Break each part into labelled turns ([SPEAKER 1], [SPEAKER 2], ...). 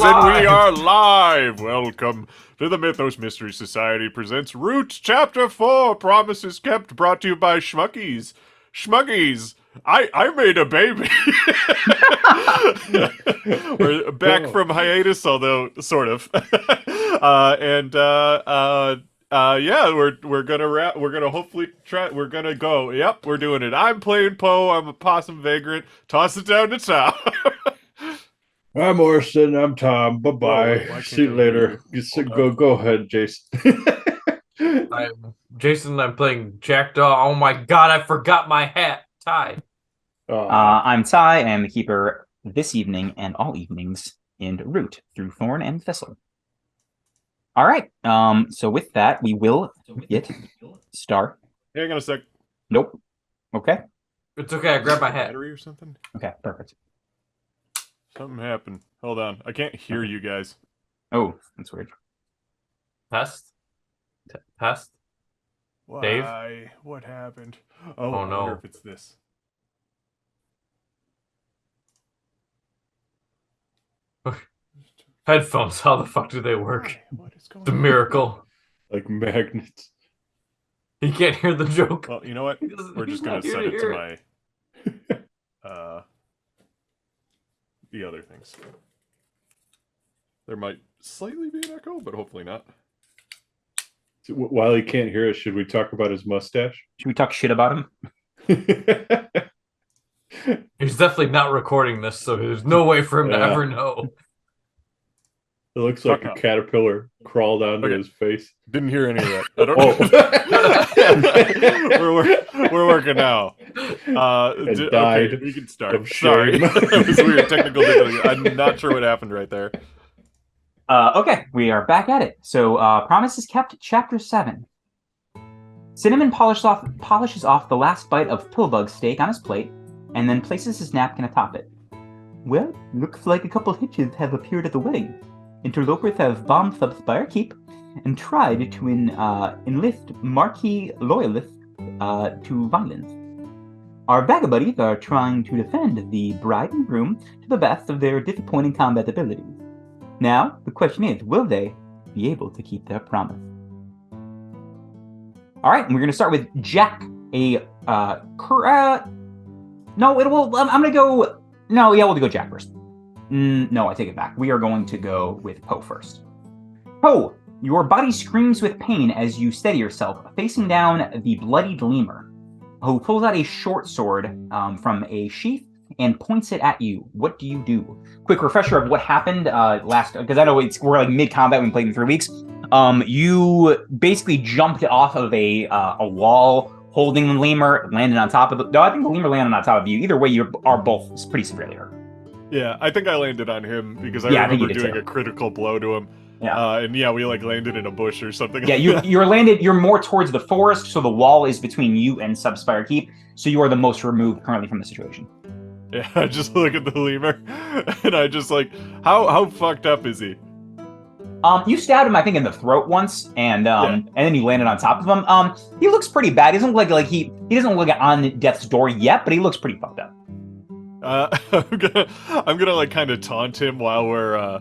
[SPEAKER 1] we are live! Welcome to the Mythos Mystery Society presents Root Chapter 4, Promises Kept, brought to you by Schmuckies. Schmuckies! I made a baby! We're back from hiatus, although, sort of. Yeah, we're gonna hopefully try, we're gonna go, yep, we're doing it. I'm playing Poe, I'm a possum vagrant, toss it down to Tom.
[SPEAKER 2] I'm Orson. I'm Tom. Bye-bye. See you later. Go ahead, Jason.
[SPEAKER 3] I'm Jason. I'm playing Jackdaw. Oh my god, I forgot my hat. Ty.
[SPEAKER 4] I'm Ty. I am the keeper this evening and all evenings in Root through Thorn and Thistle. All right. So with that, we will get start.
[SPEAKER 1] Hang on a sec.
[SPEAKER 4] Nope. Okay.
[SPEAKER 3] It's okay. I grabbed my hat.
[SPEAKER 1] Battery or something?
[SPEAKER 4] Okay. Perfect.
[SPEAKER 1] Something happened. Hold on. I can't hear you guys.
[SPEAKER 4] Oh, that's weird.
[SPEAKER 3] Test. Test.
[SPEAKER 1] Why?
[SPEAKER 3] Dave?
[SPEAKER 1] What happened?
[SPEAKER 3] Oh,
[SPEAKER 1] I
[SPEAKER 3] no.
[SPEAKER 1] wonder if it's this.
[SPEAKER 3] Headphones. How the fuck do they work?
[SPEAKER 1] What is going
[SPEAKER 3] The
[SPEAKER 1] on?
[SPEAKER 3] miracle.
[SPEAKER 2] Like magnets.
[SPEAKER 3] He can't hear the joke.
[SPEAKER 1] Well, you know what? We're just gonna set it to my the other things. There might slightly be an echo, but hopefully not.
[SPEAKER 2] While he can't hear us, should we talk about his mustache?
[SPEAKER 4] Should we talk shit about him?
[SPEAKER 3] He's definitely not recording this, so there's no way for him to
[SPEAKER 2] Yeah.
[SPEAKER 3] ever know.
[SPEAKER 2] It looks like
[SPEAKER 1] Fuck
[SPEAKER 2] a
[SPEAKER 1] up.
[SPEAKER 2] caterpillar crawled onto
[SPEAKER 1] Okay.
[SPEAKER 2] his face.
[SPEAKER 1] Didn't hear any of that. I don't know. We're working now.
[SPEAKER 2] It died
[SPEAKER 1] okay, we can start.
[SPEAKER 2] of
[SPEAKER 1] Sorry.
[SPEAKER 2] shame.
[SPEAKER 1] That was weird technical difficulty. I'm not sure what happened right there.
[SPEAKER 4] Okay, we are back at it. So, Promises Kept, Chapter 7. Cinnamon polishes off the last bite of Pillbug steak on his plate, and then places his napkin atop it. Well, looks like a couple hitches have appeared at the wedding. Interlopers have bombed Subspire Keep and tried to enlist marquee loyalists to violence. Our Vagabuddies are trying to defend the bride and groom to the best of their disappointing combat abilities. Now, the question is, will they be able to keep their promise? All right, and we're going to start with Jack, I'm going to go... No, yeah, we'll go Jack first. No, I take it back. We are going to go with Poe first. Poe, your body screams with pain as you steady yourself, facing down the bloodied lemur, who pulls out a short sword from a sheath and points it at you. What do you do? Quick refresher of what happened last, because I know we're like mid-combat, we played in 3 weeks. You basically jumped off of a wall, holding the lemur, landed on top of the... No, I think the lemur landed on top of you. Either way, you are both pretty severely hurt.
[SPEAKER 1] Yeah, I think I landed on him because I
[SPEAKER 4] Yeah, I think
[SPEAKER 1] remember
[SPEAKER 4] you did
[SPEAKER 1] doing
[SPEAKER 4] too.
[SPEAKER 1] a critical blow to him.
[SPEAKER 4] Yeah.
[SPEAKER 1] And yeah, we like landed in a bush or something.
[SPEAKER 4] Yeah, you're more towards the forest, so the wall is between you and Subspire Keep, so you are the most removed currently from the situation.
[SPEAKER 1] Yeah, I just look at the lemur, and I just like, how fucked up is he?
[SPEAKER 4] You stabbed him, I think, in the throat once, and then you landed on top of him. He looks pretty bad. He doesn't look like he doesn't look on death's door yet, but he looks pretty fucked up.
[SPEAKER 1] I'm gonna like kind of taunt him while we're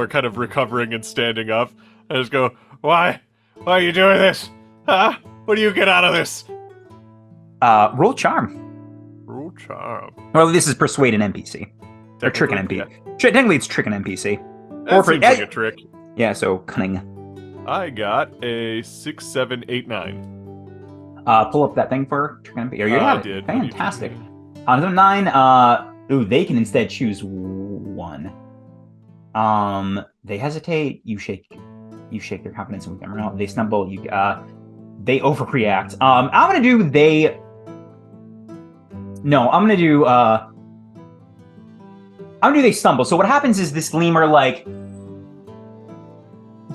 [SPEAKER 1] kind of recovering and standing up. I just go, why are you doing this? Huh? What do you get out of this?
[SPEAKER 4] Roll charm.
[SPEAKER 1] Roll charm.
[SPEAKER 4] Well, this is persuade an NPC or trick an NPC.
[SPEAKER 1] Yeah.
[SPEAKER 4] Technically, it's trick an NPC.
[SPEAKER 1] That seems like a trick.
[SPEAKER 4] Yeah, so cunning.
[SPEAKER 1] I got a 6, 7, 8, 9.
[SPEAKER 4] Pull up that thing for trick an NPC. You
[SPEAKER 1] I
[SPEAKER 4] got it.
[SPEAKER 1] did.
[SPEAKER 4] Fantastic. On to 9. They can instead choose 1. They hesitate. You shake their confidence and weaken morale. They stumble. They overreact. I'm gonna do they. No, I'm gonna do they stumble. So what happens is this lemur, like,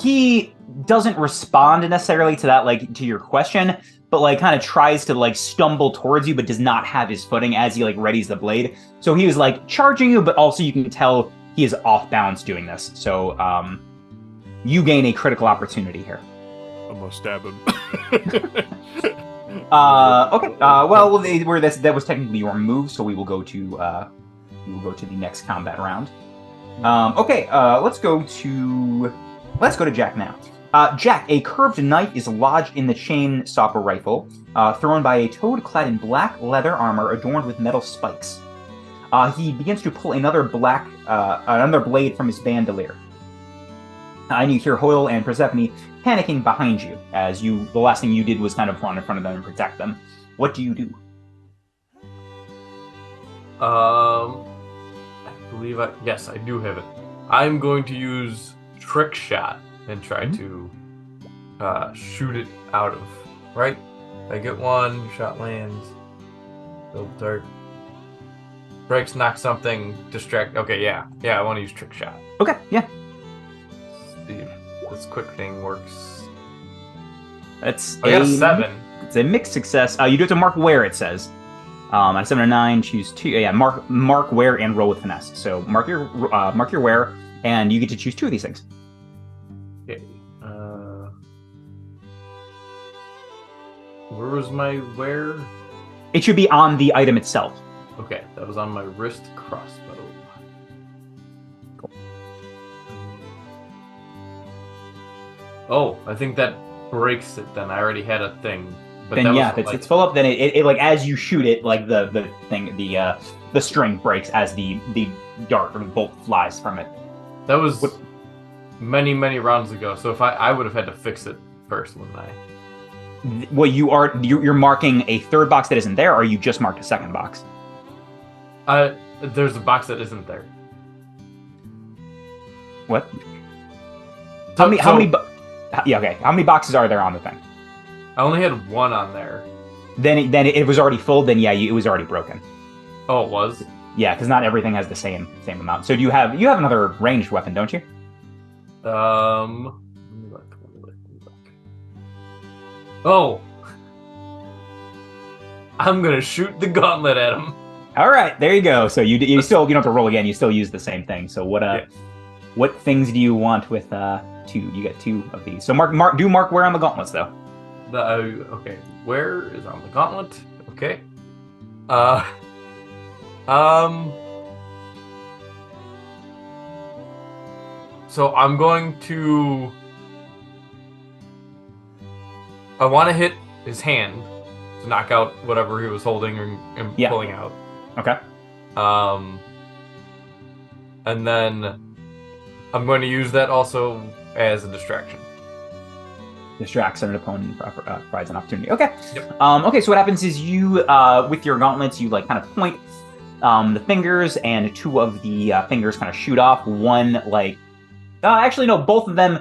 [SPEAKER 4] he doesn't respond necessarily to that, like, to your question, but like kind of tries to like stumble towards you, but does not have his footing as he like readies the blade. So he was like charging you, but also you can tell he is off balance doing this. So you gain a critical opportunity here.
[SPEAKER 1] I'm gonna stab him.
[SPEAKER 4] Okay. Well, that was technically your move, so we will go to the next combat round. Okay, let's go to Jack now. Jack, a curved knife is lodged in the chain stopper rifle, thrown by a toad clad in black leather armor adorned with metal spikes. He begins to pull another blade from his bandolier. And you hear Hoyle and Persephone panicking behind you, as the last thing you did was kind of run in front of them and protect them. What do you do?
[SPEAKER 3] I believe yes, I do have it. I'm going to use Trick Shot and try to shoot it out of, right? I get one, shot lands, build dart. Breaks, knock something, distract. Okay, yeah, I want to use Trick Shot.
[SPEAKER 4] Okay, yeah.
[SPEAKER 3] See if this quick thing works.
[SPEAKER 4] That's
[SPEAKER 3] I got a 7.
[SPEAKER 4] It's a mixed success. You do have to mark where it says. On a 7 or 9, choose 2. Yeah, mark where and roll with finesse. So mark your where, and you get to choose 2 of these things.
[SPEAKER 3] Okay. Where was my where?
[SPEAKER 4] It should be on the item itself.
[SPEAKER 3] Okay, that was on my wrist crossbow.
[SPEAKER 4] Cool.
[SPEAKER 3] Oh, I think that breaks it. Then I already had a thing. But
[SPEAKER 4] Then yeah, if it's full up, then it like as you shoot it, like the string breaks as the dart or the bolt flies from it.
[SPEAKER 3] That was many rounds ago. So if I would have had to fix it first, wouldn't I?
[SPEAKER 4] Well, you're marking a third box that isn't there, or you just marked a second box.
[SPEAKER 3] There's a box that isn't there.
[SPEAKER 4] What? How many? Yeah, okay. How many boxes are there on the thing?
[SPEAKER 3] I only had 1 on there.
[SPEAKER 4] Then it was already full. Then yeah, it was already broken.
[SPEAKER 3] Oh, it was?
[SPEAKER 4] Yeah, because not everything has the same amount. So you have another ranged weapon, don't you?
[SPEAKER 3] Let me look. Oh, I'm gonna shoot the gauntlet at him.
[SPEAKER 4] All right, there you go. So you don't have to roll again. You still use the same thing. So what things do you want with 2? You get 2 of these. So mark where on the gauntlets though.
[SPEAKER 3] Okay, where is on the gauntlet? Okay. So I'm going to. I want to hit his hand to knock out whatever he was holding and pulling out.
[SPEAKER 4] Okay.
[SPEAKER 3] And then I'm going to use that also as a distraction.
[SPEAKER 4] Distracts an opponent, provides an opportunity. Okay.
[SPEAKER 3] Yep.
[SPEAKER 4] Okay, so what happens is you, with your gauntlets, you like kind of point the fingers, and 2 of the fingers kind of shoot off. One actually no, both of them,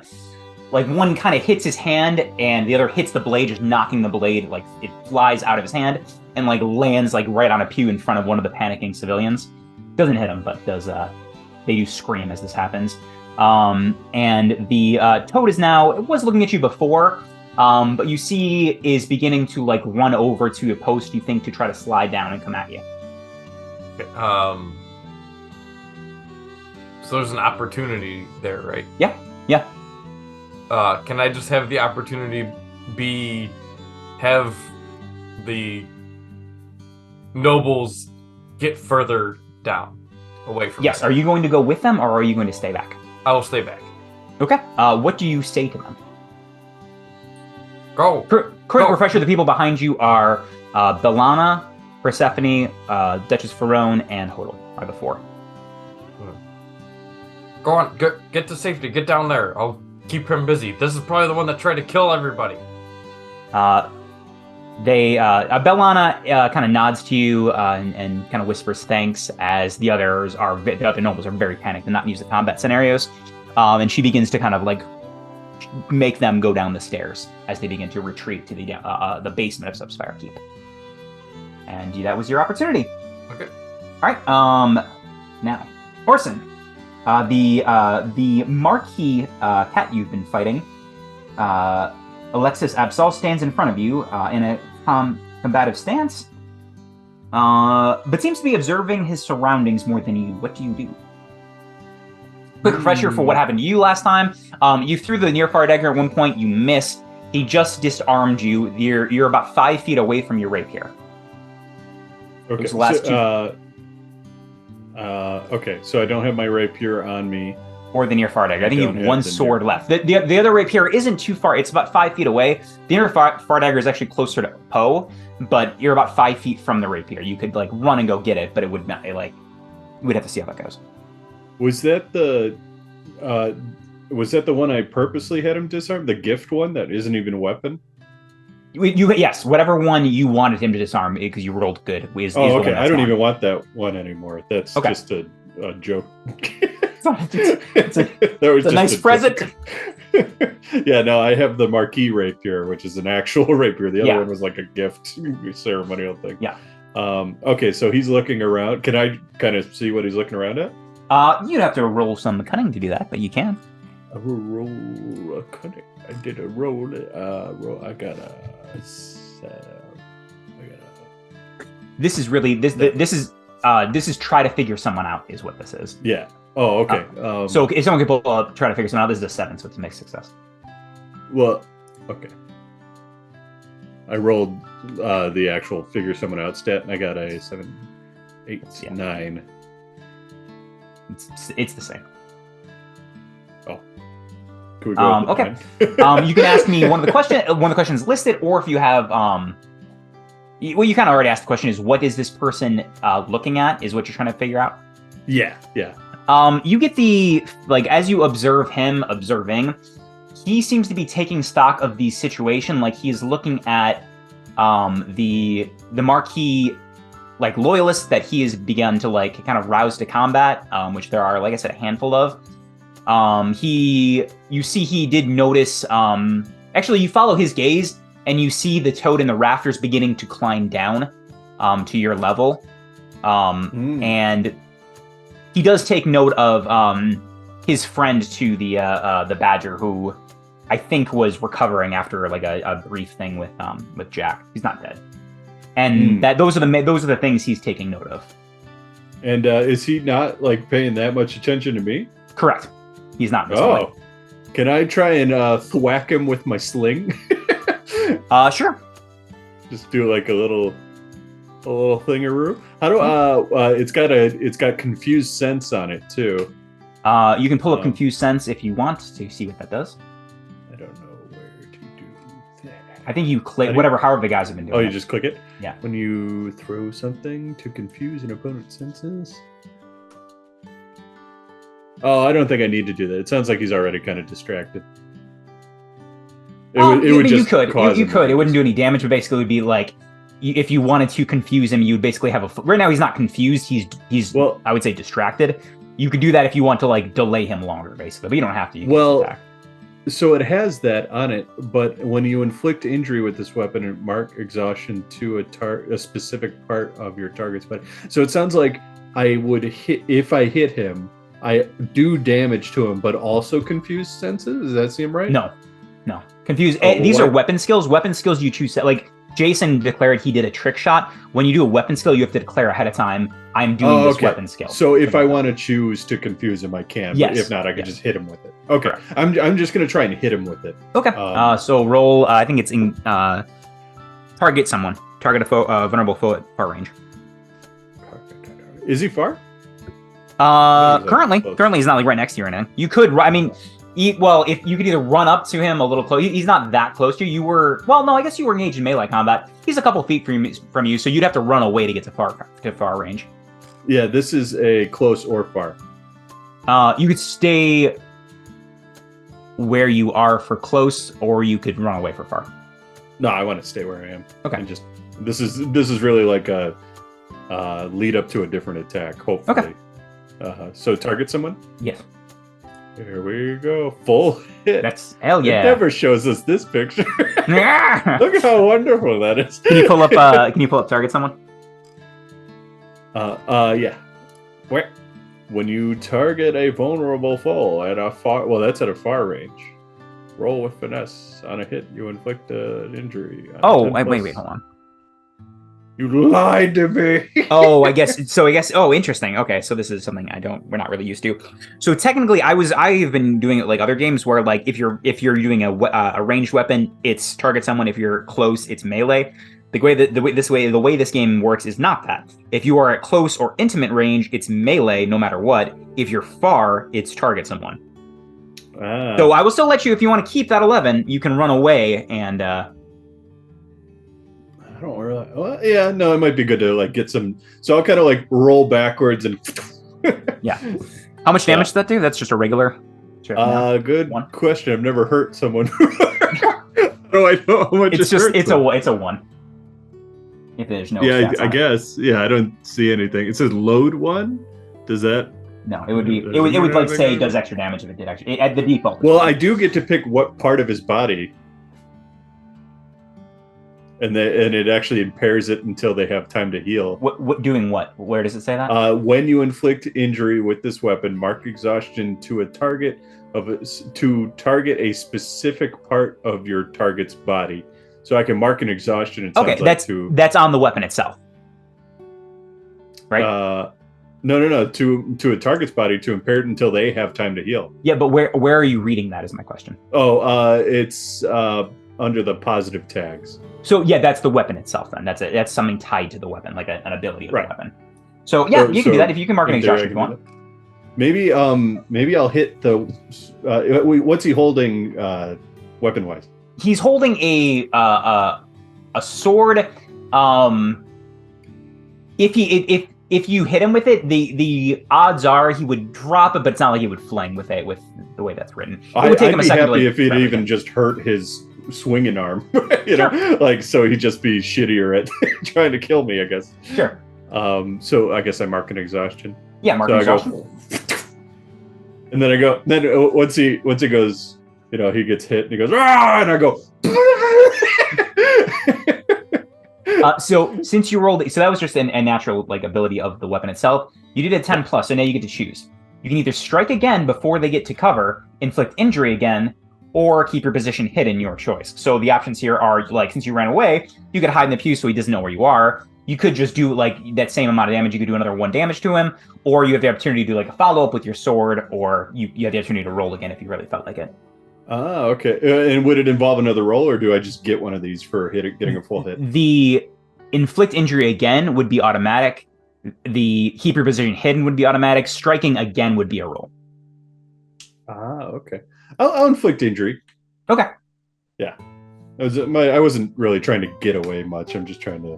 [SPEAKER 4] like one kind of hits his hand, and the other hits the blade, just knocking the blade, like it flies out of his hand and like lands like right on a pew in front of one of the panicking civilians. Doesn't hit him, but does they do scream as this happens. And the toad is now, it was looking at you before, but you see is beginning to like run over to a post you think to try to slide down and come at you.
[SPEAKER 3] Okay, so there's an opportunity there, right?
[SPEAKER 4] Yeah.
[SPEAKER 3] Can I just have the opportunity have the nobles get further down, away from
[SPEAKER 4] Yes,
[SPEAKER 3] me?
[SPEAKER 4] are you going to go with them, or are you going to stay back?
[SPEAKER 3] I will stay back.
[SPEAKER 4] Okay. What do you say to them?
[SPEAKER 3] Go.
[SPEAKER 4] Quick refresher, the people behind you are Bellana, Persephone, Duchess Ferone, and Hodel are the 4.
[SPEAKER 3] Go on, get to safety, get down there. I'll keep him busy. This is probably the one that tried to kill everybody.
[SPEAKER 4] Bellana kind of nods to you and kind of whispers thanks, as the other nobles are very panicked and not used to combat scenarios. And she begins to kind of like make them go down the stairs as they begin to retreat to the basement of Subspire Keep. And that was your opportunity.
[SPEAKER 3] Okay.
[SPEAKER 4] All right. Now, Orson, the marquee cat you've been fighting, Alexis Absol, stands in front of you in a combative stance, but seems to be observing his surroundings more than you. What do you do? Quick refresher for what happened to you last time. You threw the near-fire dagger at one point. You missed. He just disarmed you. You're about 5 feet away from your rapier.
[SPEAKER 2] Okay.
[SPEAKER 4] Those last
[SPEAKER 2] Okay, so I don't have my rapier on me.
[SPEAKER 4] Or the near far dagger. I think you
[SPEAKER 2] don't
[SPEAKER 4] have
[SPEAKER 2] have
[SPEAKER 4] one
[SPEAKER 2] the
[SPEAKER 4] sword
[SPEAKER 2] near-
[SPEAKER 4] left. The other rapier isn't too far. It's about 5 feet away. The near far dagger is actually closer to Poe, but you're about 5 feet from the rapier. You could like run and go get it, but it would not like. We'd have to see how that goes.
[SPEAKER 2] Was that the one I purposely had him disarm? The gift one that isn't even a weapon?
[SPEAKER 4] Yes, whatever one you wanted him to disarm because you rolled good. Is the one
[SPEAKER 2] Okay.
[SPEAKER 4] that's
[SPEAKER 2] I don't
[SPEAKER 4] gone.
[SPEAKER 2] even want that one anymore. That's
[SPEAKER 4] Okay.
[SPEAKER 2] just a joke.
[SPEAKER 4] It's
[SPEAKER 2] a
[SPEAKER 4] a nice present.
[SPEAKER 2] Yeah, no, I have the marquee rapier, which is an actual rapier. The other
[SPEAKER 4] Yeah.
[SPEAKER 2] one was like a gift ceremonial thing.
[SPEAKER 4] Yeah.
[SPEAKER 2] Okay, so he's looking around. Can I kind of see what he's looking around at?
[SPEAKER 4] You'd have to roll some cunning to do that, but you can.
[SPEAKER 2] I will roll a cunning. I did a roll. I got a.
[SPEAKER 4] This is really this is try to figure someone out is what this is.
[SPEAKER 2] Yeah. Oh, okay.
[SPEAKER 4] So if someone could pull up, try to figure someone out, this is a 7, so it's a mixed success.
[SPEAKER 2] Well, okay. I rolled the actual figure someone out stat, and I got a 7, 8,
[SPEAKER 4] Yeah.
[SPEAKER 2] 9.
[SPEAKER 4] It's the same.
[SPEAKER 2] Can we go with the
[SPEAKER 4] Okay.
[SPEAKER 2] 9?
[SPEAKER 4] You can ask me one of the questions listed, or if you have well, you kind of already asked the question: is what is this person looking at? Is what you're trying to figure out?
[SPEAKER 2] Yeah.
[SPEAKER 4] You get the like as you observe him observing, he seems to be taking stock of the situation. Like he's looking at the marquee like loyalists that he has begun to like kind of rouse to combat, which there are, like I said, a handful of. You see he did notice, actually you follow his gaze and you see the toad in the rafters beginning to climb down, to your level. And he does take note of, his friend to the badger who I think was recovering after like a brief thing with Jack. He's not dead. And those are the things he's taking note of.
[SPEAKER 2] And is he not like paying that much attention to me?
[SPEAKER 4] Correct. He's not.
[SPEAKER 2] Oh, can I try and thwack him with my sling?
[SPEAKER 4] Sure.
[SPEAKER 2] Just do like a little thingaroo. How do it's got confused sense on it too.
[SPEAKER 4] You can pull up confused sense if you want to see what that does.
[SPEAKER 2] I don't know where to do that.
[SPEAKER 4] I think you click however the guys have been doing.
[SPEAKER 2] Oh, you
[SPEAKER 4] it.
[SPEAKER 2] just click it?
[SPEAKER 4] Yeah.
[SPEAKER 2] When you throw something to confuse an opponent's senses. Oh, I don't think I need to do that. It sounds like he's already kind of distracted.
[SPEAKER 4] You could. It wouldn't do any damage, but basically it would be like if you wanted to confuse him, you'd basically have right now he's not confused. He's well, I would say distracted. You could do that if you want to like delay him longer, basically, but you don't have to. You can just attack.
[SPEAKER 2] So it has that on it, but when you inflict injury with this weapon and mark exhaustion to a specific part of your target's body. So it sounds like I would hit if I hit him. I do damage to him, but also confuse senses. Does that seem right?
[SPEAKER 4] No. Confuse. These are weapon skills. Weapon skills you choose. Like Jason declared he did a trick shot. When you do a weapon skill, you have to declare ahead of time, I'm doing this weapon skill.
[SPEAKER 2] So if I want to choose to confuse him, I can.
[SPEAKER 4] Yes.
[SPEAKER 2] But if not, I can just hit him with it. Okay. Correct. I'm just going to try and hit him with it.
[SPEAKER 4] Okay. So roll, I think it's in target someone. Target a foe, vulnerable foe at far range.
[SPEAKER 2] Is he far?
[SPEAKER 4] Currently he's not like right next to you or anything. You could, if you could either run up to him a little close. He's not that close to you. I guess you were engaged in melee combat. He's a couple feet from you, so you'd have to run away to get to far range.
[SPEAKER 2] Yeah, this is a close or far.
[SPEAKER 4] You could stay where you are for close, or you could run away for far.
[SPEAKER 2] No, I want to stay where I am.
[SPEAKER 4] Okay.
[SPEAKER 2] And this is really like a lead up to a different attack. Hopefully. Okay. So target someone.
[SPEAKER 4] Yes.
[SPEAKER 2] Here we go. Full hit.
[SPEAKER 4] That's hell yeah.
[SPEAKER 2] It never shows us this picture. Look at how wonderful that is.
[SPEAKER 4] Can you pull up? Target someone?
[SPEAKER 2] Yeah. Where? When you target a vulnerable foe at a far range. Roll with finesse. On a hit, you inflict an injury.
[SPEAKER 4] Wait, hold on.
[SPEAKER 2] You lied to me.
[SPEAKER 4] I guess. Interesting. Okay, so this is something we're not really used to. So technically, I've been doing it like other games where like if you're doing a ranged weapon, it's target someone. If you're close, it's melee. The way this game works is not that. If you are at close or intimate range, it's melee no matter what. If you're far, it's target someone. So I will still let you, if you want to keep that 11, you can run away and. I
[SPEAKER 2] don't really. Well, yeah, no, it might be good to like get some. So I'll kind of like roll backwards and.
[SPEAKER 4] Yeah. How much damage does that do? That's just a regular.
[SPEAKER 2] Good question. I've never hurt someone. Oh, I know how much
[SPEAKER 4] it's a 1. If there's no.
[SPEAKER 2] Yeah, I guess. Yeah, I don't see anything. It says load 1. Does that?
[SPEAKER 4] No, it would be. It would like say it does extra damage if it did actually at the default.
[SPEAKER 2] Well, I do get to pick what part of his body, and it actually impairs it until they have time to heal.
[SPEAKER 4] What doing what? Where does it say that?
[SPEAKER 2] When you inflict injury with this weapon, mark exhaustion to target a specific part of your target's body. So I can mark an exhaustion.
[SPEAKER 4] Okay, that's on the weapon itself, right?
[SPEAKER 2] No. To a target's body to impair it until they have time to heal.
[SPEAKER 4] Yeah, but where are you reading that? Is my question.
[SPEAKER 2] Oh, it's under the positive tags.
[SPEAKER 4] So yeah, that's the weapon itself. Then that's something tied to the weapon, like an ability of the weapon. So yeah, you can do that if you can mark an exhaustion if you want.
[SPEAKER 2] Maybe I'll hit the. What's he holding, weapon wise?
[SPEAKER 4] He's holding a sword. If you hit him with it, the odds are he would drop it, but it's not like he would fling with it with the way that's written. It would take him a second.
[SPEAKER 2] I'd be happy if he'd even just hurt his swinging arm, know, like so he'd just be shittier at trying to kill me, I guess.
[SPEAKER 4] Sure.
[SPEAKER 2] So I guess I mark an exhaustion.
[SPEAKER 4] Yeah, mark an exhaustion.
[SPEAKER 2] And then I go. Then once he goes, he gets hit and he goes, "Ah!" And I go.
[SPEAKER 4] So since you rolled, so that was just a natural like ability of the weapon itself. You did a 10 plus, so now you get to choose. You can either strike again before they get to cover, inflict injury again, or keep your position hidden, your choice. So the options here are like, since you ran away, you could hide in the pew so he doesn't know where you are. You could just do like that same amount of damage. You could do another 1 damage to him, or you have the opportunity to do like a follow up with your sword, or you have the opportunity to roll again if you really felt like it.
[SPEAKER 2] Ah, okay. And would it involve another roll, or do I just get one of these for getting a full hit?
[SPEAKER 4] The inflict injury again would be automatic. The keep your position hidden would be automatic. Striking again would be a roll.
[SPEAKER 2] Ah, okay. I'll inflict injury.
[SPEAKER 4] Okay.
[SPEAKER 2] Yeah. I wasn't really trying to get away much. I'm just trying to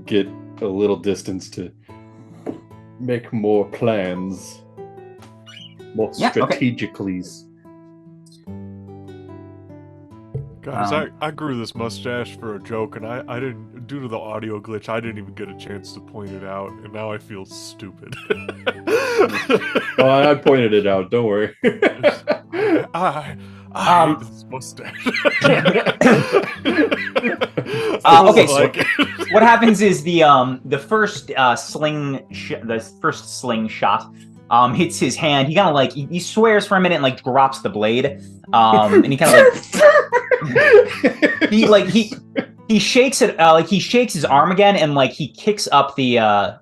[SPEAKER 2] get a little distance to make more plans. More strategically.
[SPEAKER 4] Okay.
[SPEAKER 1] Guys, I grew this mustache for a joke, and I didn't, due to the audio glitch, I didn't even get a chance to point it out, and now I feel stupid.
[SPEAKER 2] Oh, I pointed it out. Don't worry.
[SPEAKER 1] I hate this mustache.
[SPEAKER 4] Okay, so what happens is the first sling shot hits his hand. He kind of like he swears for a minute and like drops the blade. And he kind of like he shakes it like he shakes his arm again and like he kicks up the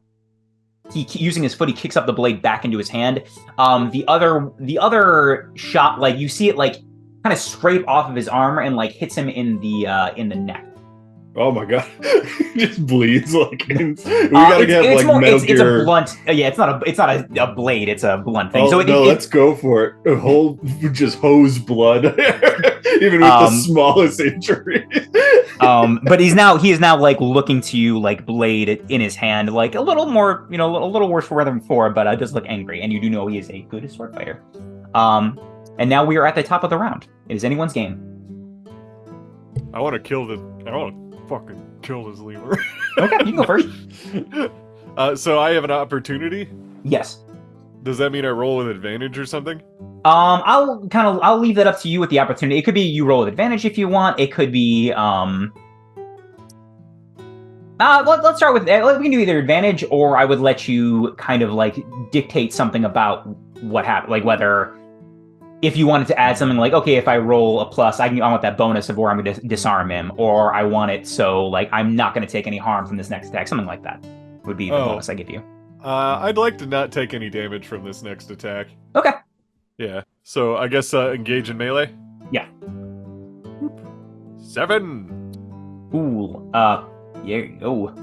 [SPEAKER 4] using his foot he kicks up the blade back into his hand. The other shot, like you see it like kind of scrape off of his armor and like hits him in the neck.
[SPEAKER 2] Oh my god! He just bleeds like. We gotta get like Metal Gear.
[SPEAKER 4] It's a blunt. Yeah, it's not a blade. It's a blunt thing.
[SPEAKER 2] Oh, so let's go for it. A whole just hose blood, even with the smallest injury.
[SPEAKER 4] But he is now like looking to you like blade in his hand, like a little more, a little worse for wear than before, but does look angry, and you do know he is a good sword fighter. And now we are at the top of the round. It is anyone's game.
[SPEAKER 1] I want to fucking kill this lemur.
[SPEAKER 4] Okay, you can go first.
[SPEAKER 1] So I have an opportunity?
[SPEAKER 4] Yes.
[SPEAKER 1] Does that mean I roll with advantage or something?
[SPEAKER 4] I'll leave that up to you with the opportunity. It could be you roll with advantage if you want. It could be let's start with we can do either advantage, or I would let you kind of like dictate something about what happened, like whether if you wanted to add something like, okay, if I roll a plus, I want that bonus of where I'm going to disarm him, or I want it so like I'm not going to take any harm from this next attack. Something like that would be the bonus I give you.
[SPEAKER 1] I'd like to not take any damage from this next attack.
[SPEAKER 4] Okay.
[SPEAKER 1] Yeah. So I guess engage in melee?
[SPEAKER 4] Yeah.
[SPEAKER 1] 7.
[SPEAKER 4] Cool. There you go.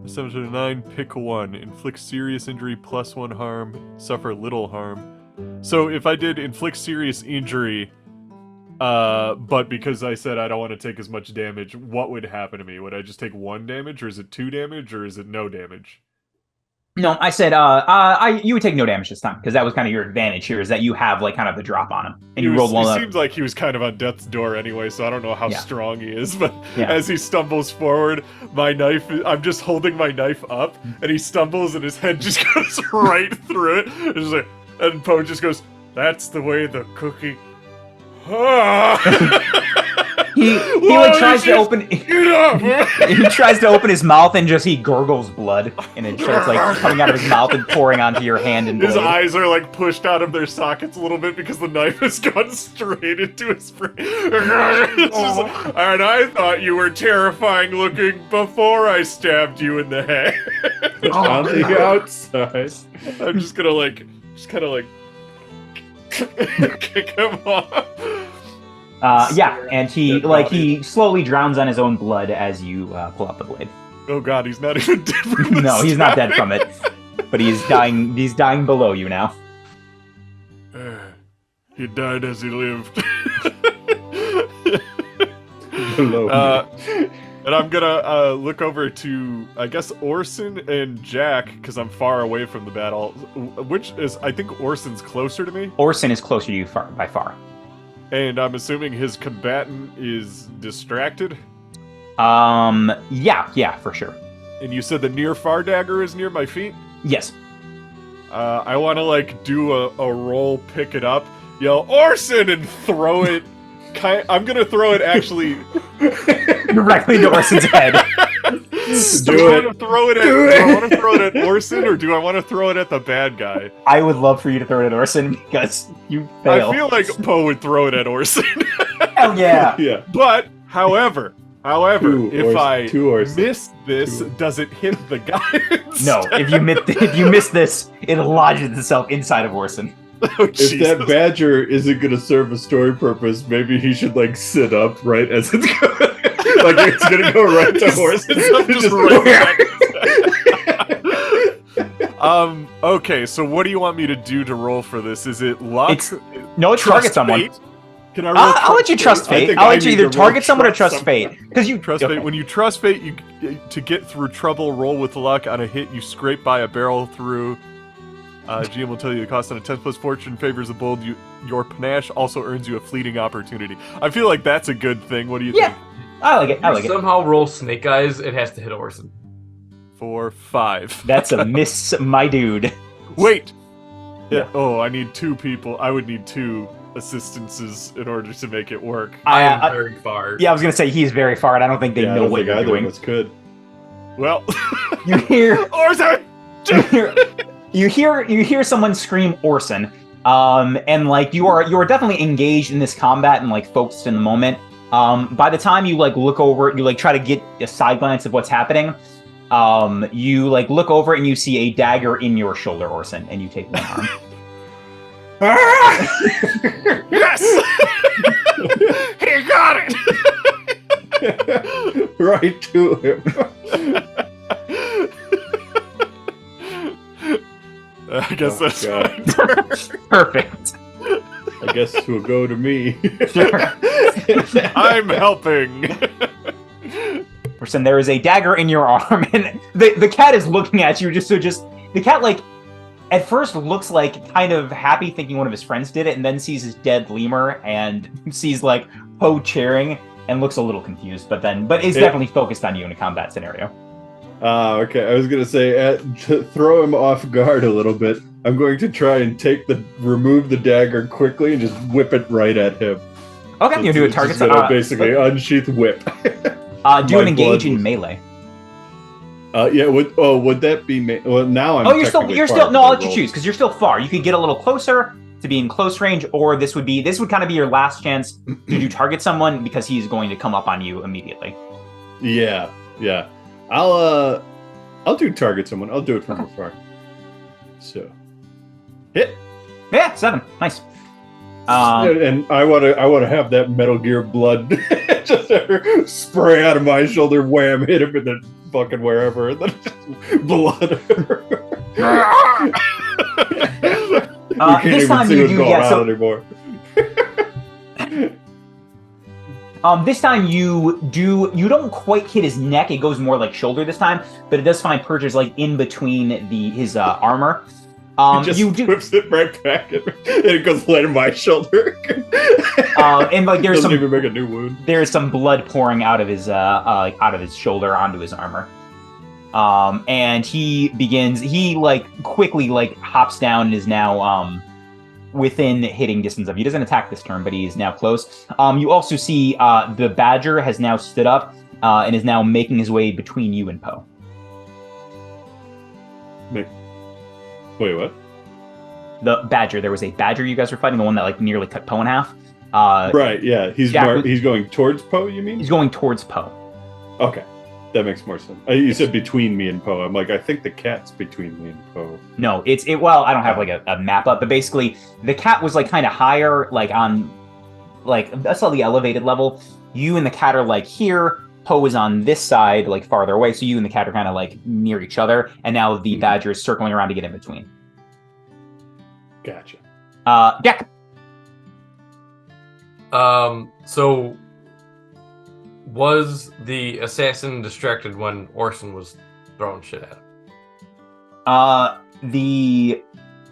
[SPEAKER 1] 7 to 9, pick one. Inflict serious injury +1 harm, suffer little harm. So if I did inflict serious injury, but because I said I don't want to take as much damage, what would happen to me? Would I just take 1 damage, or is it 2 damage, or is it no damage?
[SPEAKER 4] No, I said you would take no damage this time because that was kind of your advantage here, is that you have like kind of the drop on him, and you rolled one
[SPEAKER 1] He
[SPEAKER 4] up.
[SPEAKER 1] seems like he was kind of on death's door anyway, so I don't know how strong he is. But
[SPEAKER 4] Yeah.
[SPEAKER 1] as he stumbles forward, my knife, I'm just holding my knife up, and he stumbles, and his head just goes right through it. It's just like, and Poe just goes, "That's the way the cookie."
[SPEAKER 4] He like tries to open.
[SPEAKER 1] Get up!
[SPEAKER 4] He tries to open his mouth and just he gurgles blood, and it starts like coming out of his mouth and pouring onto your hand and blade.
[SPEAKER 1] His eyes are like pushed out of their sockets a little bit because the knife has gone straight into his brain. It's just like, and I thought you were terrifying looking before I stabbed you in the head.
[SPEAKER 2] On the outside.
[SPEAKER 1] I'm just gonna like, kind of like kick him off.
[SPEAKER 4] And he slowly drowns on his own blood as you pull out the blade.
[SPEAKER 1] Oh god, he's not even dead from the
[SPEAKER 4] No, he's not dead from
[SPEAKER 1] stabbing.
[SPEAKER 4] it, but he's dying. He's dying below you now.
[SPEAKER 1] He died as he lived.
[SPEAKER 2] Below
[SPEAKER 1] And I'm gonna look over to, I guess, Orson and Jack, because I'm far away from the battle. Which is, I think Orson's closer to me.
[SPEAKER 4] Orson is closer to you by far.
[SPEAKER 1] And I'm assuming his combatant is distracted.
[SPEAKER 4] Yeah, for sure.
[SPEAKER 1] And you said the near far dagger is near my feet?
[SPEAKER 4] Yes.
[SPEAKER 1] I want to, like, do a roll, pick it up, yell, Orson, and throw it. I'm gonna throw it, actually.
[SPEAKER 4] Directly into Orson's head.
[SPEAKER 1] Do I want to throw it at Orson, or do I want to throw it at the bad guy?
[SPEAKER 4] I would love for you to throw it at Orson because you fail.
[SPEAKER 1] I feel like Poe would throw it at Orson.
[SPEAKER 4] Hell yeah.
[SPEAKER 2] Yeah.
[SPEAKER 1] But, however, if I
[SPEAKER 2] Orsons.
[SPEAKER 1] miss this, does it hit the guy?
[SPEAKER 4] No, if you miss this, it lodges itself inside of Orson.
[SPEAKER 1] Oh,
[SPEAKER 2] If
[SPEAKER 1] Jesus.
[SPEAKER 2] that badger isn't gonna serve a story purpose, maybe he should like sit up right as it's going. Like it's gonna go right to Orson.
[SPEAKER 1] Just right back. Okay, so what do you want me to do to roll for this? Is it luck?
[SPEAKER 4] It's target someone.
[SPEAKER 1] Fate? Can I roll
[SPEAKER 4] I'll let you trust fate. I'll let you either target someone or trust fate. Because you
[SPEAKER 1] Trust fate. When you trust fate, you to get through trouble, roll with luck. On a hit, you scrape by a barrel through. GM will tell you the cost on a 10 plus fortune favors the bold. Your panache also earns you a fleeting opportunity. I feel like that's a good thing. What do you think?
[SPEAKER 4] I like it. I like it.
[SPEAKER 3] Somehow roll snake eyes, it has to hit Orson.
[SPEAKER 1] 4, 5.
[SPEAKER 4] That's a miss, my dude.
[SPEAKER 1] Wait! Yeah. Oh, I need 2 people. I would need 2 assistances in order to make it work.
[SPEAKER 3] I am very far.
[SPEAKER 4] Yeah, I was gonna say he's very far, and I don't think they know what you're doing.
[SPEAKER 2] Either of us could.
[SPEAKER 1] Well,
[SPEAKER 4] You hear
[SPEAKER 1] Orson!
[SPEAKER 4] you hear someone scream Orson, and like you are definitely engaged in this combat and like focused in the moment. By the time you like look over, you like try to get a side glance of what's happening. You like look over and you see a dagger in your shoulder, Orson, and you take one arm.
[SPEAKER 1] Yes! He got it!
[SPEAKER 2] Right to him.
[SPEAKER 1] I guess that's
[SPEAKER 2] God.
[SPEAKER 1] my turn.
[SPEAKER 4] Perfect.
[SPEAKER 2] I guess it will go to me.
[SPEAKER 4] Sure.
[SPEAKER 1] I'm helping.
[SPEAKER 4] Orson, there is a dagger in your arm, and the cat is looking at you. The cat like at first looks like kind of happy, thinking one of his friends did it, and then sees his dead lemur and sees like Poe cheering and looks a little confused, but is definitely focused on you in a combat scenario.
[SPEAKER 2] Okay. I was gonna say to throw him off guard a little bit. I'm going to try and remove the dagger quickly and just whip it right at him.
[SPEAKER 4] Okay,
[SPEAKER 2] So
[SPEAKER 4] you do a
[SPEAKER 2] it's
[SPEAKER 4] target.
[SPEAKER 2] just gonna basically unsheath whip.
[SPEAKER 4] Do an
[SPEAKER 2] my
[SPEAKER 4] engage
[SPEAKER 2] blood
[SPEAKER 4] in
[SPEAKER 2] was-
[SPEAKER 4] melee.
[SPEAKER 2] Yeah. Would that be? Well, now I'm.
[SPEAKER 4] Oh, you're still
[SPEAKER 2] technically far
[SPEAKER 4] no. I'll let you
[SPEAKER 2] because I
[SPEAKER 4] choose because you're still far. You could get a little closer to be in close range, or this would kind of be your last chance to do target someone because he's going to come up on you immediately.
[SPEAKER 2] rolled. Yeah. I'll do target someone. I'll do it from afar. So, hit.
[SPEAKER 4] Yeah, 7. Nice.
[SPEAKER 2] And I want to have that Metal Gear blood just spray out of my shoulder, wham, hit him in the fucking wherever, and then just blood. We can't
[SPEAKER 4] this
[SPEAKER 2] even
[SPEAKER 4] time
[SPEAKER 2] see
[SPEAKER 4] you
[SPEAKER 2] what's
[SPEAKER 4] do,
[SPEAKER 2] going
[SPEAKER 4] yeah,
[SPEAKER 2] on
[SPEAKER 4] so-
[SPEAKER 2] anymore.
[SPEAKER 4] This time you don't quite hit his neck. It goes more like shoulder this time, but it does find Purchase like in between his armor.
[SPEAKER 2] He just whips it right back, and it goes right in my shoulder.
[SPEAKER 4] And like there's
[SPEAKER 2] Doesn't
[SPEAKER 4] some
[SPEAKER 2] even make a new wound.
[SPEAKER 4] there's some blood pouring out of his shoulder onto his armor. And he quickly hops down and is now within hitting distance of you. He doesn't attack this turn, but he is now close. You also see the badger has now stood up and is now making his way between you and Poe.
[SPEAKER 2] Wait, what?
[SPEAKER 4] The badger. There was a badger you guys were fighting, the one that nearly cut Poe in half.
[SPEAKER 2] Right, yeah. He's going towards Poe, you mean?
[SPEAKER 4] He's going towards Poe.
[SPEAKER 2] Okay. That makes more sense. You said between me and Poe. I'm like, I think the cat's between me and Poe.
[SPEAKER 4] No, well, I don't have a map up, but basically the cat was kind of higher, on a slightly elevated level. You and the cat are here. Poe is on this side, farther away. So you and the cat are kind of near each other, and now the badger is circling around to get in between.
[SPEAKER 2] Gotcha.
[SPEAKER 4] Jack.
[SPEAKER 3] So was the assassin distracted when Orson was throwing shit at him?
[SPEAKER 4] The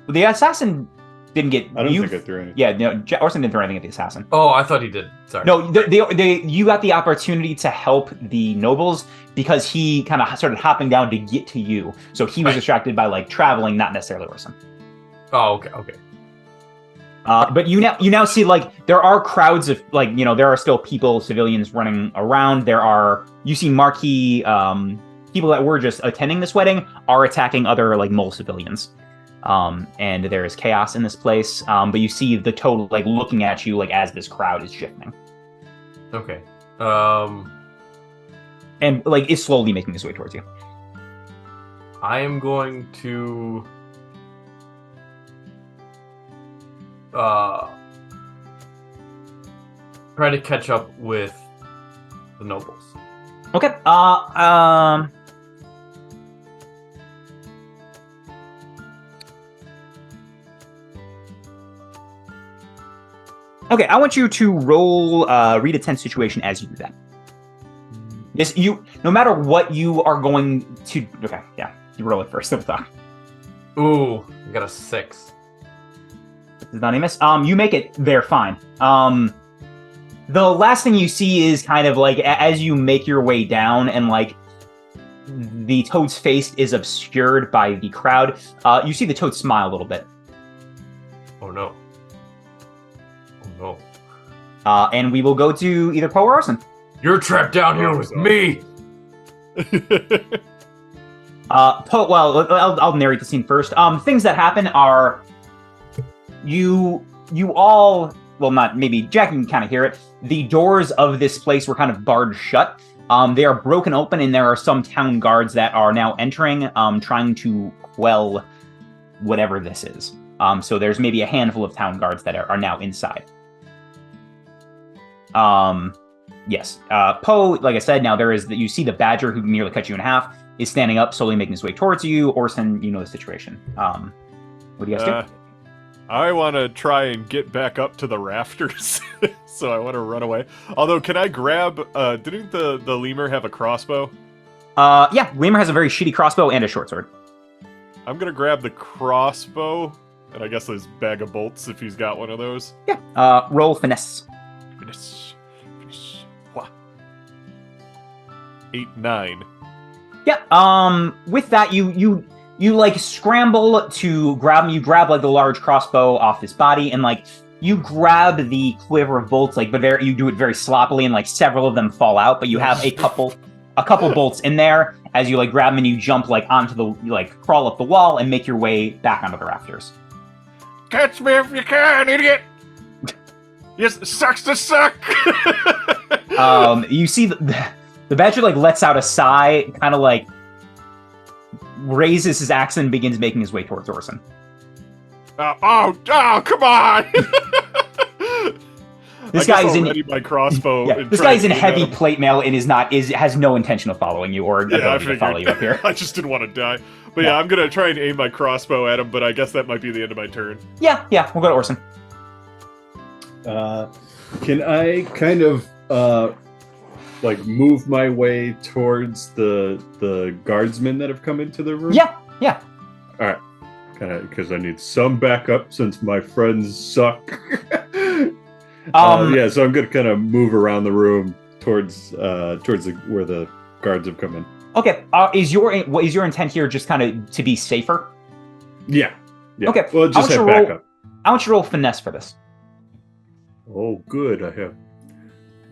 [SPEAKER 4] assassin didn't get.
[SPEAKER 2] I don't think I threw anything.
[SPEAKER 4] Yeah, no, Orson didn't throw anything at the assassin.
[SPEAKER 3] Oh, I thought he did. Sorry.
[SPEAKER 4] No, you got the opportunity to help the nobles because he kind of started hopping down to get to you. So he was distracted by traveling, not necessarily Orson.
[SPEAKER 3] Oh, okay.
[SPEAKER 4] But you now see there are crowds of there are still people, civilians running around. You see marquee people that were just attending this wedding are attacking other mole civilians. And there is chaos in this place. But you see the total looking at you as this crowd is shifting.
[SPEAKER 3] Okay.
[SPEAKER 4] And is slowly making its way towards you.
[SPEAKER 3] I am going to try to catch up with the nobles.
[SPEAKER 4] Okay. Okay, I want you to roll read a tense situation as you do that. Yes, no matter what you are going to. Okay, yeah, you roll it first.
[SPEAKER 3] Ooh, I got a 6.
[SPEAKER 4] This is not a miss. You make it there fine. The last thing you see is kind of as you make your way down and the toad's face is obscured by the crowd. You see the toad smile a little bit.
[SPEAKER 3] Oh no.
[SPEAKER 4] And we will go to either Poe or Orson.
[SPEAKER 3] You're trapped down here with me.
[SPEAKER 4] Poe. Well, I'll narrate the scene first. Things that happen are you all. Well, not maybe Jack can kind of hear it. The doors of this place were kind of barred shut. They are broken open, and there are some town guards that are now entering, trying to quell whatever this is. So there's maybe a handful of town guards that are now inside. Yes. Poe, like I said, now you see the badger who nearly cut you in half is standing up, slowly making his way towards you. Orson, you know the situation. What do you guys do?
[SPEAKER 1] I want to try and get back up to the rafters, so I want to run away. Although, can I grab? Didn't the lemur have a crossbow?
[SPEAKER 4] Yeah, lemur has a very shitty crossbow and a short sword.
[SPEAKER 1] I'm gonna grab the crossbow, and I guess his bag of bolts if he's got one of those.
[SPEAKER 4] Yeah. Roll finesse.
[SPEAKER 1] Finesse. 8, 9.
[SPEAKER 4] Yeah. With that, you scramble to grab him. You grab the large crossbow off his body, and you grab the quiver of bolts. But you do it very sloppily, and several of them fall out. But you have a couple bolts in there as you grab them, and you jump onto the crawl up the wall and make your way back onto the rafters.
[SPEAKER 1] Catch me if you can, idiot! Yes, it sucks to suck.
[SPEAKER 4] You see the badger lets out a sigh, kind of raises his axe and begins making his way towards Orson.
[SPEAKER 1] Oh, come on!
[SPEAKER 4] This
[SPEAKER 1] guess
[SPEAKER 4] guy is
[SPEAKER 1] I'll
[SPEAKER 4] in
[SPEAKER 1] ready my crossbow.
[SPEAKER 4] yeah,
[SPEAKER 1] and
[SPEAKER 4] this
[SPEAKER 1] try
[SPEAKER 4] guy's in
[SPEAKER 1] and aim at
[SPEAKER 4] heavy
[SPEAKER 1] him.
[SPEAKER 4] plate mail and has no intention of following you or
[SPEAKER 1] Yeah, I
[SPEAKER 4] ability to
[SPEAKER 1] figured.
[SPEAKER 4] follow you up here.
[SPEAKER 1] I just didn't want to die. But
[SPEAKER 4] Yeah.
[SPEAKER 1] yeah, I'm gonna try and aim my crossbow at him. But I guess that might be the end of my turn.
[SPEAKER 4] Yeah, we'll go to Orson.
[SPEAKER 2] Can I kind of like move my way towards the guardsmen that have come into the room?
[SPEAKER 4] Yeah.
[SPEAKER 2] All right. Kind of because I need some backup since my friends suck. Yeah, so I'm gonna kind of move around the room towards where the guards have come in.
[SPEAKER 4] Okay. Is your intent here just kind of to be safer?
[SPEAKER 2] Yeah.
[SPEAKER 4] Okay.
[SPEAKER 2] Well, just have
[SPEAKER 4] I want you to
[SPEAKER 2] backup.
[SPEAKER 4] I want you to roll finesse for this.
[SPEAKER 2] Oh, good. I have.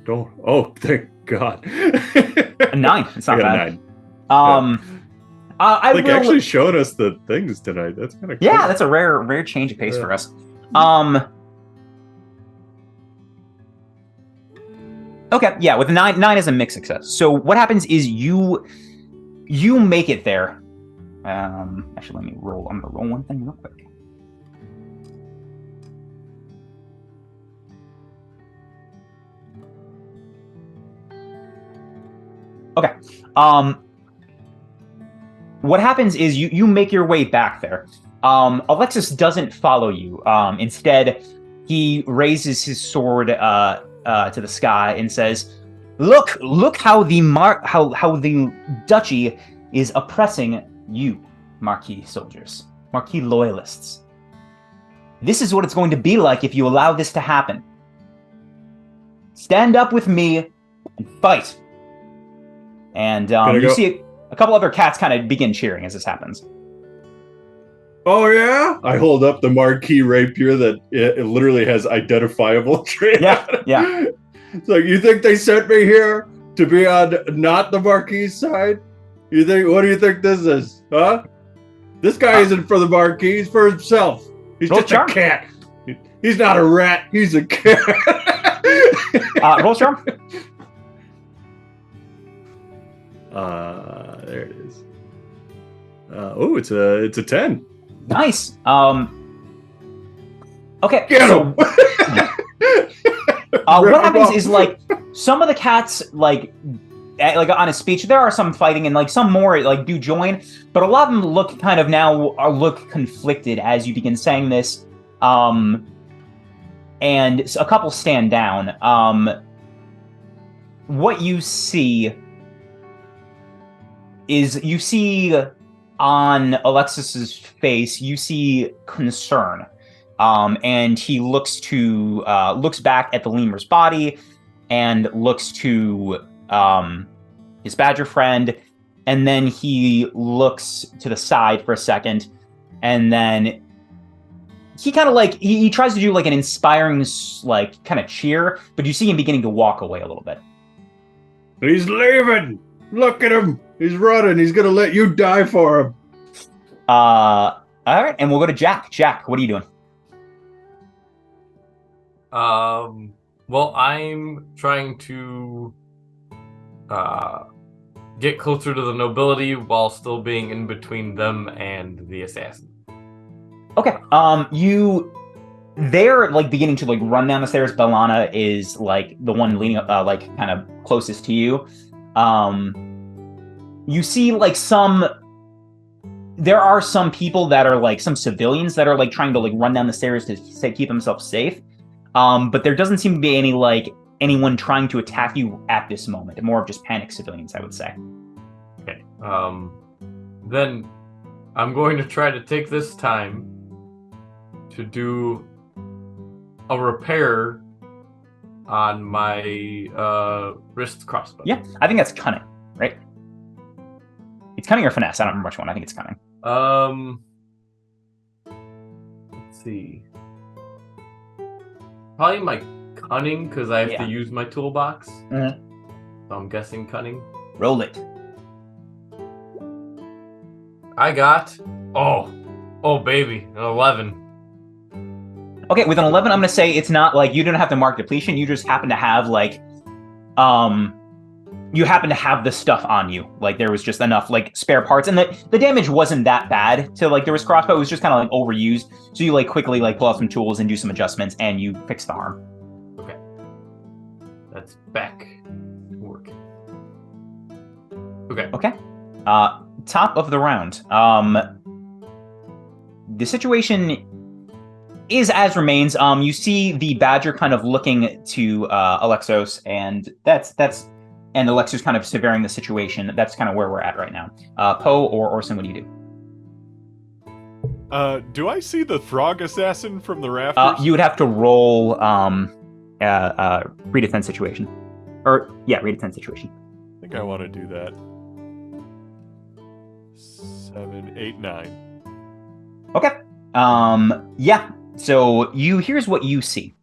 [SPEAKER 2] Don't. Oh, thank God.
[SPEAKER 4] A 9. It's not
[SPEAKER 2] I got
[SPEAKER 4] bad.
[SPEAKER 2] a 9.
[SPEAKER 4] I
[SPEAKER 2] Like
[SPEAKER 4] will.
[SPEAKER 2] actually showing us the things tonight. That's kind of cool.
[SPEAKER 4] Yeah, that's a rare change of pace for us. Okay, yeah, with a 9 is a mixed success. So what happens is you make it there. Actually, let me roll. I'm gonna roll one thing real quick. Okay. What happens is you make your way back there. Alexis doesn't follow you. Instead, he raises his sword to the sky and says, "Look how the duchy is oppressing you, Marquis soldiers, Marquis loyalists. This is what it's going to be like if you allow this to happen. Stand up with me and fight." And you see a couple other cats kind of begin cheering as this happens.
[SPEAKER 2] Oh yeah! I hold up the marquee rapier that it literally has identifiable traits.
[SPEAKER 4] Yeah.
[SPEAKER 2] It's like, you think they sent me here to be on not the marquee side? You think? What do you think this is? Huh? This guy isn't for the marquee. He's for himself. He's
[SPEAKER 4] Roll
[SPEAKER 2] just
[SPEAKER 4] charm.
[SPEAKER 2] a cat. He's not a rat. He's a cat.
[SPEAKER 4] Roll charm.
[SPEAKER 2] There it is. It's a 10.
[SPEAKER 4] Nice. Okay.
[SPEAKER 2] Get
[SPEAKER 4] so,
[SPEAKER 2] him.
[SPEAKER 4] what happens is like some of the cats like on a speech there are some fighting and like some more like do join, but a lot of them look kind of look conflicted as you begin saying this. And so a couple stand down. What you see is on Alexis's face, you see concern. And he looks back at the lemur's body and looks to his badger friend, and then he looks to the side for a second, and then he kind of like he tries to do like an inspiring like kind of cheer, but you see him beginning to walk away a little bit.
[SPEAKER 2] He's leaving. Look at him. He's running. He's gonna let you die for him.
[SPEAKER 4] All right, and we'll go to Jack. Jack, what are you doing?
[SPEAKER 3] Well, I'm trying to get closer to the nobility while still being in between them and the assassin.
[SPEAKER 4] Okay. They're like beginning to like run down the stairs. Bellana is like the one leaning like kind of closest to you. You see like there are some people that are like some civilians that are like trying to like run down the stairs to keep themselves safe. But there doesn't seem to be anyone trying to attack you at this moment. More of just panicked civilians, I would say.
[SPEAKER 3] Okay. Then I'm going to try to take this time to do a repair on my wrist crossbow.
[SPEAKER 4] Yeah, I think that's cunning, right? It's cunning or finesse. I don't remember which one. I think it's cunning.
[SPEAKER 3] Let's see. Probably my cunning, because I have to use my toolbox.
[SPEAKER 4] Mm-hmm.
[SPEAKER 3] So I'm guessing cunning.
[SPEAKER 4] Roll it.
[SPEAKER 3] I got oh baby, an 11.
[SPEAKER 4] Okay, with an 11, I'm gonna say it's not like you didn't have to mark depletion. You just happen to have like, you happen to have the stuff on you. Like there was just enough like spare parts, and the damage wasn't that bad to like there was crossbow. It was just kind of like overused. So you like quickly like pull out some tools and do some adjustments, and you fix the harm.
[SPEAKER 3] Okay. That's back to work. Okay.
[SPEAKER 4] Okay. Top of the round. The situation is as remains. You see the badger kind of looking to Alexos, and and Alexos kind of severing the situation. That's kind of where we're at right now. Poe or Orson, what do you do?
[SPEAKER 1] Do I see the frog assassin from the rafters?
[SPEAKER 4] You would have to roll read a 10 situation. Read a 10 situation.
[SPEAKER 1] I think I want to do that. 7, 8, 9.
[SPEAKER 4] Okay. So here's what you see.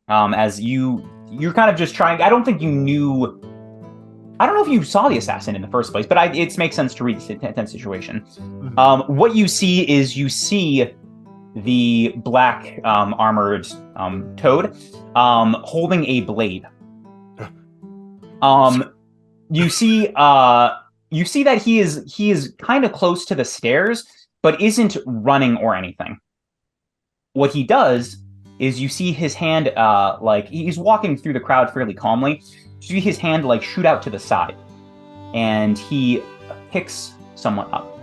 [SPEAKER 4] As you're kind of just trying. I don't know if you saw the assassin in the first place, but it makes sense to read the 10 situation. What you see is the black armored toad holding a blade. You see that he is kind of close to the stairs, but isn't running or anything. What he does is you see his hand, like he's walking through the crowd fairly calmly. You see his hand like shoot out to the side, and he picks someone up.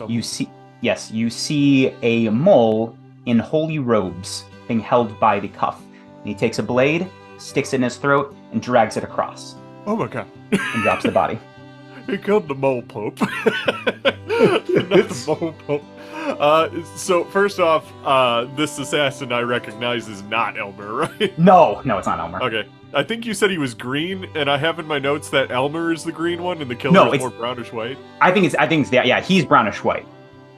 [SPEAKER 4] You see a mole in holy robes being held by the cuff. And he takes a blade, sticks it in his throat, and drags it across.
[SPEAKER 1] Oh my god.
[SPEAKER 4] And drops the body.
[SPEAKER 1] He killed the mole pope. Not the mole pope. So first off, this assassin I recognize is not Elmer, right?
[SPEAKER 4] No, it's not Elmer.
[SPEAKER 1] Okay. I think you said he was green, and I have in my notes that Elmer is the green one and the killer is more brownish white.
[SPEAKER 4] I think it's he's brownish white.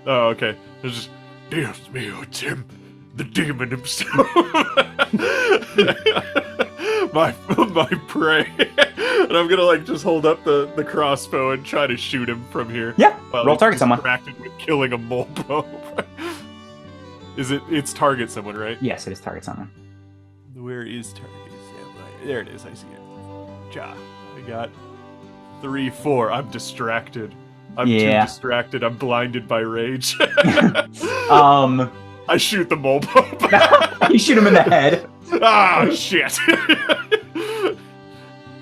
[SPEAKER 1] Oh, okay. It's just, Dios mío, Tim, the demon himself. my prey. And I'm gonna just hold up the crossbow and try to shoot him from here.
[SPEAKER 4] Yeah, roll target someone.
[SPEAKER 1] Distracted with killing a mole pope. It's target someone, right?
[SPEAKER 4] Yes, it is target someone.
[SPEAKER 1] Where is target? There it is, I see it. Ja, I got 3, 4. I'm distracted. I'm too distracted. I'm blinded by rage. I shoot the mole pope.
[SPEAKER 4] You shoot him in the head.
[SPEAKER 1] Ah, shit.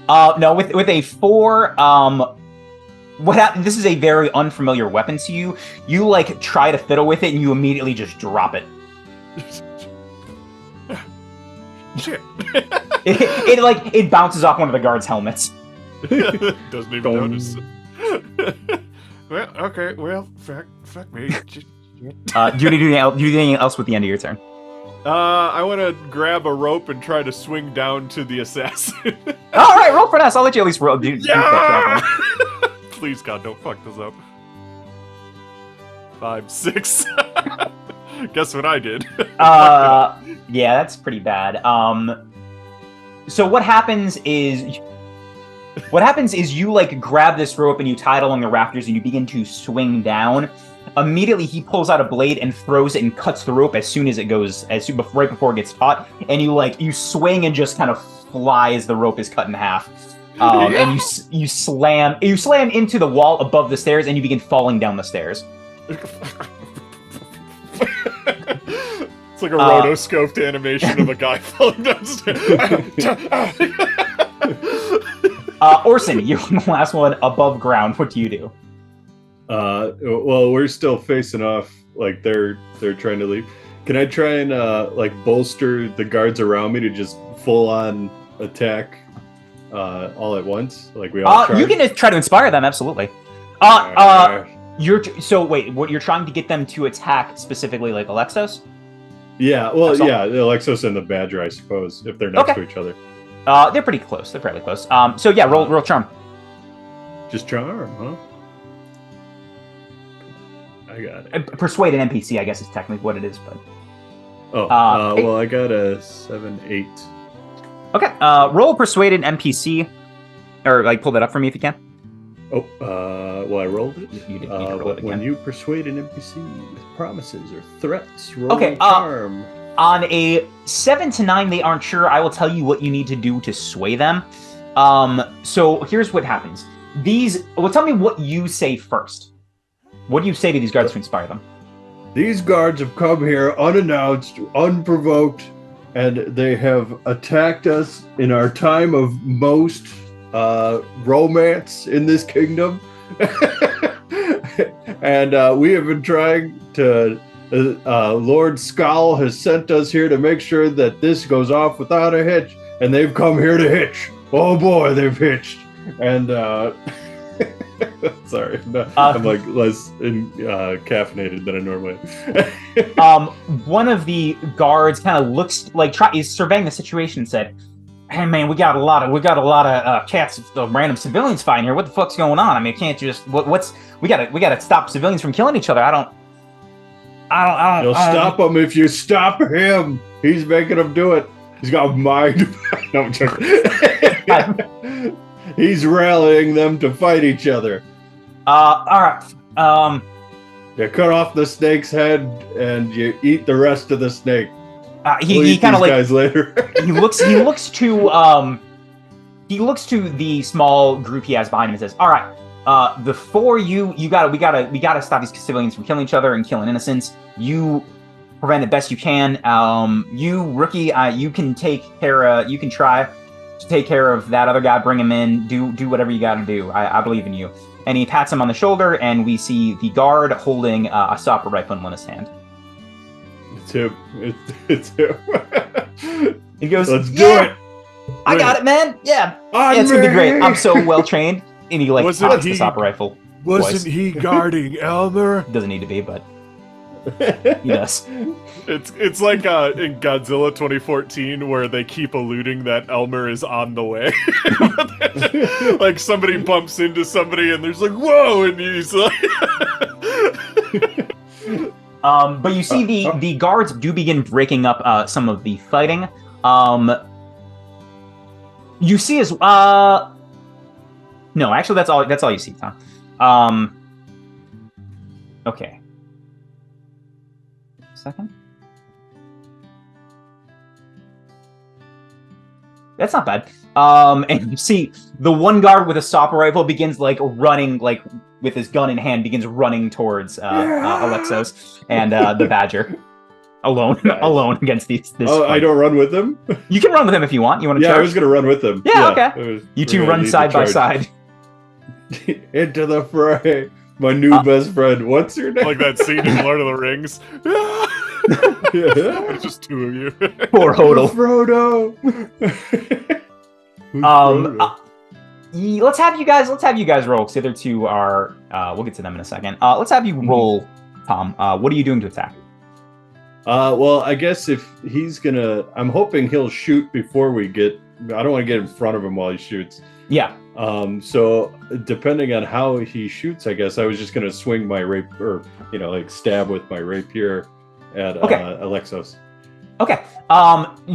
[SPEAKER 4] No, with a 4, this is a very unfamiliar weapon to you. You try to fiddle with it and you immediately just drop it.
[SPEAKER 1] Shit.
[SPEAKER 4] It bounces off one of the guards' helmets.
[SPEAKER 1] Doesn't even notice. Well, okay, well, fuck me.
[SPEAKER 4] Do you do anything else with the end of your turn?
[SPEAKER 1] I want to grab a rope and try to swing down to the assassin.
[SPEAKER 4] All right, roll for us. I'll let you at least roll.
[SPEAKER 1] Please, God, don't fuck this up. 5, 6. Guess what I did?
[SPEAKER 4] Yeah, that's pretty bad. So what happens is you grab this rope and you tie it along the rafters and you begin to swing down. Immediately he pulls out a blade and throws it and cuts the rope as soon as it goes, right before it gets taut. And you swing and just kind of fly as the rope is cut in half. And you slam into the wall above the stairs and you begin falling down the stairs.
[SPEAKER 1] It's like a rotoscoped animation of a guy falling downstairs.
[SPEAKER 4] Orson, you're the last one above ground. What do you do?
[SPEAKER 2] Well, we're still facing off. They're trying to leave. Can I try and bolster the guards around me to just full on attack all at once? We all charge?
[SPEAKER 4] You can try to inspire them. Absolutely. What you're trying to get them to attack specifically Alexos?
[SPEAKER 2] Yeah, well, yeah, the Alexos and the Badger, I suppose, if they're next to each other.
[SPEAKER 4] They're pretty close. They're fairly close. Roll charm.
[SPEAKER 2] Just charm, huh? I got it.
[SPEAKER 4] Persuade an NPC, I guess, is technically what it is, but.
[SPEAKER 2] Well, I got a 7, 8.
[SPEAKER 4] Okay. Roll persuade an NPC, or pull that up for me if you can.
[SPEAKER 2] Well, I rolled it.
[SPEAKER 4] You did roll it again.
[SPEAKER 2] When you persuade an NPC with promises or threats, roll charm.
[SPEAKER 4] On a 7 to 9, they aren't sure. I will tell you what you need to do to sway them. So here's what happens. Tell me what you say first. What do you say to these guards to inspire them?
[SPEAKER 2] These guards have come here unannounced, unprovoked, and they have attacked us in our time of most romance in this kingdom. And we have been trying to. Lord Skull has sent us here to make sure that this goes off without a hitch, and they've come here to hitch. Oh boy, they've hitched. And sorry, I'm like less caffeinated than I normally am.
[SPEAKER 4] One of the guards kind of looks like is surveying the situation and said, "Hey man, we got a lot of cats, random civilians fighting here. What the fuck's going on? I mean, can't you just we gotta stop civilians from killing each other. I don't.
[SPEAKER 2] You'll stop him if you stop him. He's making them do it. He's got a mind." No, I'm joking. He's rallying them to fight each other.
[SPEAKER 4] All right.
[SPEAKER 2] You cut off the snake's head and you eat the rest of the snake.
[SPEAKER 4] He kind of like
[SPEAKER 2] guys later.
[SPEAKER 4] he looks to the small group he has behind him and says, "All right, the four we gotta stop these civilians from killing each other and killing innocents. You prevent it best you can. You rookie, you can you can try to take care of that other guy. Bring him in. Do whatever you gotta do. I believe in you." And he pats him on the shoulder, and we see the guard holding a stopper rifle in his hand.
[SPEAKER 2] It's him. It's him.
[SPEAKER 4] He goes,
[SPEAKER 2] "Let's do it.
[SPEAKER 4] I got it, man. Yeah, it's gonna be great. I'm so well trained." And he cocks the stopper rifle.
[SPEAKER 1] Wasn't he guarding Elmer?
[SPEAKER 4] Doesn't need to be, but he does.
[SPEAKER 1] It's like in Godzilla 2014 where they keep alluding that Elmer is on the way. Like somebody bumps into somebody and there's like, whoa, and he's like
[SPEAKER 4] but you see the guards do begin breaking up some of the fighting. You see as no, actually that's all you see, Tom. Okay. Second. That's not bad. And you see the one guard with a stopper rifle begins running, with his gun in hand, begins running towards Alexos and the Badger. Alone against this.
[SPEAKER 2] Oh, I don't run with him?
[SPEAKER 4] You can run with him if you want. You want to charge?
[SPEAKER 2] I was going to run with him.
[SPEAKER 4] Yeah, okay. You two run side by side.
[SPEAKER 2] Into the fray. My new best friend. What's your name?
[SPEAKER 1] like that scene in Lord of the Rings. It's just two of you.
[SPEAKER 4] Poor Hodel.
[SPEAKER 2] Frodo.
[SPEAKER 4] Let's have you guys roll, because the other two are we'll get to them in a second. Let's have you roll, Tom. What are you doing to attack?
[SPEAKER 2] Well, I guess if he's gonna, I'm hoping he'll shoot before we get. I don't want to get in front of him while he shoots.
[SPEAKER 4] Yeah.
[SPEAKER 2] So depending on how he shoots, I guess I was just gonna swing my rapier, or stab with my rapier at Alexos.
[SPEAKER 4] Okay.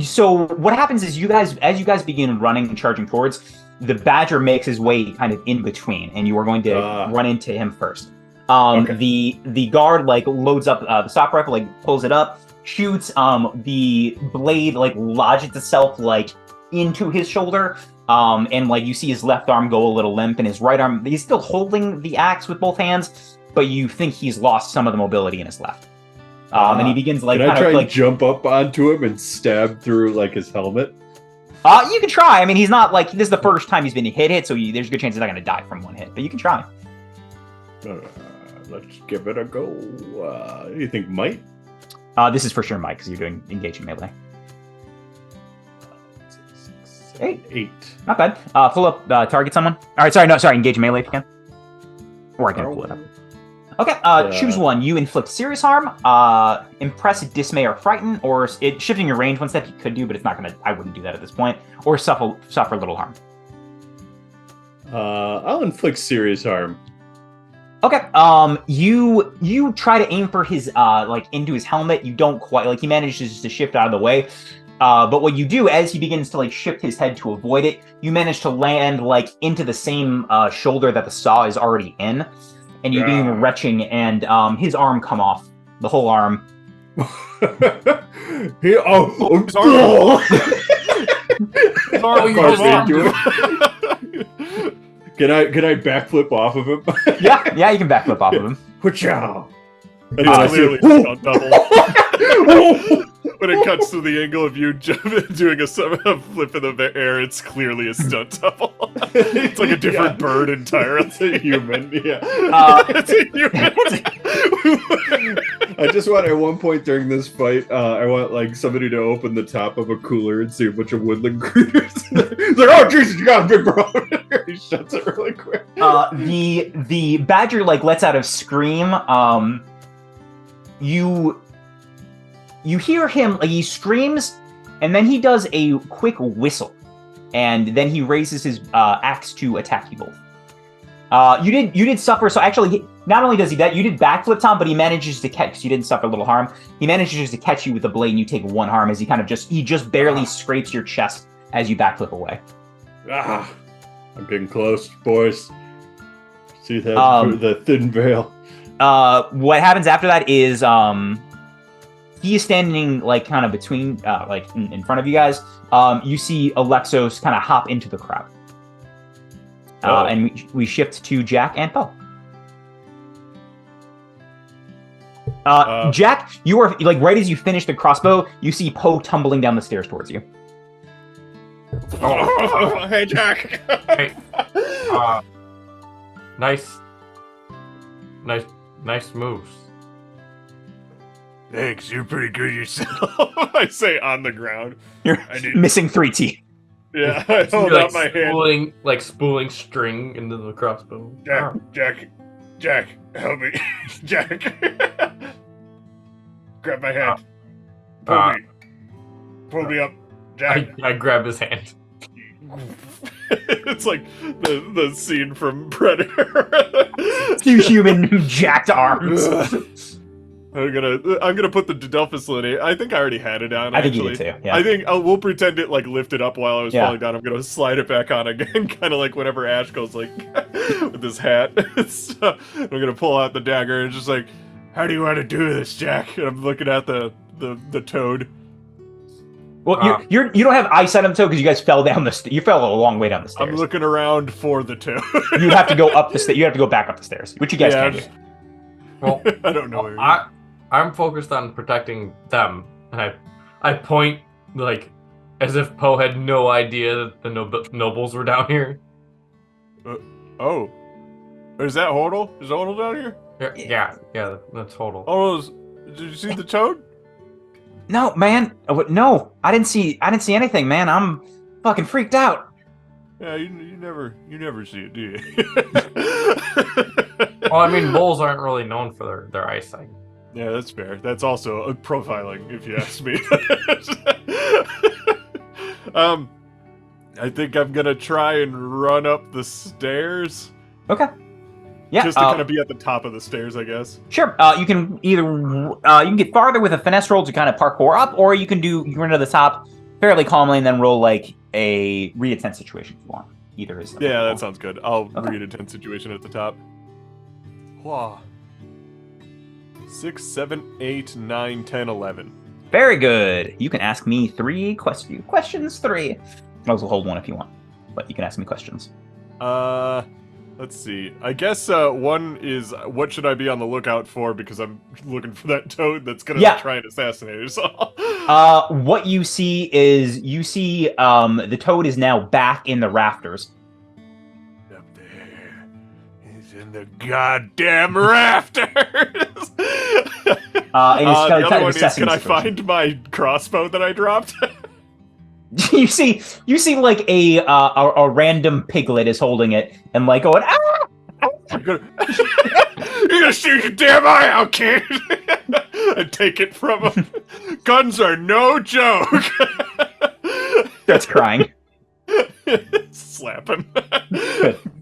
[SPEAKER 4] So what happens is as you guys begin running and charging towards, the Badger makes his way kind of in between, and you are going to run into him first. The guard loads up the stop rifle, pulls it up, shoots. The blade lodges itself into his shoulder. And you see his left arm go a little limp, and his right arm, he's still holding the axe with both hands, but you think he's lost some of the mobility in his left. And he begins
[SPEAKER 2] Can I try and jump up onto him and stab through his helmet?
[SPEAKER 4] You can try. I mean, he's not this is the first time he's been hit, so there's a good chance he's not going to die from one hit, but you can try.
[SPEAKER 2] Let's give it a go. You think might?
[SPEAKER 4] This is for sure might, because you're doing engaging melee.
[SPEAKER 2] 8.
[SPEAKER 4] Not bad. Pull up, target someone. All right, engage melee if you can. Or I can pull it up. Okay, choose one. You inflict serious harm, impress, dismay, or frighten, or shifting your range one step you could do, but it's not I wouldn't do that at this point, or suffer little harm.
[SPEAKER 2] I'll inflict serious harm.
[SPEAKER 4] Okay, you try to aim for his, into his helmet. You don't quite, he manages to shift out of the way. But what you do, as he begins to shift his head to avoid it, you manage to land into the same shoulder that the saw is already in, and you begin retching, and his arm come off, the whole arm.
[SPEAKER 2] Can I backflip off of him?
[SPEAKER 4] yeah, you can backflip off of him.
[SPEAKER 2] Wha-chow.
[SPEAKER 1] Clearly on double. when it cuts to the angle of you doing a flip in the air, it's clearly a stunt double. It's like a different bird entirely.
[SPEAKER 2] It's a human, yeah.
[SPEAKER 1] It's a human.
[SPEAKER 2] I just want, at one point during this fight, I want like somebody to open the top of a cooler and see a bunch of woodland critters. It's like, oh Jesus, you got a big bro. He shuts it really quick.
[SPEAKER 4] The badger like lets out a scream. You hear him, like, he screams, and then he does a quick whistle, and then he raises his axe to attack you both. You did suffer, so actually, not only does he that, you did backflip, Tom, but he manages to catch, you didn't suffer a little harm. He manages to catch you with the blade, and you take 1 harm as he just barely scrapes your chest as you backflip away.
[SPEAKER 2] Ah, I'm getting close, boys. See that through the thin veil.
[SPEAKER 4] What happens after that is, he is standing, like, kind of between, like, in front of you guys. You see Alexos kind of hop into the crowd. And we shift to Jack and Poe. Jack, you are, like, right as you finish the crossbow, you see Poe tumbling down the stairs towards you.
[SPEAKER 1] Hey, Jack.
[SPEAKER 3] Hey. Nice moves.
[SPEAKER 1] Thanks, you're pretty good yourself. I say on the ground.
[SPEAKER 4] You're missing 3 teeth.
[SPEAKER 1] Yeah, I hold out my hand.
[SPEAKER 3] Spooling string into the crossbow.
[SPEAKER 1] Jack, help me. Jack. Grab my hand. Pull me up. Jack.
[SPEAKER 3] I grab his hand.
[SPEAKER 1] It's like the scene from Predator.
[SPEAKER 4] 2 human jacked arms.
[SPEAKER 1] I'm gonna put the Delphus Linny. I think I already had it on.
[SPEAKER 4] I think you did too. Yeah.
[SPEAKER 1] I think we'll pretend it like lifted up while I was falling down. I'm gonna slide it back on again, kind of like whenever Ash goes like with his hat. I'm gonna pull out the dagger and just like, how do you want to do this, Jack? And I'm looking at the toad.
[SPEAKER 4] Well, you don't have eyesight on the toad because you guys fell down you fell a long way down the stairs.
[SPEAKER 1] I'm looking around for the toad.
[SPEAKER 4] You have to go up the stairs. You have to go back up the stairs, which you guys can do.
[SPEAKER 3] Well,
[SPEAKER 1] I don't know.
[SPEAKER 3] I'm focused on protecting them, and I point like as if Poe had no idea that the nobles were down here.
[SPEAKER 1] Oh, is that Hodel? Is Hodel down here?
[SPEAKER 3] Yeah, that's Hodel.
[SPEAKER 1] Oh, did you see the toad?
[SPEAKER 4] No, man. No, I didn't see anything, man. I'm fucking freaked out.
[SPEAKER 1] Yeah, you never see it, do you?
[SPEAKER 3] Well, I mean, bulls aren't really known for their eyesight.
[SPEAKER 1] Yeah, that's fair. That's also profiling, if you ask me. I think I'm gonna try and run up the stairs.
[SPEAKER 4] Okay. Yeah.
[SPEAKER 1] Just to kind of be at the top of the stairs, I guess.
[SPEAKER 4] Sure. You can either you can get farther with a finesse roll to kind of parkour up, or you can run to the top fairly calmly and then roll like a read a tense situation if you want. Either is.
[SPEAKER 1] Yeah, that sounds good. I'll read a tense situation at the top. Wow. 6, 7, 8, 9, 10, 11.
[SPEAKER 4] Very good. You can ask me 3 questions. Questions 3. I can also hold 1 if you want, but you can ask me questions.
[SPEAKER 1] Let's see. I guess one is, what should I be on the lookout for? Because I'm looking for that toad that's gonna try and assassinate us all.
[SPEAKER 4] What you see is the toad is now back in the rafters.
[SPEAKER 1] Up there. He's in the goddamn rafters.
[SPEAKER 4] And it's
[SPEAKER 1] the other one is,
[SPEAKER 4] can
[SPEAKER 1] I find my crossbow that I dropped?
[SPEAKER 4] you see like a random piglet is holding it and like going, ah!
[SPEAKER 1] You're gonna shoot your damn eye out, kid! And take it from him. Guns are no joke.
[SPEAKER 4] Starts crying.
[SPEAKER 1] Slap him.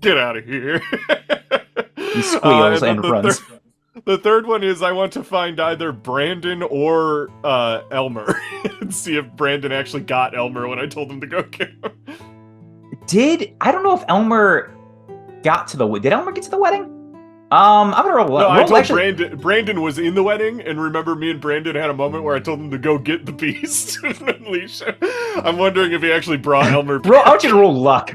[SPEAKER 1] Get out of here.
[SPEAKER 4] He squeals and runs.
[SPEAKER 1] The third one is I want to find either Brandon or Elmer and see if Brandon actually got Elmer when I told him to go get him.
[SPEAKER 4] I don't know if Elmer got to the wedding. Did Elmer get to the wedding? I'm gonna roll.
[SPEAKER 1] No, I told Brandon was in the wedding, and remember me and Brandon had a moment where I told him to go get the beast and unleash him. I'm wondering if he actually brought Elmer back.
[SPEAKER 4] I want you to roll luck.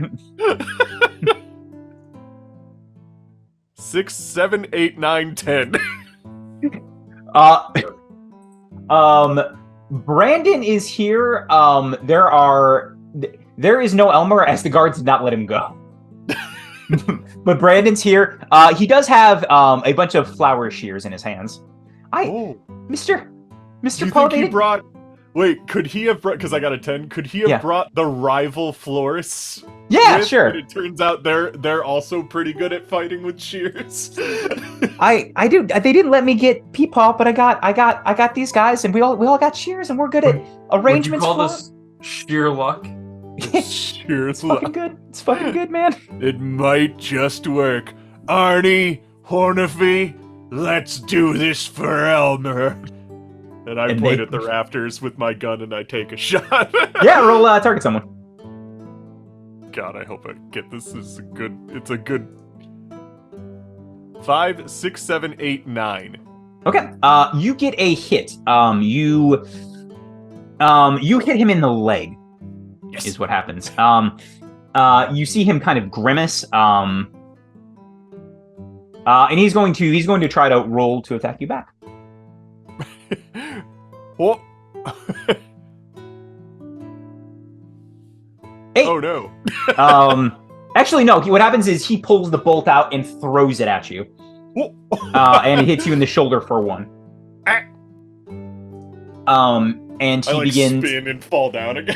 [SPEAKER 1] 6, 7, 8, 9, 10.
[SPEAKER 4] Brandon is here. There is no Elmer, as the guards did not let him go. But Brandon's here. He does have a bunch of flower shears in his hands. Mr.
[SPEAKER 1] Do you
[SPEAKER 4] Paul,
[SPEAKER 1] think he brought... Wait, could he have brought... Because I got a 10. Could he have brought the rival florists?
[SPEAKER 4] Yeah, sure.
[SPEAKER 1] And it turns out they're also pretty good at fighting with shears.
[SPEAKER 4] I do. They didn't let me get Peepaw, but I got these guys, and we all got shears, and we're good at arrangements.
[SPEAKER 3] Would you call this sheer luck?
[SPEAKER 1] Shears
[SPEAKER 4] It's fucking good. It's fucking good, man.
[SPEAKER 1] It might just work. Arnie, Hornify, let's do this for Elmer. And I point at the rafters with my gun and I take a shot.
[SPEAKER 4] Yeah, roll target someone.
[SPEAKER 1] God, I hope I get this. It's a good 5, 6, 7, 8, 9.
[SPEAKER 4] Okay. You get a hit. You hit him in the leg. Yes. Is what happens. You see him kind of grimace. And he's going to try to roll to attack you back.
[SPEAKER 1] Oh.
[SPEAKER 4] Hey.
[SPEAKER 1] Oh no.
[SPEAKER 4] Actually, no. What happens is he pulls the bolt out and throws it at you. And it hits you in the shoulder for 1. And he begins
[SPEAKER 1] spin and fall down again.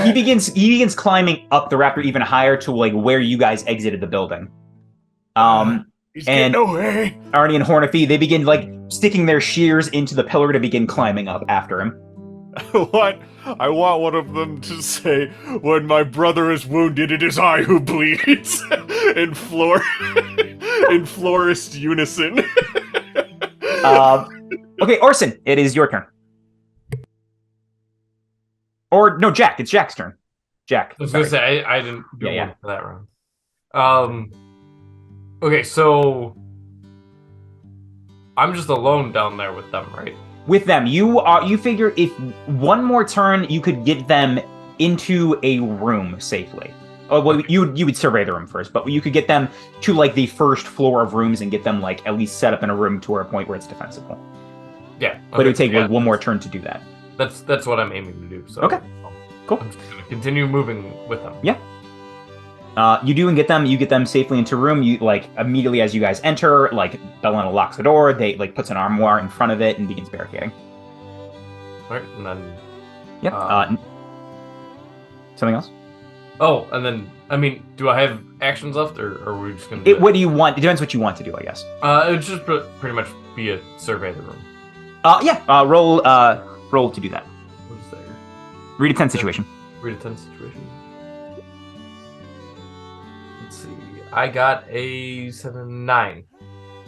[SPEAKER 4] he begins climbing up the raptor even higher to like where you guys exited the building.
[SPEAKER 1] He's
[SPEAKER 4] and
[SPEAKER 1] getting away.
[SPEAKER 4] Arnie and Hornify, they begin like sticking their shears into the pillar to begin climbing up after him.
[SPEAKER 1] What? I want one of them to say, "When my brother is wounded, it is I who bleeds." in florist unison.
[SPEAKER 4] Okay, Orson, it is your turn. Or no, Jack. It's Jack's turn. Jack.
[SPEAKER 3] I was gonna say I didn't do one for that round. Okay, so I'm just alone down there with them, right?
[SPEAKER 4] With them, you figure if one more turn, you could get them into a room safely. Oh, well, you would survey the room first, but you could get them to like the first floor of rooms and get them like at least set up in a room to a point where it's defensible.
[SPEAKER 3] Yeah, okay,
[SPEAKER 4] but it would take like one more turn to do that.
[SPEAKER 3] That's what I'm aiming to do. So
[SPEAKER 4] okay, cool.
[SPEAKER 3] I'm just gonna continue moving with them.
[SPEAKER 4] Yeah. You do and get them. You get them safely into a room. You like immediately as you guys enter, like Bellana locks the door. They like puts an armoire in front of it and begins barricading.
[SPEAKER 3] All right, and then
[SPEAKER 4] something else.
[SPEAKER 3] Oh, and then I mean, do I have actions left, or are we just gonna?
[SPEAKER 4] What do you want? It depends what you want to do, I guess.
[SPEAKER 3] It would just pretty much be a survey of the room.
[SPEAKER 4] Roll to do that.
[SPEAKER 3] What is there?
[SPEAKER 4] Read a 10 situation.
[SPEAKER 3] Read a 10 situation. Let's see. I got a 7-9.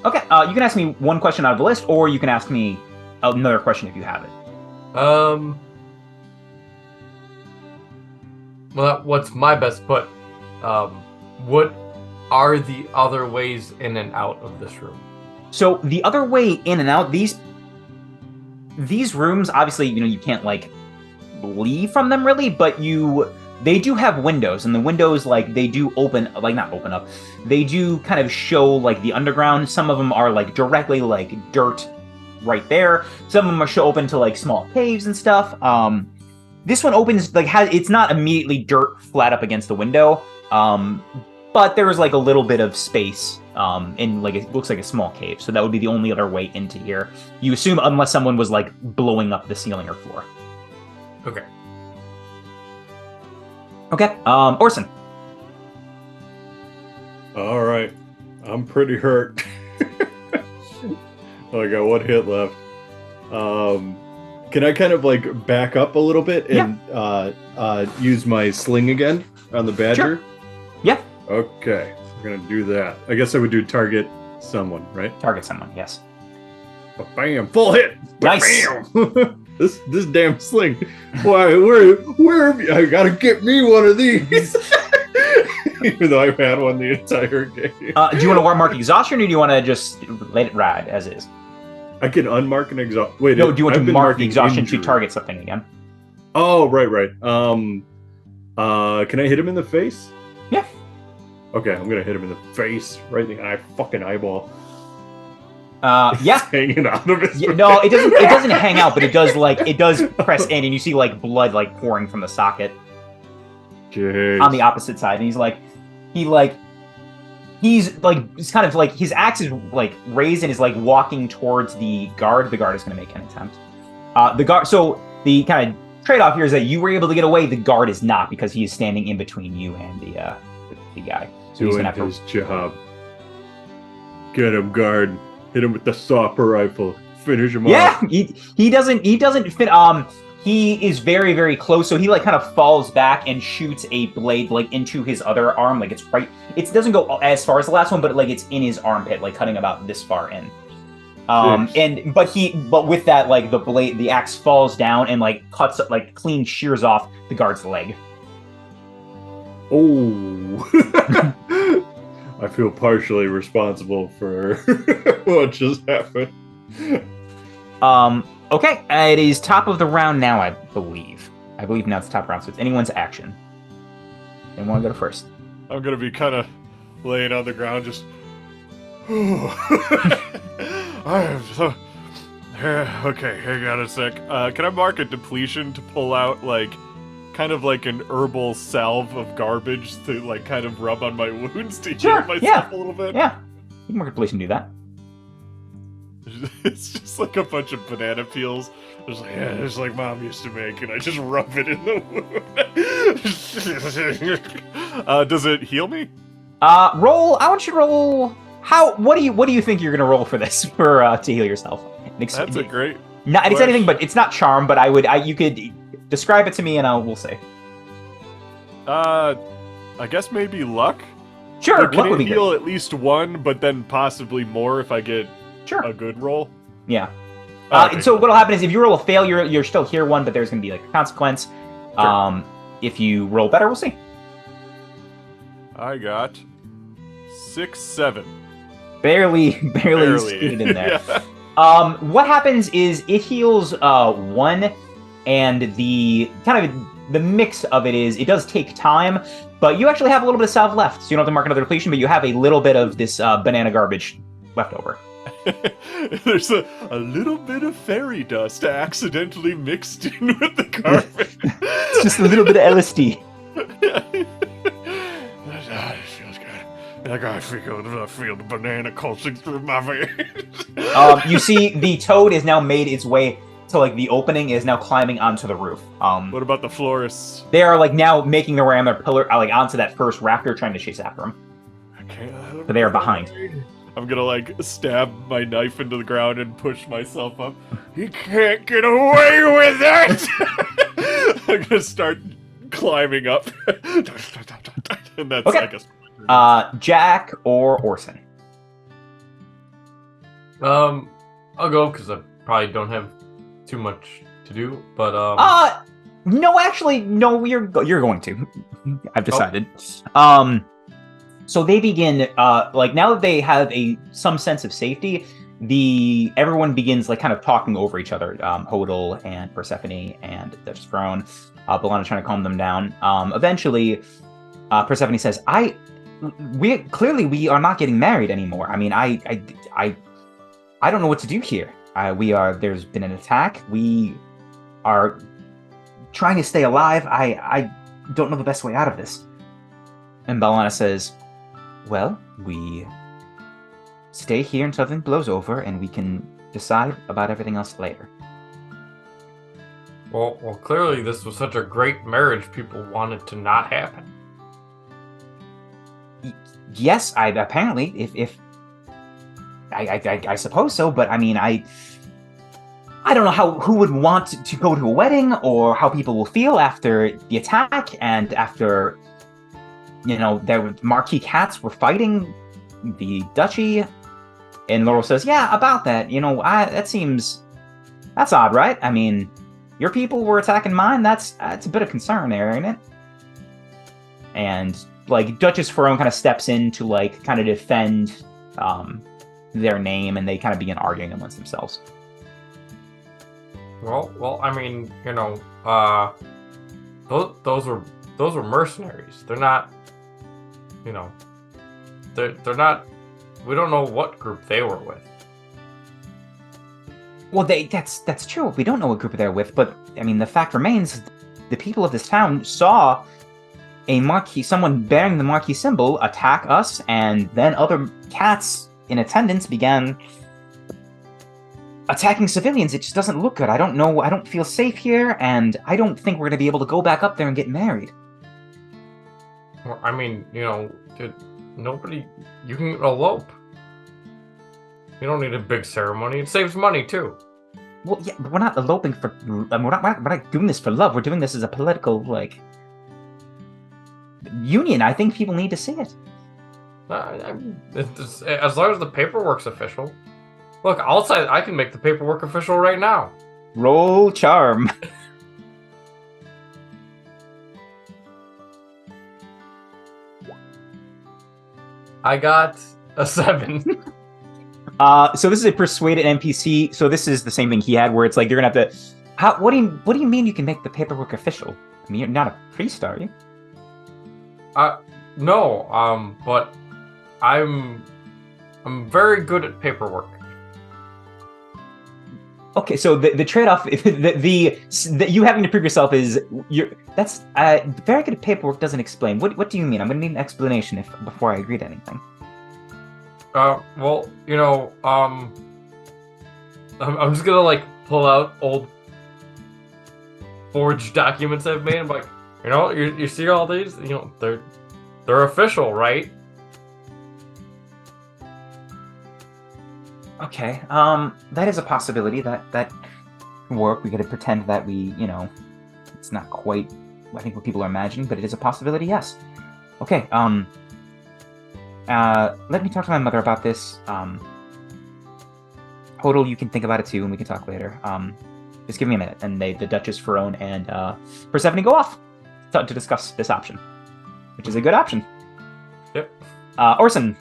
[SPEAKER 4] Okay. You can ask me one question out of the list, or you can ask me another question if you have it.
[SPEAKER 3] Well, what's my best put? What are the other ways in and out of this room?
[SPEAKER 4] So the other way in and out, these rooms, obviously, you can't like leave from them really, but they do have windows, and the windows like they do not open up. They do kind of show like the underground. Some of them are like directly like dirt right there. Some of them are open to like small caves and stuff. This one opens like it's not immediately dirt flat up against the window, but there is like a little bit of space in like it looks like a small cave. So that would be the only other way into here. You assume unless someone was like blowing up the ceiling or floor.
[SPEAKER 3] Okay.
[SPEAKER 4] Okay. Orson.
[SPEAKER 2] All right. I'm pretty hurt. I got one hit left. Can I kind of like back up a little bit and use my sling again on the badger?
[SPEAKER 4] Sure. Yeah.
[SPEAKER 2] Okay. We're going to do that. I guess I would do target someone, right?
[SPEAKER 4] Target someone, yes.
[SPEAKER 2] Bam! Full hit!
[SPEAKER 4] Nice!
[SPEAKER 2] Bam. This damn sling. Why, where have you? I gotta get me one of these! Even though I've had one the entire game.
[SPEAKER 4] Do you want to mark exhaustion, or do you want to just let it ride as is?
[SPEAKER 2] I can unmark an exhaustion. Wait,
[SPEAKER 4] no, do you want
[SPEAKER 2] I've
[SPEAKER 4] to
[SPEAKER 2] been
[SPEAKER 4] mark the
[SPEAKER 2] marking
[SPEAKER 4] exhaustion
[SPEAKER 2] injury.
[SPEAKER 4] to target something again?
[SPEAKER 2] Oh, right. Can I hit him in the face?
[SPEAKER 4] Yeah.
[SPEAKER 2] Okay, I'm gonna hit him in the face, right in the fucking eyeball.
[SPEAKER 4] Yeah.
[SPEAKER 2] hanging out of his.
[SPEAKER 4] Yeah, no, it doesn't. It doesn't hang out, but it does press in, and you see like blood like pouring from the socket
[SPEAKER 2] Jeez.
[SPEAKER 4] on the opposite side. And he's kind of like his axe is like raised and is like walking towards the guard. The guard is going to make an attempt. The guard. So the kind of trade-off here is that you were able to get away. The guard is not, because he is standing in between you and the guy. So he's
[SPEAKER 2] Doing
[SPEAKER 4] gonna have
[SPEAKER 2] his job. Get him, guard. Hit him with the stopper rifle. Finish him off.
[SPEAKER 4] Yeah, he doesn't fit. He is very, very close, so he like kind of falls back and shoots a blade like into his other arm, like it's right. It doesn't go as far as the last one, but like it's in his armpit, like cutting about this far in. But with that, like the axe falls down and like cuts, like clean shears off the guard's leg.
[SPEAKER 2] Oh. I feel partially responsible for what just happened.
[SPEAKER 4] Okay, it is top of the round now, I believe. I believe now it's top round, so it's anyone's action. Anyone want to go first?
[SPEAKER 1] I'm gonna be kind of laying on the ground, just. I am so. Okay, hang on a sec. Can I mark a depletion to pull out like, kind of like an herbal salve of garbage to like kind of rub on my wounds to heal myself a little bit?
[SPEAKER 4] Yeah, you can mark a depletion and do that.
[SPEAKER 1] It's just like a bunch of banana peels. It's like Mom used to make, and I just rub it in the wound. Does it heal me?
[SPEAKER 4] Roll. I want you to roll. What do you think you're gonna roll for this to heal yourself?
[SPEAKER 1] That's a great.
[SPEAKER 4] It's anything, but it's not charm. But you could describe it to me, and we'll say.
[SPEAKER 1] I guess maybe luck.
[SPEAKER 4] Sure,
[SPEAKER 1] can
[SPEAKER 4] luck
[SPEAKER 1] it
[SPEAKER 4] would be
[SPEAKER 1] heal
[SPEAKER 4] good.
[SPEAKER 1] at least one, but then possibly more if I get a good roll?
[SPEAKER 4] Yeah.
[SPEAKER 1] Okay.
[SPEAKER 4] So what'll happen is if you roll a fail, you're still here one, but there's gonna be like a consequence.
[SPEAKER 1] Sure.
[SPEAKER 4] If you roll better, we'll see.
[SPEAKER 1] I got 6, 7.
[SPEAKER 4] Barely skated in there.
[SPEAKER 1] Yeah.
[SPEAKER 4] What happens is it heals 1, and the kind of the mix of it is it does take time, but you actually have a little bit of salve left, so you don't have to mark another depletion, but you have a little bit of this banana garbage left over.
[SPEAKER 1] There's a little bit of fairy dust accidentally mixed in with the garbage.
[SPEAKER 4] It's just a little bit of LSD.
[SPEAKER 1] It feels good. Like I feel the banana coursing through my veins.
[SPEAKER 4] You see the toad is now made its way to like the opening, is now climbing onto the roof.
[SPEAKER 1] What about the florists?
[SPEAKER 4] They are like now making their way on their pillar, like onto that first raptor, trying to chase after him. But they are behind.
[SPEAKER 1] I'm gonna like stab my knife into the ground and push myself up. He can't get away with it! I'm gonna start climbing up. And that's,
[SPEAKER 4] okay.
[SPEAKER 1] I guess.
[SPEAKER 4] Jack or Orson?
[SPEAKER 3] I'll go because I probably don't have too much to do, but
[SPEAKER 4] no, actually, no, you're going to. I've decided. So they begin, like now that they have some sense of safety, everyone begins like kind of talking over each other. Hodel and Persephone and Duchess Throne, Bellana trying to calm them down. Eventually, Persephone says, we are not getting married anymore. I mean, I don't know what to do here. There's been an attack. We are trying to stay alive. I don't know the best way out of this. And Bellana says, well, we stay here until everything blows over, and we can decide about everything else later.
[SPEAKER 3] Well, clearly this was such a great marriage, people wanted to not happen.
[SPEAKER 4] Yes, apparently, if I suppose so, but I mean, I don't know who would want to go to a wedding, or how people will feel after the attack, and after, their marquee cats were fighting the duchy. And Laurel says, yeah, about that, that's odd, right? I mean, your people were attacking mine, that's a bit of concern there, ain't it? And, like, Duchess Ferone kind of steps in to, like, kind of defend their name, and they kind of begin arguing amongst themselves.
[SPEAKER 3] Well, I mean, those were mercenaries. They're not, they're not. We don't know what group they were with.
[SPEAKER 4] Well, that's true. We don't know what group they're with, but I mean, the fact remains, the people of this town saw a marquee, someone bearing the marquee symbol, attack us, and then other cats in attendance began attacking civilians. It just doesn't look good. I don't know. I don't feel safe here, and I don't think we're going to be able to go back up there and get married.
[SPEAKER 3] Well, I mean, nobody. You can elope. You don't need a big ceremony. It saves money too.
[SPEAKER 4] Well, yeah, but we're not eloping for. We're not doing this for love. We're doing this as a political union. I think people need to see it.
[SPEAKER 3] As long as the paperwork's official. Look, I can make the paperwork official right now.
[SPEAKER 4] Roll charm.
[SPEAKER 3] I got a 7.
[SPEAKER 4] So this is a persuaded NPC. So this is the same thing he had, where it's like you're gonna have to. What do you mean you can make the paperwork official? I mean, you're not a priest, are you?
[SPEAKER 3] No. But I'm very good at paperwork.
[SPEAKER 4] Okay, so the trade-off, the you having to prove yourself is that's very good at paperwork doesn't explain. What do you mean? I'm gonna need an explanation before I agree to anything.
[SPEAKER 3] Well, I'm just gonna pull out old forged documents I've made. I'm like, you see all these? They're official, right?
[SPEAKER 4] Okay, that is a possibility. That can work. We gotta pretend that we, it's not quite, I think, what people are imagining, but it is a possibility, yes. Okay, let me talk to my mother about this. Hodel, you can think about it too, and we can talk later. Just give me a minute. And the Duchess, Ferone, and Persephone go off to discuss this option, which is a good option.
[SPEAKER 3] Yep.
[SPEAKER 4] Orson.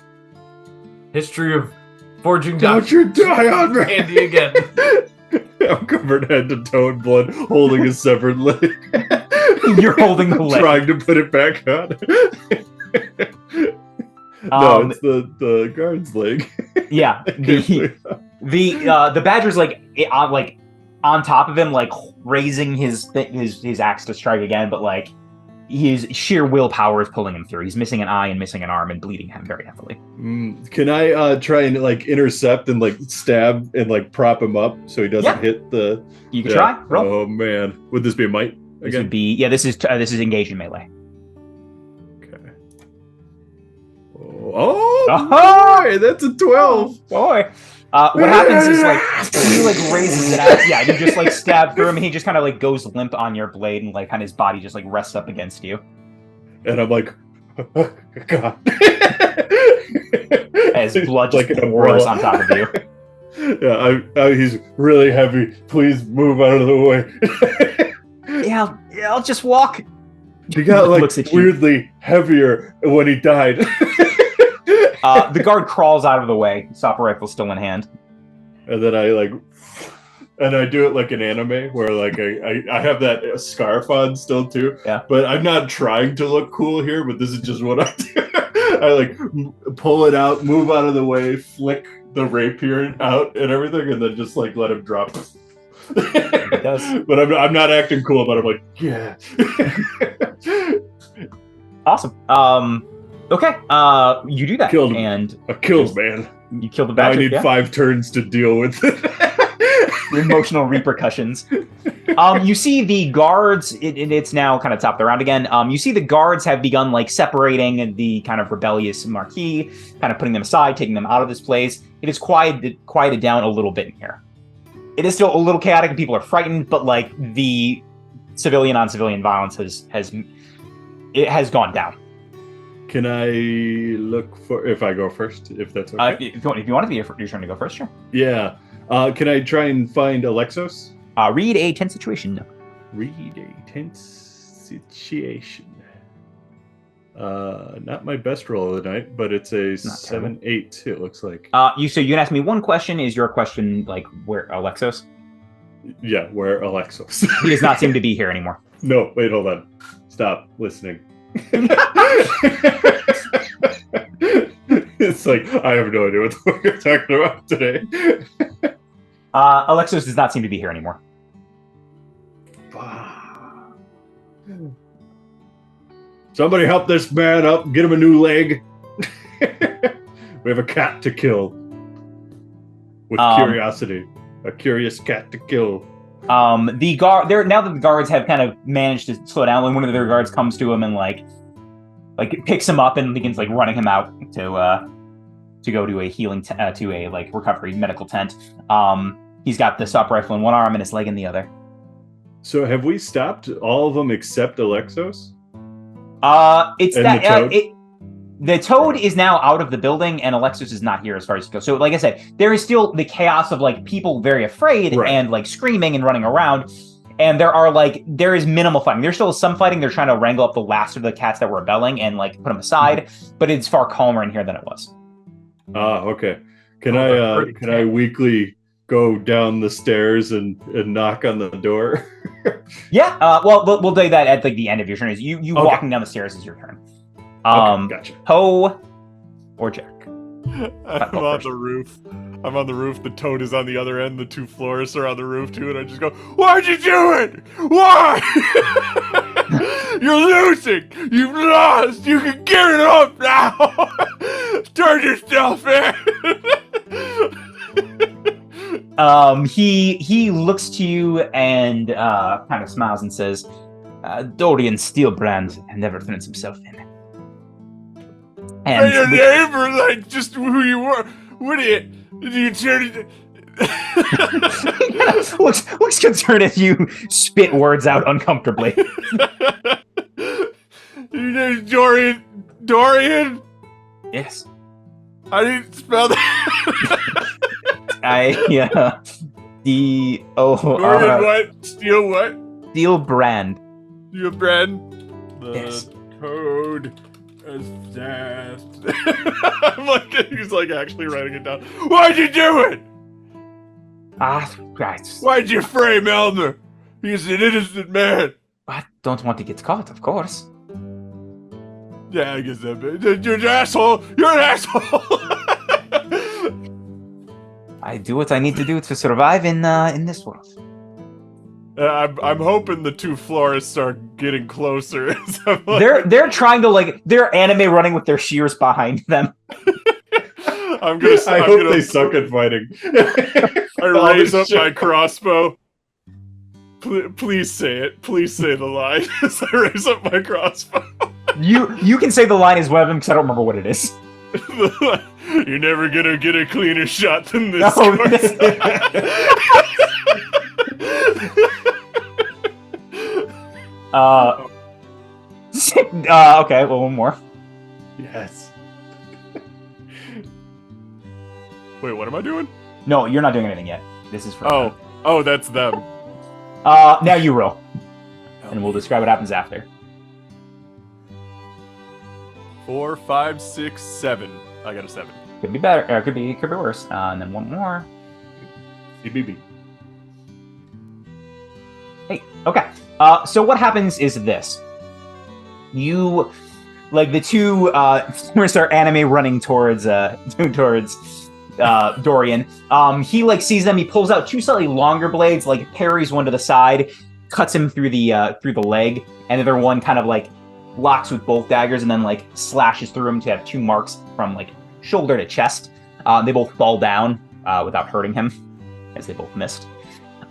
[SPEAKER 3] History of forging
[SPEAKER 2] Don't you die on me!
[SPEAKER 3] Andy again.
[SPEAKER 2] I'm covered head to toe in blood, holding a severed leg.
[SPEAKER 4] You're holding the leg.
[SPEAKER 2] Trying to put it back on. No, it's the guard's leg.
[SPEAKER 4] Yeah. The badger's on top of him, raising his axe to strike again, but his sheer willpower is pulling him through. He's missing an eye and missing an arm and bleeding him very heavily.
[SPEAKER 2] Can I try and intercept and stab and prop him up so he doesn't hit the?
[SPEAKER 4] You can try. Roll.
[SPEAKER 2] Oh man, would this be a might again?
[SPEAKER 4] This would be this is engaged in melee.
[SPEAKER 2] Okay. Oh, boy, that's a 12.
[SPEAKER 4] Boy. What happens is he raises it out. Yeah, you just stab through him, and he just kind of goes limp on your blade, and kind of his body just rests up against you.
[SPEAKER 2] And I'm like, oh, God.
[SPEAKER 4] As blood just pours on top of you.
[SPEAKER 2] Yeah, he's really heavy. Please move out of the way.
[SPEAKER 4] Yeah, I'll just walk.
[SPEAKER 2] He got weirdly heavier when he died.
[SPEAKER 4] The guard crawls out of the way, stopper rifle still in hand.
[SPEAKER 2] And then I do it like an anime where I have that scarf on still too.
[SPEAKER 4] Yeah.
[SPEAKER 2] But I'm not trying to look cool here, but this is just what I do. I pull it out, move out of the way, flick the rapier out and everything, and then just let him drop.
[SPEAKER 4] It does.
[SPEAKER 2] But I'm not acting cool about it. I'm like, yeah.
[SPEAKER 4] Awesome. Okay, you do that.
[SPEAKER 2] I killed man.
[SPEAKER 4] You killed the badger.
[SPEAKER 2] I need 5 turns to deal with it.
[SPEAKER 4] The emotional repercussions. You see the guards, it's now kind of top of the round again. You see the guards have begun separating the kind of rebellious marquis, kind of putting them aside, taking them out of this place. It is quieted down a little bit in here. It is still a little chaotic and people are frightened, but the civilian on civilian violence has gone down.
[SPEAKER 2] Can I look for, if I go first, if that's okay?
[SPEAKER 4] If you want to be your turn to go first, sure.
[SPEAKER 2] Yeah. Can I try and find Alexos?
[SPEAKER 4] Read a tense situation.
[SPEAKER 2] Read a tense situation. Not my best roll of the night, but it's a 7-8, it looks like.
[SPEAKER 4] So you can ask me one question. Is your question where Alexos?
[SPEAKER 2] Yeah, where Alexos?
[SPEAKER 4] He does not seem to be here anymore.
[SPEAKER 2] No, wait, hold on. Stop listening. It's I have no idea what the fuck you're talking about today.
[SPEAKER 4] Alexos does not seem to be here anymore.
[SPEAKER 2] Somebody help this man up. Get him a new leg. We have a cat to kill. With curiosity. A curious cat to kill.
[SPEAKER 4] The guard there now that the guards have kind of managed to slow down, when one of their guards comes to him and like picks him up and begins like running him out to go to a healing to a like recovery medical tent. He's got the stop rifle in one arm and his leg in the other.
[SPEAKER 2] So have we stopped all of them except Alexos?
[SPEAKER 4] It's
[SPEAKER 2] and
[SPEAKER 4] that
[SPEAKER 2] the toad?
[SPEAKER 4] The toad is now out of the building, and Alexis is not here as far as it goes. So, like I said, there is still the chaos of like people very afraid and like screaming and running around. And there is minimal fighting. There's still some fighting. They're trying to wrangle up the last of the cats that were rebelling and like put them aside. But it's far calmer in here than it was.
[SPEAKER 2] Okay. Can I weakly go down the stairs and knock on the door?
[SPEAKER 4] Yeah. Well, we'll do that at like the end of your turn. You okay. Walking down the stairs is your turn.
[SPEAKER 2] Okay, gotcha.
[SPEAKER 4] Ho or Jack?
[SPEAKER 1] I'm on the roof. I'm on the roof. The toad is on the other end. The two florists are on the roof too, and I just go, "Why'd you do it? Why? You're losing. You've lost. You can give it up now. Turn yourself in."
[SPEAKER 4] He looks to you and kind of smiles and says, "Dorian Steelbrand never turns himself in."
[SPEAKER 1] And your neighbor, like, just who you were. What did you turn it?
[SPEAKER 4] looks concerned if you spit words out uncomfortably.
[SPEAKER 1] Your name's Dorian? Dorian?
[SPEAKER 4] Yes.
[SPEAKER 1] I didn't spell that.
[SPEAKER 4] Dorian
[SPEAKER 1] what? Steel what?
[SPEAKER 4] Steelbrand.
[SPEAKER 1] Steelbrand?
[SPEAKER 4] Yes.
[SPEAKER 1] Code. That. I'm like, he's like actually writing it down. Why'd you do it?
[SPEAKER 4] Right.
[SPEAKER 1] Why'd you frame Elmer? He's an innocent man.
[SPEAKER 4] I don't want to get caught, of course.
[SPEAKER 1] Yeah, I guess that. You're an asshole. You're an asshole.
[SPEAKER 4] I do what I need to do to survive in this world.
[SPEAKER 1] I'm hoping the two florists are getting closer. So
[SPEAKER 4] they're trying to they're anime running with their shears behind them.
[SPEAKER 2] I hope they suck at fighting.
[SPEAKER 1] I raise up my crossbow. Please say it. Please say the line. As I raise up my crossbow.
[SPEAKER 4] You can say the line as one of them because I don't remember what it is.
[SPEAKER 1] You're never gonna get a cleaner shot than this.
[SPEAKER 4] Okay, well, one more.
[SPEAKER 2] Yes.
[SPEAKER 1] Wait, what am I doing?
[SPEAKER 4] No, you're not doing anything yet. This is for
[SPEAKER 1] Oh, that's them.
[SPEAKER 4] Now you roll. And we'll describe what happens after.
[SPEAKER 1] 4, 5, 6, 7. I got a 7.
[SPEAKER 4] Could be better, could be worse. And then one more.
[SPEAKER 2] CBB.
[SPEAKER 4] Hey, okay. So what happens is this. You, the two florists are anime running towards Dorian. He sees them. He pulls out two slightly longer blades, parries one to the side, cuts him through the leg, and the other one kind of locks with both daggers and then slashes through him to have two marks from shoulder to chest. They both fall down without hurting him, as they both missed.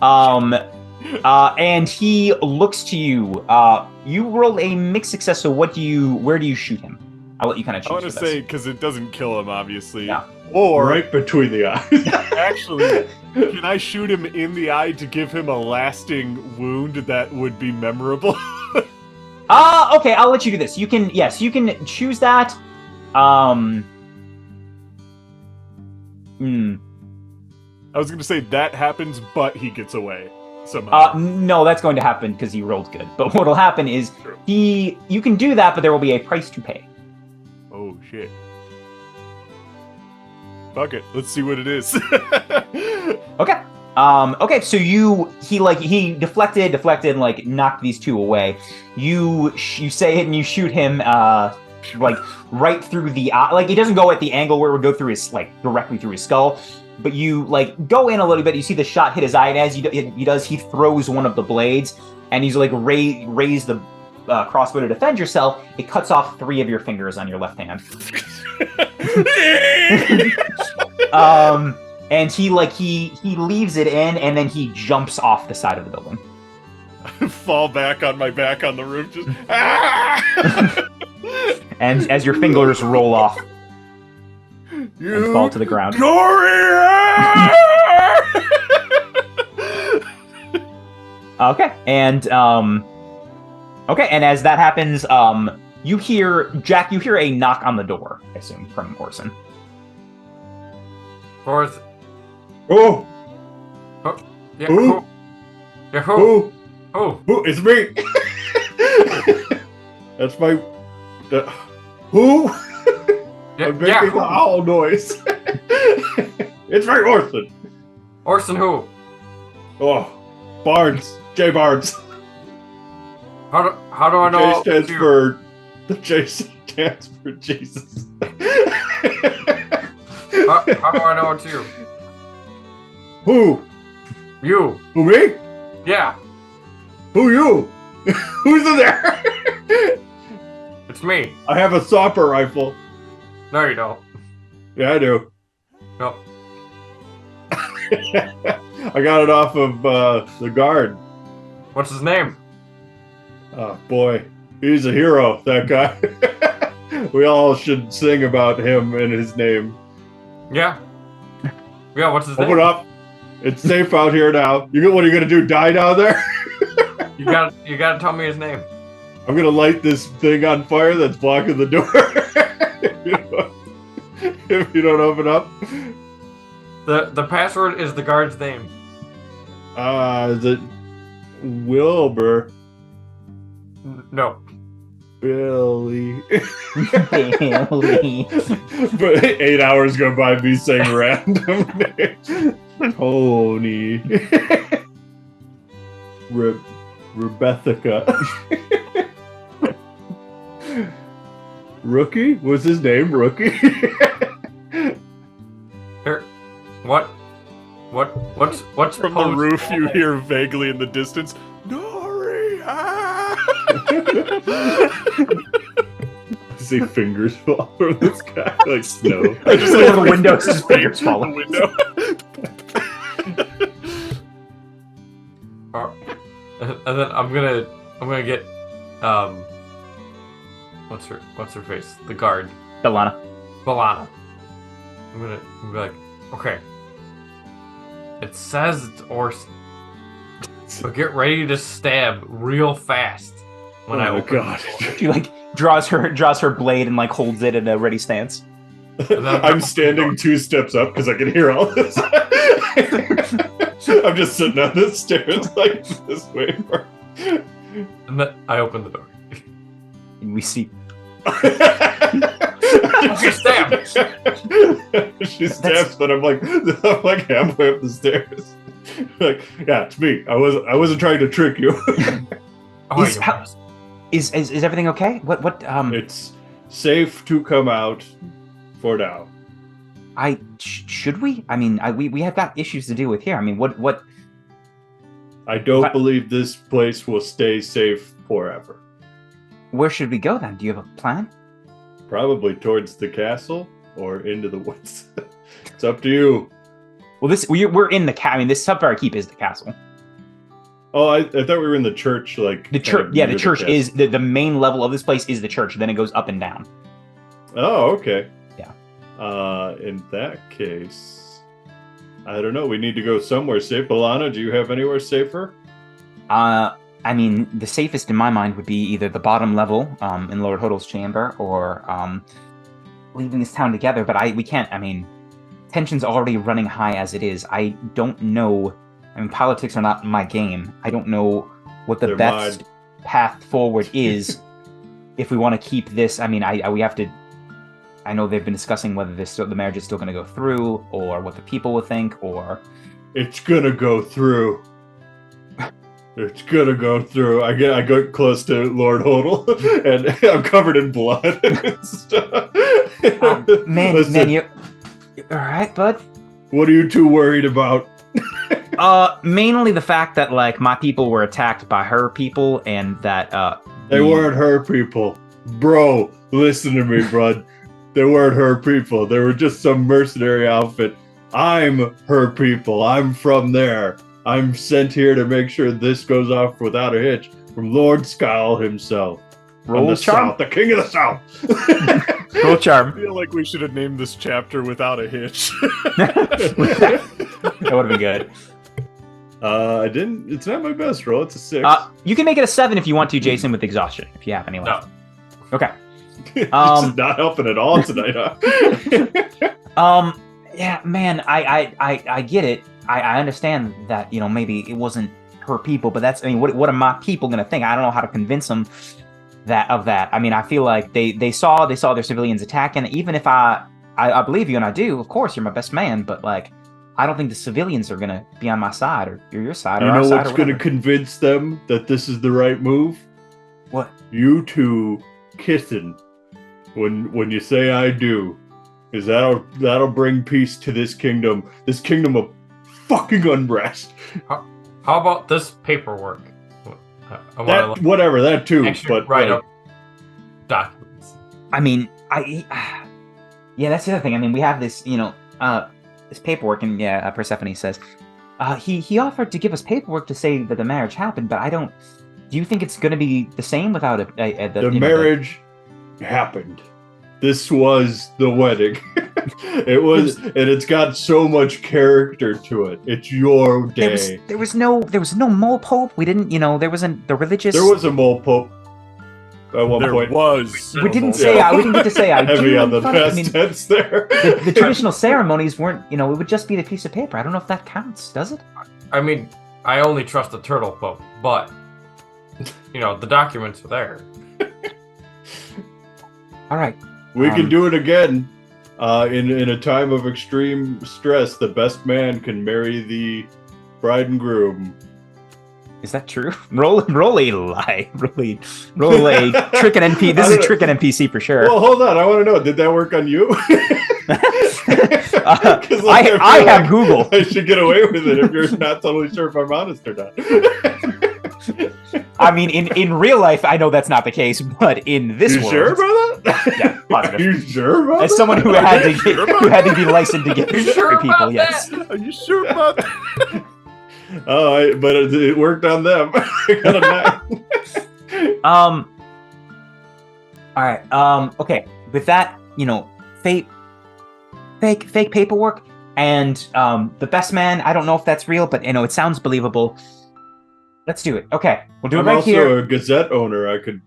[SPEAKER 4] And he looks to you. You roll a mixed success. So where do you shoot him? I'll let you kind of choose.
[SPEAKER 1] I want to say because it doesn't kill him, obviously.
[SPEAKER 4] Yeah.
[SPEAKER 2] Or right between the eyes.
[SPEAKER 1] Actually, can I shoot him in the eye to give him a lasting wound that would be memorable?
[SPEAKER 4] Okay, I'll let you do this. You can choose that.
[SPEAKER 1] I was going to say that happens, but he gets away somehow.
[SPEAKER 4] No, that's going to happen because he rolled good. But what'll happen is you can do that, but there will be a price to pay.
[SPEAKER 1] Oh shit. Fuck it. Let's see what it is.
[SPEAKER 4] Okay. Okay, so he deflected and knocked these two away. You say it and you shoot him right through the eye. It doesn't go at the angle where it would go through his directly through his skull. but you like go in a little bit. You see the shot hit his eye, and as he does, he throws one of the blades, and he's like raise the crossbow to defend yourself. It cuts off 3 of your fingers on your left hand. And he leaves it in, and then he jumps off the side of the building.
[SPEAKER 1] Fall back on my back on the roof, just ah!
[SPEAKER 4] And as your fingers roll off
[SPEAKER 1] You
[SPEAKER 4] and fall to the ground.
[SPEAKER 1] Gloria!
[SPEAKER 4] Okay, and as that happens, you hear a knock on the door, I assume, from Orson.
[SPEAKER 3] Fourth.
[SPEAKER 1] Oh!
[SPEAKER 3] Yeah,
[SPEAKER 1] Who?
[SPEAKER 3] who? Yeah, who?
[SPEAKER 1] Who?
[SPEAKER 3] Who?
[SPEAKER 1] It's me! That's my... who?
[SPEAKER 3] Yeah,
[SPEAKER 1] I'm making
[SPEAKER 3] who?
[SPEAKER 1] the owl noise. It's my Orson.
[SPEAKER 3] Orson who?
[SPEAKER 1] Oh, Barnes. J. Barnes.
[SPEAKER 3] How do I know?
[SPEAKER 1] J stands
[SPEAKER 3] you?
[SPEAKER 1] for... The J stands for Jesus.
[SPEAKER 3] How do I know it's you?
[SPEAKER 1] Who?
[SPEAKER 3] You.
[SPEAKER 1] Who, me?
[SPEAKER 3] Yeah,
[SPEAKER 1] Who you? Who's in there?
[SPEAKER 3] it's me.
[SPEAKER 1] I have a sopper rifle.
[SPEAKER 3] No, you don't.
[SPEAKER 1] Yeah, I do.
[SPEAKER 3] No.
[SPEAKER 1] I got it off of the guard.
[SPEAKER 3] What's his name?
[SPEAKER 1] Oh boy, he's a hero, that guy. We all should sing about him and his name.
[SPEAKER 3] Yeah. Yeah, what's his
[SPEAKER 1] Open
[SPEAKER 3] name?
[SPEAKER 1] up. It's safe out here now. What are you gonna do? Die down there?
[SPEAKER 3] You gotta tell me his name.
[SPEAKER 1] I'm gonna light this thing on fire that's blocking the door. if you don't open up.
[SPEAKER 3] The password is the guard's name.
[SPEAKER 1] Is it Wilbur?
[SPEAKER 3] No.
[SPEAKER 1] Billy.
[SPEAKER 4] Billy.
[SPEAKER 1] But 8 hours go by me saying random names. Tony. Rebecca. Rookie? What's his name? Rookie?
[SPEAKER 3] Here. What's
[SPEAKER 1] From the
[SPEAKER 3] post-
[SPEAKER 1] roof, you hear vaguely in the distance, Noria! See fingers fall from the sky like snow.
[SPEAKER 4] I just look at the window, it's just fingers
[SPEAKER 1] from
[SPEAKER 4] falling.
[SPEAKER 1] the window.
[SPEAKER 3] And then I'm gonna get what's her face? The guard.
[SPEAKER 4] Delana.
[SPEAKER 3] Balana. I'm gonna be like, okay. It says it's Orson. So get ready to stab real fast when I
[SPEAKER 1] Oh
[SPEAKER 3] open
[SPEAKER 1] god.
[SPEAKER 3] the door.
[SPEAKER 4] She like draws her blade and like holds it in a ready stance.
[SPEAKER 1] I'm standing 2 steps up because I can hear all this. I'm just sitting on the stairs like this way.
[SPEAKER 3] And then I open the door.
[SPEAKER 4] And we see
[SPEAKER 3] She stabbed.
[SPEAKER 1] She stabs, but I'm like halfway up the stairs. Like, yeah, it's me. I wasn't trying to trick you.
[SPEAKER 3] Oh,
[SPEAKER 4] Is-
[SPEAKER 3] you
[SPEAKER 4] how-
[SPEAKER 3] was.
[SPEAKER 4] is everything okay? What
[SPEAKER 1] It's safe to come out for now.
[SPEAKER 4] should we? I mean, we have got issues to deal with here. I mean, what
[SPEAKER 1] I don't
[SPEAKER 4] But-
[SPEAKER 1] believe this place will stay safe forever.
[SPEAKER 4] where should we go then? Do you have a plan?
[SPEAKER 1] Probably towards the castle or into the woods. It's up to you.
[SPEAKER 4] Well, we're in the I mean, this Subspire Keep is the castle.
[SPEAKER 1] Oh, I thought we were in the church, like
[SPEAKER 4] The
[SPEAKER 1] kind
[SPEAKER 4] church,
[SPEAKER 1] of
[SPEAKER 4] yeah,
[SPEAKER 1] near
[SPEAKER 4] the church
[SPEAKER 1] castle.
[SPEAKER 4] is the main level of this place is the church. Then it goes up and down.
[SPEAKER 1] Oh, okay.
[SPEAKER 4] Yeah.
[SPEAKER 1] In that case, I don't know. We need to go somewhere safe. Alana, do you have anywhere safer?
[SPEAKER 4] I mean, the safest in my mind would be either the bottom level in Lord Hodl's chamber or leaving this town together. But we can't. I mean, tension's already running high as it is. I don't know. I mean, politics are not my game. I don't know what the
[SPEAKER 1] They're
[SPEAKER 4] best
[SPEAKER 1] mine.
[SPEAKER 4] path forward is if we want to keep this. I mean, we have to. I know they've been discussing whether the marriage is still going to go through, or what the people will think, or
[SPEAKER 1] It's gonna go through. It's gonna go through. I got close to Lord Hodl, and I'm covered in blood and stuff.
[SPEAKER 4] man,
[SPEAKER 1] Listen,
[SPEAKER 4] you all right, bud?
[SPEAKER 2] What are you two worried about?
[SPEAKER 4] Mainly the fact that like my people were attacked by her people, and that
[SPEAKER 2] They weren't her people. Bro, listen to me, bud. They weren't her people. They were just some mercenary outfit. I'm her people. I'm from there. I'm sent here to make sure this goes off without a hitch from Lord Skyle himself.
[SPEAKER 4] Roll
[SPEAKER 2] From the
[SPEAKER 4] charm.
[SPEAKER 2] South, the king of the South.
[SPEAKER 4] Roll
[SPEAKER 1] I
[SPEAKER 4] charm.
[SPEAKER 1] feel like we should have named this chapter without a hitch.
[SPEAKER 4] That would have been good.
[SPEAKER 2] I didn't. It's not my best roll. It's a 6.
[SPEAKER 4] You can make it a 7 if you want to, Jason, with exhaustion, if you have any left.
[SPEAKER 3] No.
[SPEAKER 4] Okay.
[SPEAKER 2] It's just not helping at all tonight, huh?
[SPEAKER 4] Yeah, man, I get it. I understand that, you know, maybe it wasn't her people, but that's, I mean, what are my people gonna think? I don't know how to convince them of that. I mean, I feel like they saw their civilians attacking. Even if I believe you, and I do, of course, you're my best man, but like, I don't think the civilians are gonna be on my side or your side or
[SPEAKER 2] You
[SPEAKER 4] our
[SPEAKER 2] know
[SPEAKER 4] side
[SPEAKER 2] what's
[SPEAKER 4] or
[SPEAKER 2] going to
[SPEAKER 4] whatever.
[SPEAKER 2] convince them that this is the right move?
[SPEAKER 4] What?
[SPEAKER 2] You two kissing when you say I do, is that'll bring peace to this kingdom of fucking unrest.
[SPEAKER 3] How about this paperwork?
[SPEAKER 2] Whatever, that too.
[SPEAKER 3] Actually,
[SPEAKER 2] But
[SPEAKER 3] write
[SPEAKER 2] like,
[SPEAKER 3] up documents.
[SPEAKER 4] I mean, yeah, that's the other thing. I mean, we have this, you know, this paperwork, and yeah, Persephone says, he offered to give us paperwork to say that the marriage happened, but I don't. Do you think it's going to be the same without
[SPEAKER 2] the marriage happened. This was the wedding. It was, and it's got so much character to it. It's your day.
[SPEAKER 4] There was no mole pope. We didn't, you know, there wasn't the religious.
[SPEAKER 2] There was a mole pope at one
[SPEAKER 1] There
[SPEAKER 2] point.
[SPEAKER 1] was.
[SPEAKER 4] We didn't
[SPEAKER 2] Yeah.
[SPEAKER 4] say. We didn't get to say. I
[SPEAKER 2] Heavy
[SPEAKER 4] do
[SPEAKER 2] on the
[SPEAKER 4] in front of- I
[SPEAKER 2] past
[SPEAKER 4] mean,
[SPEAKER 2] tense there.
[SPEAKER 4] the traditional ceremonies weren't. You know, it would just be the piece of paper. I don't know if that counts. Does it?
[SPEAKER 3] I mean, I only trust the turtle pope, but you know, the documents are there.
[SPEAKER 4] All right.
[SPEAKER 2] We can do it again. In a time of extreme stress, the best man can marry the bride and groom.
[SPEAKER 4] Is that true? Roll a lie. Roll a trick an NPC. This is a trick an NPC for sure.
[SPEAKER 2] Well, hold on. I want to know. Did that work on you? 'Cause, like,
[SPEAKER 4] I
[SPEAKER 2] feel
[SPEAKER 4] have
[SPEAKER 2] like
[SPEAKER 4] Google.
[SPEAKER 2] I should get away with it if you're not totally sure if I'm honest or not.
[SPEAKER 4] I mean, in real life, I know that's not the case, but in this
[SPEAKER 2] You
[SPEAKER 4] world,
[SPEAKER 2] sure about that?
[SPEAKER 4] Yeah, positive.
[SPEAKER 2] You sure about
[SPEAKER 4] as
[SPEAKER 2] that?
[SPEAKER 4] someone who had to be licensed to get
[SPEAKER 3] You sure
[SPEAKER 4] marry people,
[SPEAKER 3] about
[SPEAKER 4] yes.
[SPEAKER 3] that?
[SPEAKER 1] Are you sure about that?
[SPEAKER 2] Oh, but it worked on them. I got a 9.
[SPEAKER 4] All right. Okay. With that, you know, fake paperwork and the best man. I don't know if that's real, but you know, it sounds believable. Let's do it. Okay, we'll do it
[SPEAKER 2] I'm
[SPEAKER 4] right
[SPEAKER 2] also
[SPEAKER 4] here.
[SPEAKER 2] a Gazette owner. I could,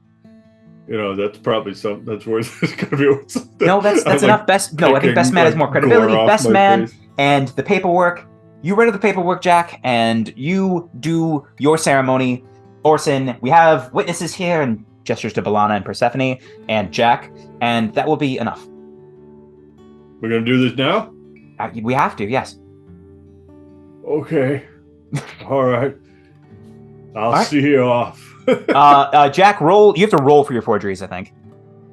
[SPEAKER 2] you know, that's probably something that's worth. It's gonna be worth something.
[SPEAKER 4] No, that's
[SPEAKER 2] I'm,
[SPEAKER 4] enough. I think best man has more credibility.
[SPEAKER 2] gore off
[SPEAKER 4] Best
[SPEAKER 2] my
[SPEAKER 4] man
[SPEAKER 2] face.
[SPEAKER 4] and the paperwork. You read the paperwork, Jack, and you do your ceremony. Orson, we have witnesses here, and gestures to Balana and Persephone and Jack, and that will be enough.
[SPEAKER 2] We're gonna do this now.
[SPEAKER 4] We have to, yes.
[SPEAKER 2] Okay. All right. I'll
[SPEAKER 4] right.
[SPEAKER 2] see you off.
[SPEAKER 4] Jack, roll. You have to roll for your forgeries, I think.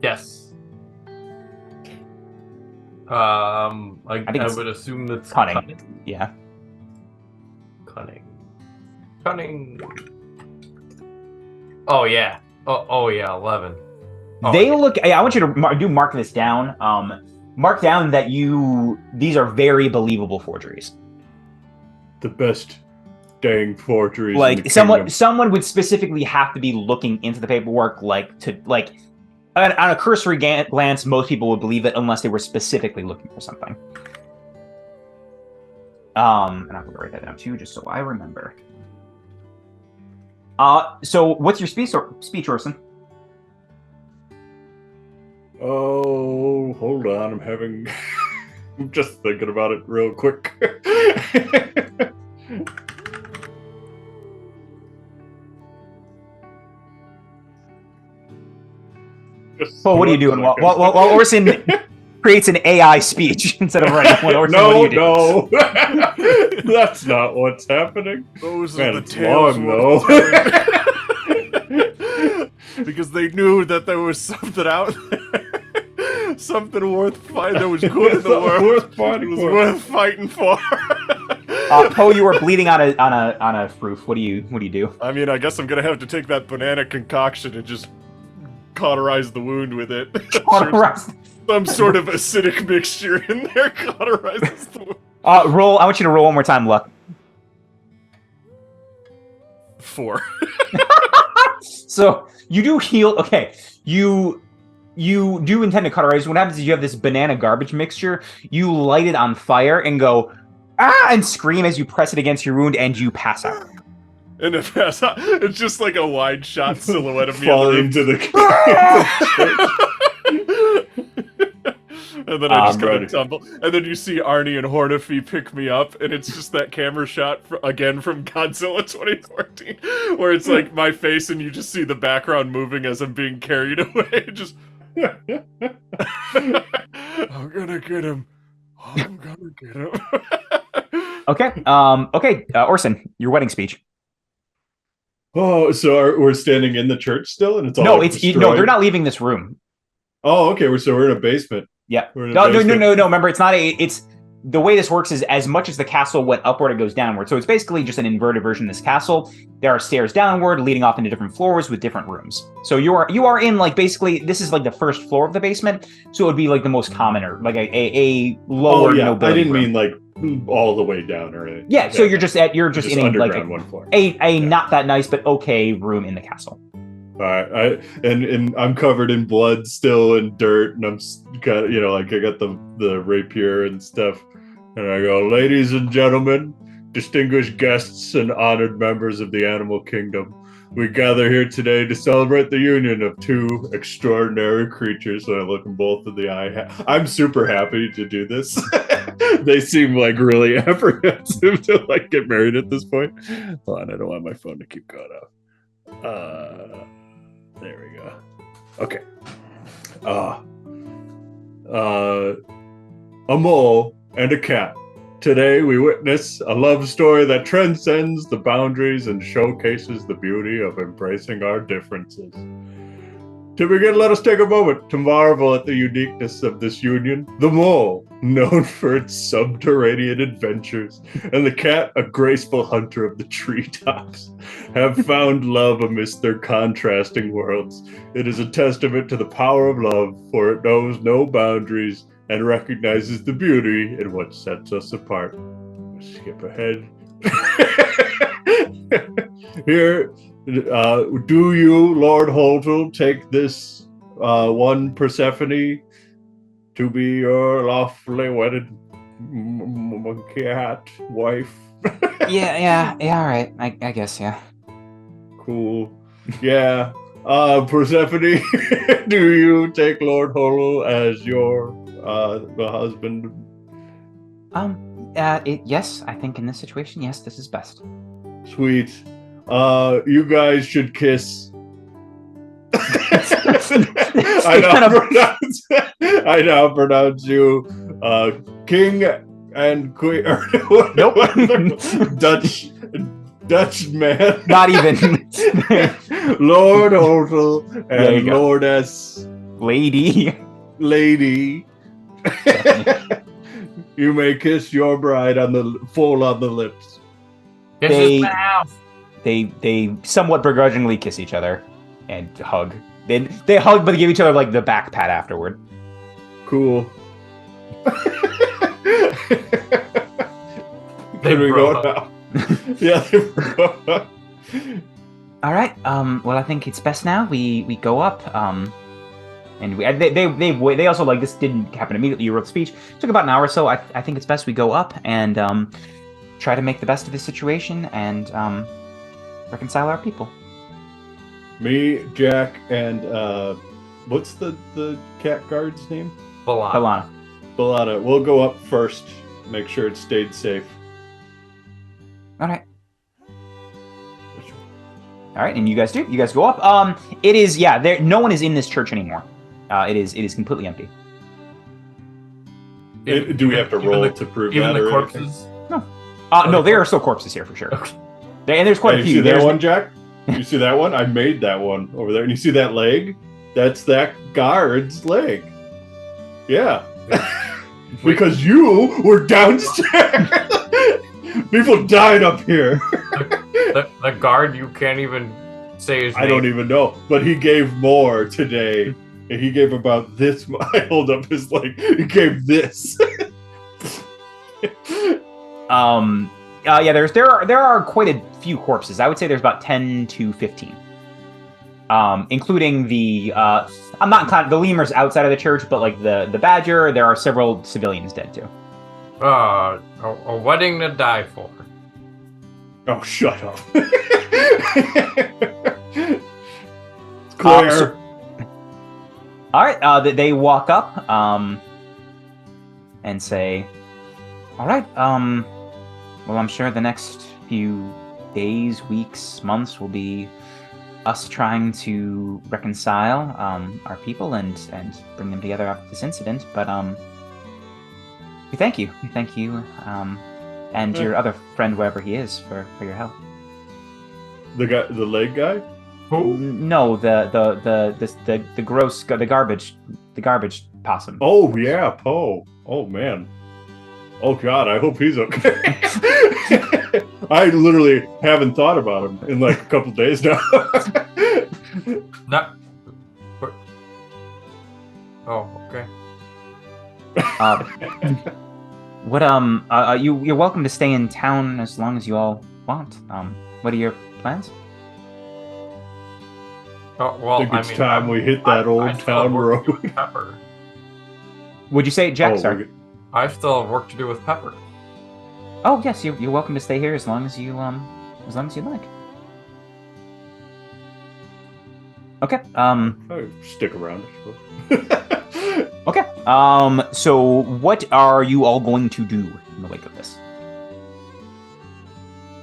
[SPEAKER 3] Yes. I
[SPEAKER 4] think it's
[SPEAKER 3] would assume that's
[SPEAKER 4] cunning. Yeah.
[SPEAKER 3] Cunning. Oh yeah. Oh yeah. 11. Oh,
[SPEAKER 4] They
[SPEAKER 3] yeah.
[SPEAKER 4] look. I want you to mark this down. Mark down that these are very believable forgeries.
[SPEAKER 2] The best dang forgeries. in
[SPEAKER 4] Like
[SPEAKER 2] the
[SPEAKER 4] someone
[SPEAKER 2] kingdom.
[SPEAKER 4] would specifically have to be looking into the paperwork, on a cursory glance, most people would believe it unless they were specifically looking for something. And I'm gonna write that down too, just so I remember. So what's your speech, Orson?
[SPEAKER 2] Oh, hold on. I'm having. I'm just thinking about it real quick.
[SPEAKER 4] Well, what are you doing? While Orson creates an AI speech instead of writing one. Orson, what do you do?
[SPEAKER 2] No. That's not what's happening.
[SPEAKER 1] Those
[SPEAKER 2] Man,
[SPEAKER 1] are the
[SPEAKER 2] it's
[SPEAKER 1] tales
[SPEAKER 2] long,
[SPEAKER 1] worth
[SPEAKER 2] though.
[SPEAKER 1] telling. Because they knew that there was something out there. Something worth fighting that was good in the world.
[SPEAKER 2] Worth fighting
[SPEAKER 1] It was
[SPEAKER 2] for.
[SPEAKER 1] worth fighting for.
[SPEAKER 4] Poe, you are bleeding on a roof. What do you do?
[SPEAKER 1] I mean, I guess I'm gonna have to take that banana concoction and just cauterize the wound with it.
[SPEAKER 4] Cauterize.
[SPEAKER 1] Some sort of acidic mixture in there cauterizes the wound.
[SPEAKER 4] Roll. I want you to roll one more time, luck.
[SPEAKER 1] 4.
[SPEAKER 4] So you do heal. Okay, you do intend to cauterize. What happens is you have this banana garbage mixture. You light it on fire and go ah and scream as you press it against your wound, and you pass out.
[SPEAKER 1] And it pass out. It's just like a wide shot silhouette of me
[SPEAKER 2] Fall
[SPEAKER 1] on the
[SPEAKER 2] into the.
[SPEAKER 1] And then I just
[SPEAKER 2] I'm
[SPEAKER 1] kind
[SPEAKER 2] ready.
[SPEAKER 1] of tumble. And then you see Arnie and Hornify pick me up, and it's just that camera shot again from Godzilla 2014, where it's like my face, and you just see the background moving as I'm being carried away. Just, I'm gonna get him. I'm gonna get him.
[SPEAKER 4] Okay. Orson, your wedding speech.
[SPEAKER 2] Oh, so we're standing in the church still, and it's all
[SPEAKER 4] No,
[SPEAKER 2] like,
[SPEAKER 4] no,
[SPEAKER 2] destroyed?
[SPEAKER 4] they're not leaving this room.
[SPEAKER 2] Oh, okay. So we're in a basement.
[SPEAKER 4] Yeah.
[SPEAKER 2] We're in a
[SPEAKER 4] No.
[SPEAKER 2] basement.
[SPEAKER 4] Remember, it's the way this works is as much as the castle went upward, it goes downward. So it's basically just an inverted version of this castle. There are stairs downward leading off into different floors with different rooms. So you are in like basically this is like the first floor of the basement. So it would be like the most common or like a lower
[SPEAKER 2] Oh yeah, I
[SPEAKER 4] nobility
[SPEAKER 2] didn't
[SPEAKER 4] room.
[SPEAKER 2] mean like all the way down or anything.
[SPEAKER 4] Yeah. So
[SPEAKER 2] Okay.
[SPEAKER 4] you're just in
[SPEAKER 2] underground
[SPEAKER 4] like
[SPEAKER 2] one floor.
[SPEAKER 4] a not that nice but okay room in the castle.
[SPEAKER 2] All right, and I'm covered in blood still and dirt, and I'm got I got the rapier and stuff, and I go, ladies and gentlemen, distinguished guests and honored members of the animal kingdom, we gather here today to celebrate the union of two extraordinary creatures. And I look them both in the eye. I'm super happy to do this. They seem like really apprehensive to like get married at this point. Hold on, I don't want my phone to keep going off. There we go. Okay. A mole and a cat. Today we witness a love story that transcends the boundaries and showcases the beauty of embracing our differences. To begin, let us take a moment to marvel at the uniqueness of this union. The mole, known for its subterranean adventures, and the cat, a graceful hunter of the treetops, have found love amidst their contrasting worlds. It is a testament to the power of love, for it knows no boundaries and recognizes the beauty in what sets us apart. Skip ahead. Here, do you, Lord Holtel, take this one Persephone to be your lawfully wedded cat wife?
[SPEAKER 4] Yeah. All right. I guess. Yeah.
[SPEAKER 2] Cool. Yeah. Persephone, do you take Lord Holtel as your husband?
[SPEAKER 4] Yes. I think in this situation, yes, this is best.
[SPEAKER 2] Sweet. You guys should kiss. I now pronounce you king and queen.
[SPEAKER 4] Nope.
[SPEAKER 2] Dutch man.
[SPEAKER 4] Not even.
[SPEAKER 2] Lord Holtel
[SPEAKER 4] There you
[SPEAKER 2] and
[SPEAKER 4] go.
[SPEAKER 2] Lordess
[SPEAKER 4] Lady.
[SPEAKER 2] Lady. You may kiss your bride on the lips.
[SPEAKER 4] They somewhat begrudgingly kiss each other and hug. They hug, but they give each other like the back pat afterward.
[SPEAKER 2] Cool.
[SPEAKER 3] They
[SPEAKER 2] Can we
[SPEAKER 3] broke
[SPEAKER 2] go
[SPEAKER 3] up.
[SPEAKER 2] now? Yeah, they broke up.
[SPEAKER 4] All right. Well, I think it's best now we go up. And they also like this didn't happen immediately. You wrote the speech. It took about an hour or so. I think it's best we go up and try to make the best of this situation and reconcile our people.
[SPEAKER 2] Me, Jack, and what's the cat guard's name?
[SPEAKER 3] Balana.
[SPEAKER 2] Balana. We'll go up first. Make sure it stayed safe.
[SPEAKER 4] All right. All right, and you guys do. You guys go up. It is there. No one is in this church anymore. It is completely empty.
[SPEAKER 2] Do we have to roll to prove
[SPEAKER 3] even
[SPEAKER 2] that?
[SPEAKER 3] the
[SPEAKER 2] or anything?
[SPEAKER 3] corpses?
[SPEAKER 4] No, there are still corpses here for sure.
[SPEAKER 3] Okay.
[SPEAKER 4] And there's quite
[SPEAKER 2] Hey,
[SPEAKER 4] a
[SPEAKER 2] you
[SPEAKER 4] few.
[SPEAKER 2] see that
[SPEAKER 4] There's
[SPEAKER 2] one, Jack? You see that one? I made that one over there. And you see that leg? That's that guard's leg. Yeah. Because you were downstairs. People died up here.
[SPEAKER 3] The guard you can't even say his name.
[SPEAKER 2] I don't even know, but he gave more today. And he gave about this. I hold up his leg. He gave this.
[SPEAKER 4] Yeah, there are quite a few corpses. I would say there's about 10 to 15. Including the I'm not inclined, the lemurs outside of the church, but like the badger, there are several civilians dead too.
[SPEAKER 3] A wedding to die for.
[SPEAKER 2] Oh, shut up. Claire.
[SPEAKER 4] All right, they walk up and say, all right, well, I'm sure the next few days, weeks, months will be us trying to reconcile our people and bring them together after this incident. But we thank you, and your other friend, wherever he is, for your help.
[SPEAKER 2] The guy, the leg guy?
[SPEAKER 3] Who?
[SPEAKER 4] No, the gross, the garbage possum.
[SPEAKER 2] Oh yeah, Poe. Oh man. Oh god, I hope he's okay. I literally haven't thought about him in like a couple days now.
[SPEAKER 3] Not. Oh, okay.
[SPEAKER 4] You're welcome to stay in town as long as you all want. What are your plans?
[SPEAKER 3] Oh, well,
[SPEAKER 2] I think it's time we hit that old town road.
[SPEAKER 3] Pepper.
[SPEAKER 4] Would you say, Jack?
[SPEAKER 2] Oh,
[SPEAKER 4] sorry.
[SPEAKER 3] I still have work to do with Pepper.
[SPEAKER 4] Oh yes, you're welcome to stay here as long as you like. Okay.
[SPEAKER 2] I'll stick around, I suppose.
[SPEAKER 4] Okay. So what are you all going to do in the wake of this?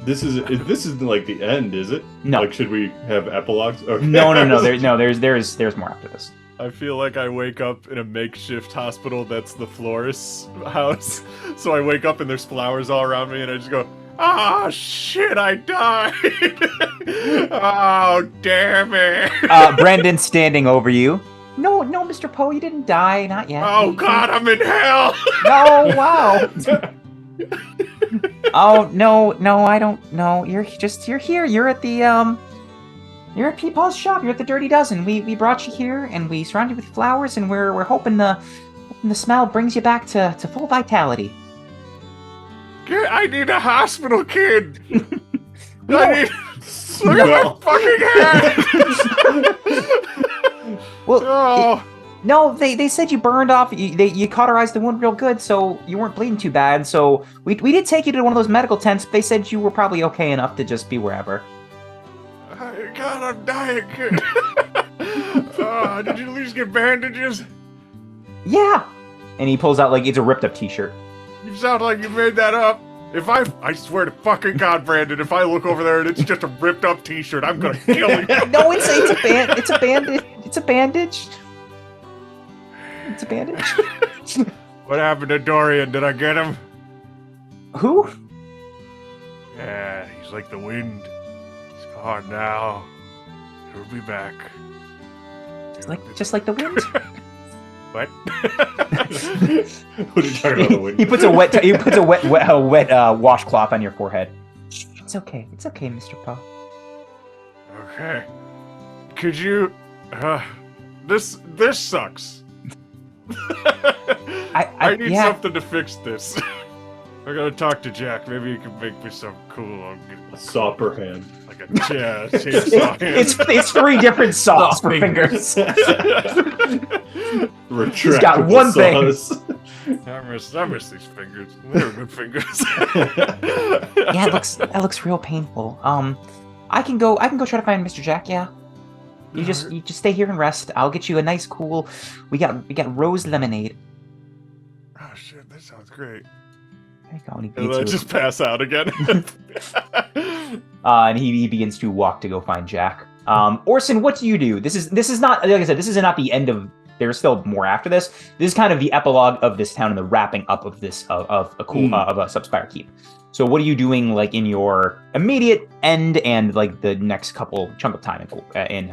[SPEAKER 2] This isn't like the end, is it?
[SPEAKER 4] No.
[SPEAKER 2] Like, should we have epilogues? Okay.
[SPEAKER 4] No. There's more after this.
[SPEAKER 1] I feel like I wake up in a makeshift hospital that's the florist's house. So I wake up and there's flowers all around me and I just go, ah, shit, I died. Oh, damn it.
[SPEAKER 4] Brandon standing over you. No, Mr. Poe, you didn't die, not yet.
[SPEAKER 1] Oh, God, I'm in hell.
[SPEAKER 4] No, wow. Oh, no, I don't know. You're here. You're at the, you're at Peepaw's shop. You're at the Dirty Dozen. We brought you here, and we surrounded you with flowers, and we're hoping the smell brings you back to full vitality.
[SPEAKER 1] I need a hospital, kid.
[SPEAKER 4] No.
[SPEAKER 1] I need... Look at my fucking head.
[SPEAKER 4] Well,
[SPEAKER 1] Oh.
[SPEAKER 4] no, they said you burned off. You cauterized the wound real good, so you weren't bleeding too bad. So we did take you to one of those medical tents. But they said you were probably okay enough to just be wherever.
[SPEAKER 1] God, I'm dying, kid. Did you at least get bandages?
[SPEAKER 4] Yeah. And he pulls out like it's a ripped up T-shirt.
[SPEAKER 1] You sound like you made that up. If I swear to fucking God, Brandon, if I look over there and it's just a ripped up T-shirt, I'm gonna kill you.
[SPEAKER 4] No, it's a bandage. It's a bandage. It's a bandage.
[SPEAKER 1] What happened to Dorian? Did I get him?
[SPEAKER 4] Who?
[SPEAKER 1] Yeah, he's like the wind. He's gone now. He'll be back.
[SPEAKER 4] Just like the wind.
[SPEAKER 1] What?
[SPEAKER 2] What are you talking about? The wind?
[SPEAKER 4] He puts a wet washcloth on your forehead. It's okay, Mr. Poe.
[SPEAKER 1] Okay. Could you? This sucks. I need something to fix this. I gotta talk to Jack. Maybe he can make me something cool. I'll get
[SPEAKER 2] A sopper hand.
[SPEAKER 1] like a chainsaw hand.
[SPEAKER 4] It's 3 different saws for fingers.
[SPEAKER 2] He's
[SPEAKER 4] got one thing.
[SPEAKER 1] I miss these fingers. They were good fingers.
[SPEAKER 4] Yeah, that looks real painful. I can go try to find Mr. Jack. Yeah. You just stay here and rest. I'll get you a nice cool. We got rose lemonade.
[SPEAKER 1] Oh shit, that sounds great.
[SPEAKER 4] There you go. And he
[SPEAKER 1] And
[SPEAKER 4] beats
[SPEAKER 1] then I
[SPEAKER 4] you
[SPEAKER 1] just pass out again.
[SPEAKER 4] and he begins to walk to go find Jack. Orson, what do you do? This is not, like I said, this is not the end of. There's still more after this. This is kind of the epilogue of this town and the wrapping up of this of a Subspire Keep. So what are you doing like in your immediate end and like the next couple chunk of time in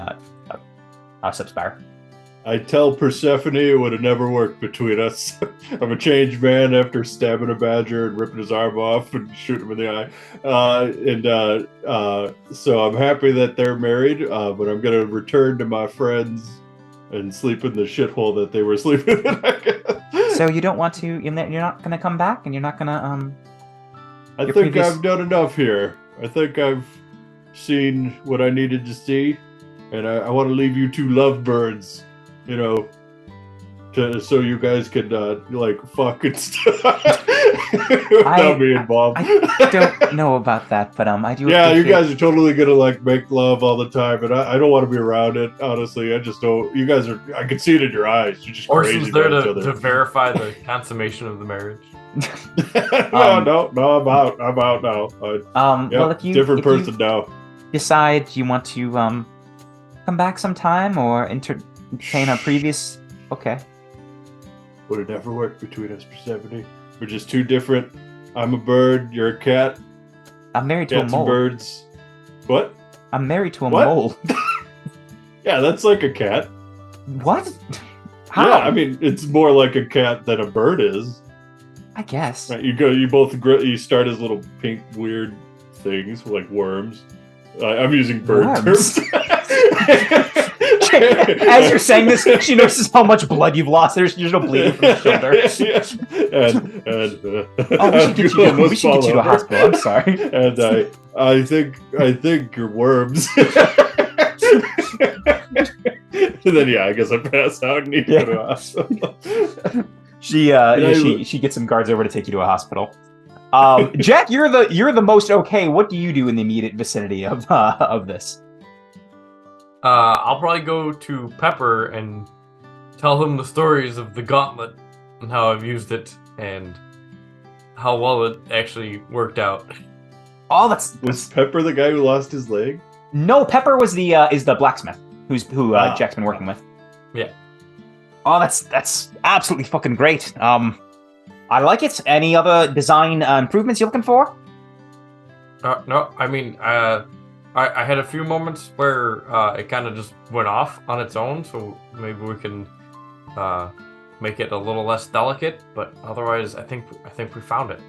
[SPEAKER 4] Subspire?
[SPEAKER 2] I tell Persephone it would have never worked between us. I'm a changed man after stabbing a badger and ripping his arm off and shooting him in the eye. So I'm happy that they're married, but I'm going to return to my friends and sleep in the shithole that they were sleeping in.
[SPEAKER 4] So you don't want to? You're not going to come back, and you're not going to
[SPEAKER 2] I think I've done enough here. I think I've seen what I needed to see, and I want to leave you two lovebirds, so you guys could fuck and stuff without me involved.
[SPEAKER 4] I don't know about that, but I do.
[SPEAKER 2] Yeah, you guys are totally gonna make love all the time, and I don't want to be around it. Honestly, I just don't. You guys are. I can see it in your eyes. You're just crazy
[SPEAKER 3] Orson's there
[SPEAKER 2] about each other.
[SPEAKER 3] to verify the consummation of the marriage.
[SPEAKER 2] No, I'm out. I'm out now.
[SPEAKER 4] Well, if you
[SPEAKER 2] different person now.
[SPEAKER 4] Decide you want to come back sometime or entertain a previous. Okay.
[SPEAKER 2] Would it never work between us, Persephone? We're just two different. I'm a bird. You're a cat.
[SPEAKER 4] I'm married to a
[SPEAKER 2] Cats
[SPEAKER 4] mole.
[SPEAKER 2] and birds. What?
[SPEAKER 4] I'm married to a
[SPEAKER 2] What?
[SPEAKER 4] mole.
[SPEAKER 2] Yeah, that's like a cat.
[SPEAKER 4] What? How?
[SPEAKER 2] Yeah, I mean, it's more like a cat than a bird is.
[SPEAKER 4] I guess.
[SPEAKER 2] Right, you start as little pink weird things like worms. I'm using bird
[SPEAKER 4] Worms?
[SPEAKER 2] terms.
[SPEAKER 4] As you're saying this, she notices how much blood you've lost. There's no bleeding from the shoulder. We should get you to a hospital. I'm sorry.
[SPEAKER 2] And I think you're worms. And then I guess I pass out and need to go to a hospital.
[SPEAKER 4] She gets some guards over to take you to a hospital. Jack, you're the most okay. What do you do in the immediate vicinity of this?
[SPEAKER 3] I'll probably go to Pepper and tell him the stories of the gauntlet and how I've used it and how well it actually worked out.
[SPEAKER 4] Oh,
[SPEAKER 2] was Pepper the guy who lost his leg?
[SPEAKER 4] No, Pepper was the blacksmith who Jack's been working with.
[SPEAKER 3] Yeah.
[SPEAKER 4] Oh, that's absolutely fucking great. I like it. Any other design improvements you're looking for?
[SPEAKER 3] No, I mean, I had a few moments where it kind of just went off on its own, so maybe we can make it a little less delicate. But otherwise, I think we found it.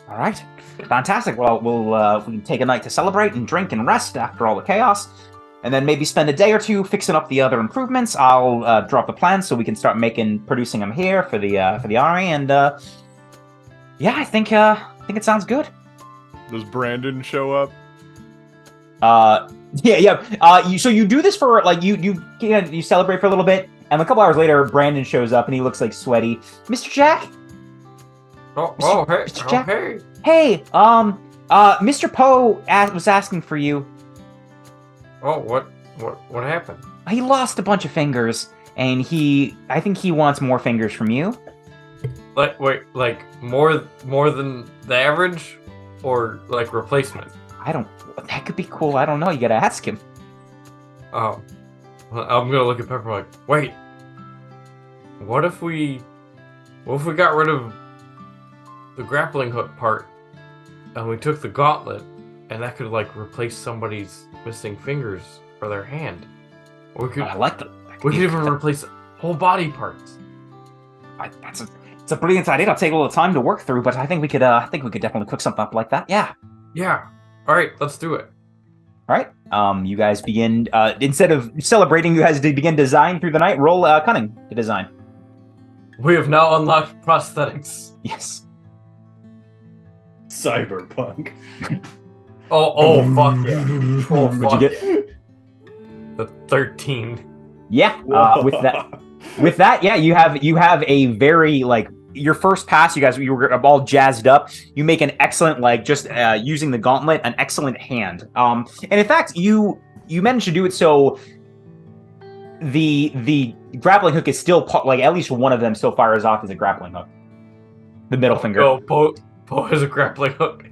[SPEAKER 4] All right, fantastic. Well, we can take a night to celebrate and drink and rest after all the chaos, and then maybe spend a day or two fixing up the other improvements. I'll drop the plans so we can start producing them here for the army, and yeah, I think it sounds good.
[SPEAKER 1] Does Brandon show up?
[SPEAKER 4] Yeah. So you do this for you celebrate for a little bit, and a couple hours later, Brandon shows up and he looks like sweaty. Mr. Jack.
[SPEAKER 3] Hey,
[SPEAKER 4] Mr. Jack?
[SPEAKER 3] hey.
[SPEAKER 4] Hey, Mr. Poe was asking for you.
[SPEAKER 3] Oh, what happened?
[SPEAKER 4] He lost a bunch of fingers, and I think he wants more fingers from you.
[SPEAKER 3] More than the average, or replacement?
[SPEAKER 4] That could be cool. I don't know. You gotta ask him.
[SPEAKER 3] Oh, well, I'm gonna look at Pepper like, wait. What if we got rid of the grappling hook part, and we took the gauntlet, and that could replace somebody's missing fingers or their hand? Or we could.
[SPEAKER 4] I like that.
[SPEAKER 3] We could even replace whole body parts.
[SPEAKER 4] It's a brilliant idea. It'll take a little time to work through, but I think we could definitely cook something up like that. Yeah.
[SPEAKER 3] Yeah. All right, let's do it.
[SPEAKER 4] All right. You guys begin. Instead of celebrating, you guys begin design through the night. Roll cunning to design.
[SPEAKER 3] We have now unlocked prosthetics.
[SPEAKER 4] Yes.
[SPEAKER 2] Cyberpunk.
[SPEAKER 3] Oh fuck yeah. Oh,
[SPEAKER 4] What'd
[SPEAKER 3] fuck.
[SPEAKER 4] you get?
[SPEAKER 3] The 13.
[SPEAKER 4] Yeah. With that, yeah, you have a very your first pass. You were all jazzed up. You make an excellent using the gauntlet, an excellent hand. And in fact, you managed to do it so the grappling hook is still at least one of them so fires off as a grappling hook. The middle finger.
[SPEAKER 3] Oh, Poe has a grappling hook.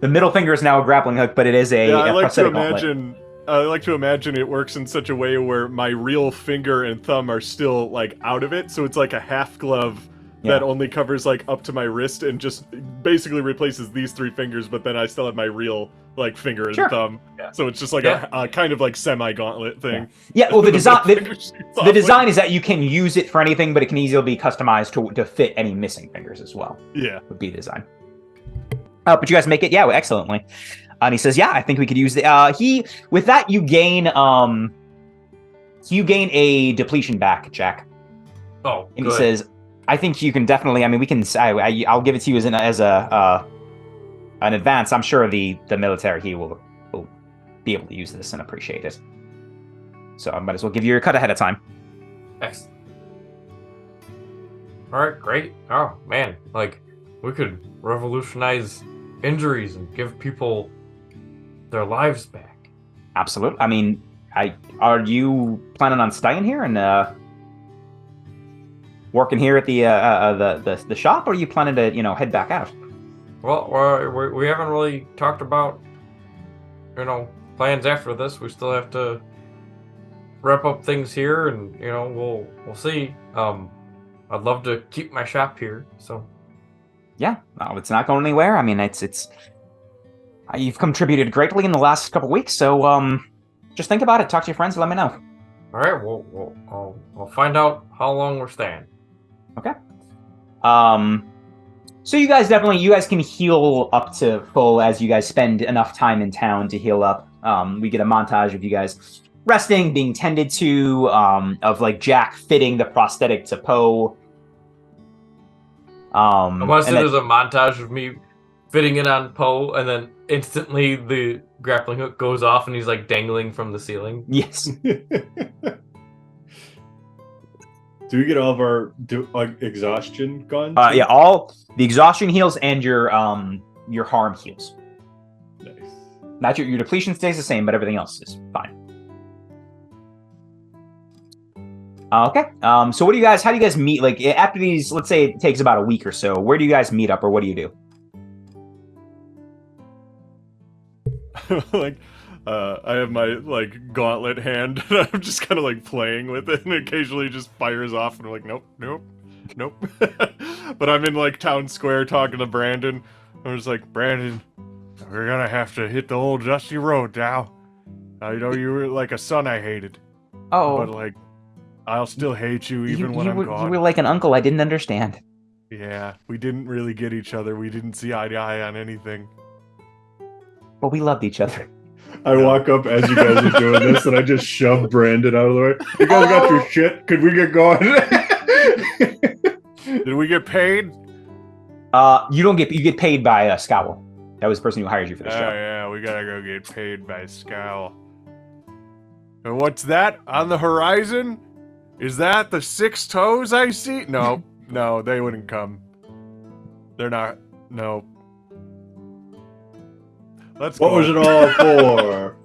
[SPEAKER 4] The middle finger is now a grappling hook, but it is a prosthetic gauntlet.
[SPEAKER 1] I like to imagine it works in such a way where my real finger and thumb are still out of it, so it's like a half glove that only covers like up to my wrist and just basically replaces these 3 fingers, but then I still have my real like finger and thumb.
[SPEAKER 3] Yeah.
[SPEAKER 1] So it's just like a kind of like semi-gauntlet thing.
[SPEAKER 4] Yeah, well, the design
[SPEAKER 1] The
[SPEAKER 4] design is that you can use it for anything, but it can easily be customized to fit any missing fingers as well.
[SPEAKER 1] Yeah.
[SPEAKER 4] Would be the design. But you guys make it, excellently. And he says, I think we could use the with that you gain a depletion back, Jack.
[SPEAKER 3] Oh,
[SPEAKER 4] and
[SPEAKER 3] good.
[SPEAKER 4] He says, I think you can definitely. I mean, we can. I'll give it to you as an advance. I'm sure the military he will be able to use this and appreciate it. So I might as well give you your cut ahead of time.
[SPEAKER 3] Excellent. All right, great. Oh man, like we could revolutionize injuries and give people their lives back.
[SPEAKER 4] Absolutely. I mean, are you planning on staying here and working here at the shop, or are you planning to head back out?
[SPEAKER 3] Well, we haven't really talked about plans after this. We still have to wrap up things here, and we'll see. I'd love to keep my shop here. So
[SPEAKER 4] yeah, no, it's not going anywhere. I mean, it's you've contributed greatly in the last couple weeks, so just think about it. Talk to your friends and let me know.
[SPEAKER 3] All right, I'll find out how long we're staying.
[SPEAKER 4] Okay. So you guys can heal up to full as you guys spend enough time in town to heal up. We get a montage of you guys resting, being tended to, of like Jack fitting the prosthetic to Poe.
[SPEAKER 3] Unless there's a montage of me fitting it on Poe, and then instantly the grappling hook goes off and he's like dangling from the ceiling.
[SPEAKER 4] Yes.
[SPEAKER 2] Do we get all of our exhaustion gone?
[SPEAKER 4] Yeah, all the exhaustion heals and your harm heals.
[SPEAKER 2] Nice.
[SPEAKER 4] Not your depletion stays the same, but everything else is fine. Okay. So how do you guys meet? Like after these, let's say it takes about a week or so. Where do you guys meet up, or what do you do?
[SPEAKER 1] I have my gauntlet hand, and I'm just kind of playing with it, and occasionally just fires off, and I'm like, nope. But I'm in town square talking to Brandon. I'm just like, Brandon, we're gonna have to hit the old dusty road now. I know you were like a son I hated.
[SPEAKER 4] Oh,
[SPEAKER 1] but I'll still hate you even when I'm gone.
[SPEAKER 4] You were like an uncle I didn't understand.
[SPEAKER 1] Yeah, we didn't really get each other. We didn't see eye to eye on anything.
[SPEAKER 4] But we loved each other.
[SPEAKER 2] I walk up as you guys are doing this, and I just shove Brandon out of the way. You guys got your shit? Could we get going?
[SPEAKER 1] Did we get paid?
[SPEAKER 4] You get paid by Scowl. That was the person who hired you for this job.
[SPEAKER 1] Oh yeah, we gotta go get paid by Scowl. And what's that on the horizon? Is that the 6 toes I see? No, they wouldn't come. They're not. No. Let's go.
[SPEAKER 2] What was it all for?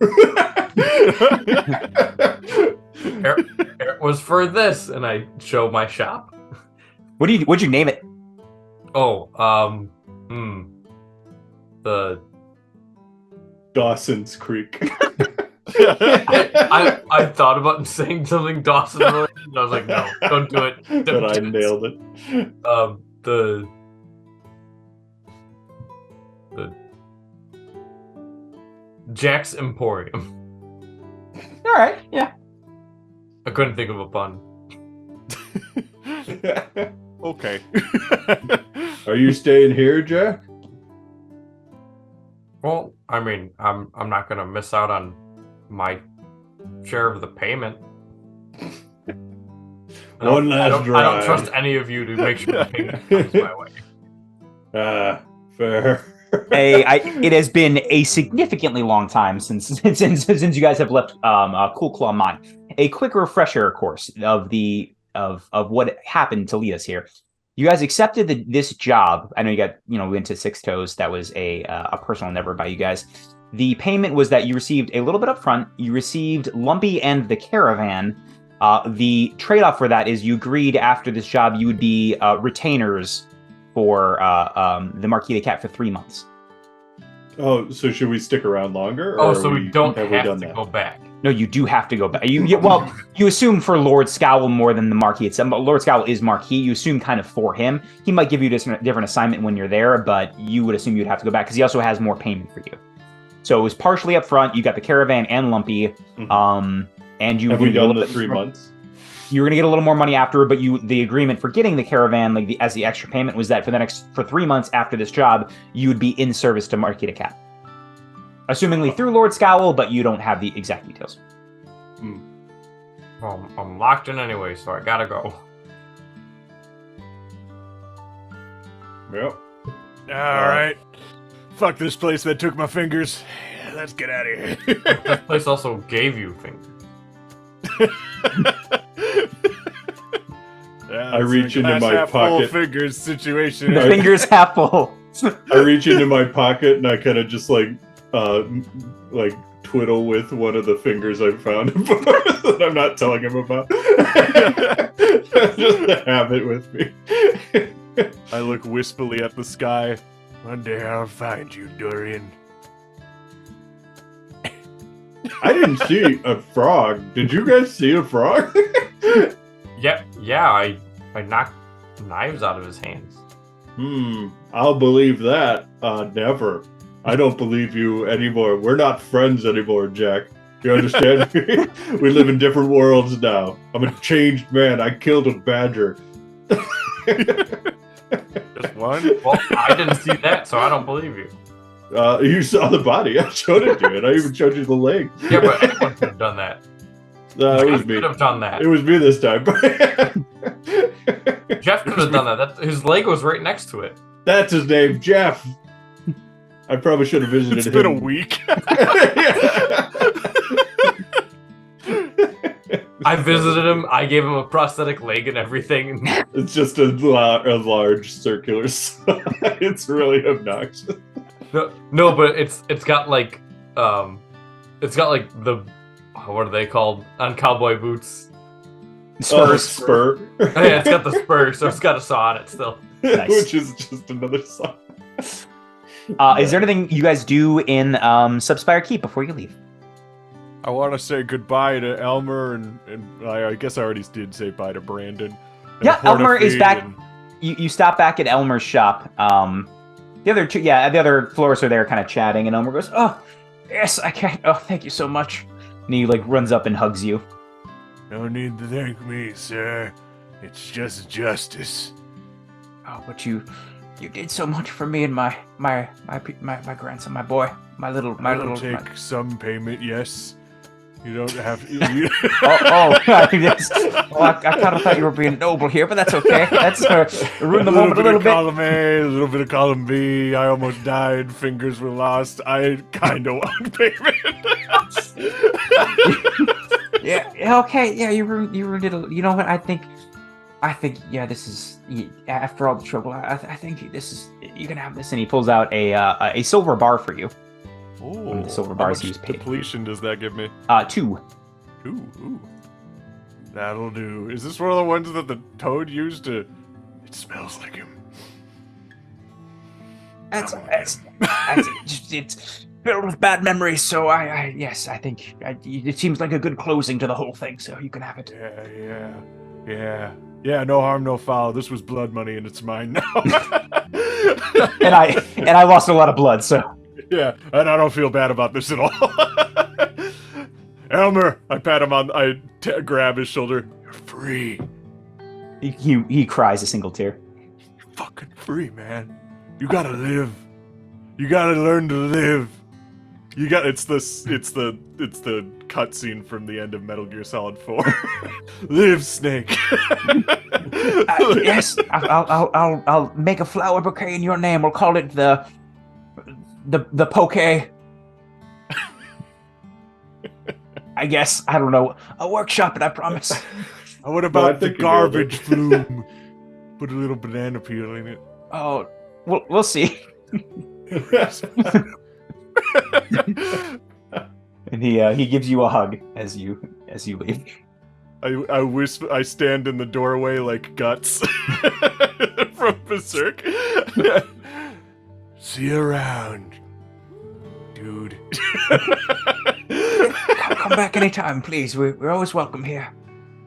[SPEAKER 3] It was for this, and I show my shop.
[SPEAKER 4] What'd you name it?
[SPEAKER 3] Oh, the
[SPEAKER 2] Dawson's Creek.
[SPEAKER 3] I thought about saying something Dawson related, and I was like, no, don't do it.
[SPEAKER 2] But I nailed it.
[SPEAKER 3] The Jack's Emporium.
[SPEAKER 4] All right, yeah.
[SPEAKER 3] I couldn't think of a pun.
[SPEAKER 1] Okay.
[SPEAKER 2] Are you staying here, Jack?
[SPEAKER 3] Well, I mean, I'm not gonna miss out on my share of the payment.
[SPEAKER 2] One last drive.
[SPEAKER 3] I don't trust any of you to make sure the payment comes my way.
[SPEAKER 2] Fair.
[SPEAKER 4] It has been a significantly long time since you guys have left Cool Claw Mine. A quick refresher course of what happened to lead us here. You guys accepted this job. I know you got went to 6 Toes. That was a personal endeavor by you guys. The payment was that you received a little bit up front. You received Lumpy and the caravan. The trade-off for that is you agreed after this job you would be retainers for the Marquis the Cat for 3 months.
[SPEAKER 2] Oh, so should we stick around longer?
[SPEAKER 3] Oh, so we don't have
[SPEAKER 2] we done
[SPEAKER 3] to
[SPEAKER 2] that?
[SPEAKER 3] go back.
[SPEAKER 4] No, you do have to go back. Well, you assume for Lord Scowl more than the Marquis itself. Lord Scowl is Marquis. You assume kind of for him. He might give you a different assignment when you're there, but you would assume you'd have to go back because he also has more payment for you. So it was partially up front. You got the caravan and Lumpy. And you
[SPEAKER 2] have we done the 3 months?
[SPEAKER 4] You're gonna get a little more money after, but the agreement for getting the caravan, as the extra payment, was that for 3 months after this job, you would be in service to Marquis de Cap. Assumingly through Lord Scowl, but you don't have the exact details.
[SPEAKER 3] Well, I'm locked in anyway, so I gotta go.
[SPEAKER 2] Yep.
[SPEAKER 1] Alright. Fuck this place that took my fingers. Let's get out of here.
[SPEAKER 3] This place also gave you things.
[SPEAKER 1] Yeah,
[SPEAKER 2] I reach into my
[SPEAKER 1] half full
[SPEAKER 2] pocket.
[SPEAKER 1] fingers situation.
[SPEAKER 4] Fingers half full.
[SPEAKER 2] I reach into my pocket and I kind of just like twiddle with one of the fingers I found that I'm not telling him about. Just to have it with me.
[SPEAKER 1] I look wistfully at the sky. One day I'll find you, Dorian.
[SPEAKER 2] I didn't see a frog. Did you guys see a frog?
[SPEAKER 3] Yeah, I knocked knives out of his hands.
[SPEAKER 2] I'll believe that. Never. I don't believe you anymore. We're not friends anymore, Jack. You understand me? We live in different worlds now. I'm a changed man. I killed a badger.
[SPEAKER 1] Just one?
[SPEAKER 3] Well, I didn't see that, so I don't believe you.
[SPEAKER 2] You saw the body. I showed it to you, and I even showed you the leg.
[SPEAKER 3] Yeah, but anyone could have done that.
[SPEAKER 2] It was
[SPEAKER 3] Jeff
[SPEAKER 2] me.
[SPEAKER 3] could have done that.
[SPEAKER 2] It was me this time.
[SPEAKER 3] Jeff could have done that. His leg was right next to it.
[SPEAKER 2] That's his name, Jeff. I probably should have visited
[SPEAKER 1] It's
[SPEAKER 2] him.
[SPEAKER 1] been a week.
[SPEAKER 3] I visited him. I gave him a prosthetic leg and everything.
[SPEAKER 2] It's just a large circular sign. It's really obnoxious.
[SPEAKER 3] No, but it's got like the what are they called on cowboy boots?
[SPEAKER 4] Spurs.
[SPEAKER 2] Spur.
[SPEAKER 3] Yeah, it's got the spur, so it's got a saw on it still.
[SPEAKER 4] Nice.
[SPEAKER 2] Which is just another sign.
[SPEAKER 4] Is there anything you guys do in Subspire Keep before you leave?
[SPEAKER 1] I want to say goodbye to Elmer, and I guess I already did say bye to Brandon. and
[SPEAKER 4] Yeah, Elmer is
[SPEAKER 1] Portafee
[SPEAKER 4] back.
[SPEAKER 1] and-
[SPEAKER 4] You stop back at Elmer's shop. The other florists are there kind of chatting, and Elmer goes, "Oh, yes, I can. Oh, thank you so much." And he runs up and hugs you.
[SPEAKER 1] No need to thank me, sir. It's just justice.
[SPEAKER 4] Oh, but you did so much for me and my grandson, my boy, my little.
[SPEAKER 1] Take some payment, yes. You don't have.
[SPEAKER 4] Yes. Well, I kind of thought you were being noble here, but that's okay. That's ruined the moment a little bit.
[SPEAKER 1] Column A, a little bit of column B. I almost died. Fingers were lost. I kind of want payment.
[SPEAKER 4] Yeah. Okay. Yeah. You ruined it. You know what? I think. Yeah. This is after all the trouble. I think this is. You can have this, and he pulls out a silver bar for you. One of the silver bars he was paid.
[SPEAKER 1] Depletion does that give me?
[SPEAKER 4] 2.
[SPEAKER 1] Ooh. That'll do. Is this one of the ones that the toad used to... It smells like him.
[SPEAKER 4] It's filled with bad memories, so I think it seems like a good closing to the whole thing, so you can have it.
[SPEAKER 1] Yeah, no harm, no foul. This was blood money and it's mine now.
[SPEAKER 4] and I lost a lot of blood, so...
[SPEAKER 1] Yeah, and I don't feel bad about this at all. Elmer, I pat him on, grab his shoulder. You're free.
[SPEAKER 4] He cries a single tear.
[SPEAKER 1] You're fucking free, man. You gotta live. You gotta learn to live. It's the cutscene from the end of Metal Gear Solid 4. Live, Snake.
[SPEAKER 4] Yes, I'll make a flower bouquet in your name. We'll call it the poke. I guess, I don't know, a workshop, and I promise.
[SPEAKER 1] What about the garbage flume? Put a little banana peel in it.
[SPEAKER 4] Oh, we'll see. And he gives you a hug as you leave.
[SPEAKER 1] I whisper. I stand in the doorway like Guts from Berserk. See you around, dude.
[SPEAKER 5] Come back anytime, please. We're always welcome here.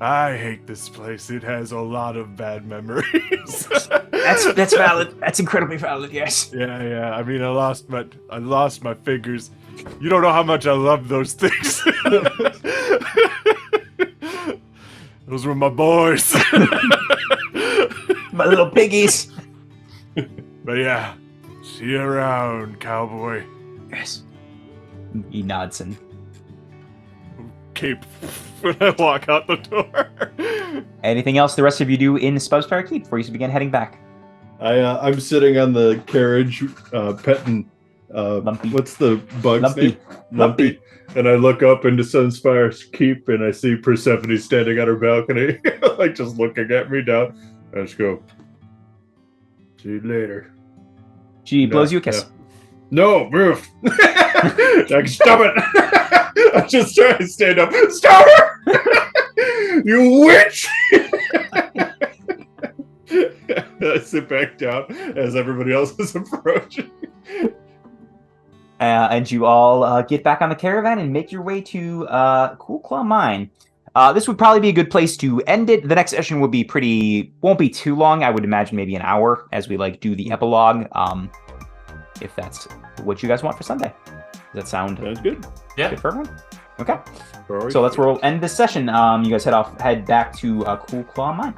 [SPEAKER 1] I hate this place. It has a lot of bad memories.
[SPEAKER 5] That's valid. That's incredibly valid. Yes.
[SPEAKER 1] Yeah. I mean, I lost my fingers. You don't know how much I love those things. Those were my boys.
[SPEAKER 5] My little piggies.
[SPEAKER 1] But yeah, see you around, cowboy.
[SPEAKER 5] Yes.
[SPEAKER 4] He nods and
[SPEAKER 1] Cape when I walk out the door.
[SPEAKER 4] anything else the rest of you do in Subspire Keep before you begin heading back?
[SPEAKER 2] I'm sitting on the carriage, petting.
[SPEAKER 4] Lumpy.
[SPEAKER 2] What's the bug's
[SPEAKER 4] Lumpy.
[SPEAKER 2] name? Lumpy. And I look up into Sunspire Keep, and I see Persephone standing on her balcony, like just looking at me down. I just go, "See you later."
[SPEAKER 4] She blows you a kiss.
[SPEAKER 2] No, move! Like, stop it! I'm just trying to stand up. Stop her! You witch! I sit back down as everybody else is approaching.
[SPEAKER 4] And you all get back on the caravan and make your way to Cool Claw Mine. This would probably be a good place to end it. The next session won't be too long. I would imagine maybe an hour as we do the epilogue. If that's what you guys want for Sunday. Does that sound
[SPEAKER 2] good?
[SPEAKER 3] Yeah.
[SPEAKER 4] good for everyone? Okay. So that's where we'll end this session. You guys head back to Cool Claw Mine.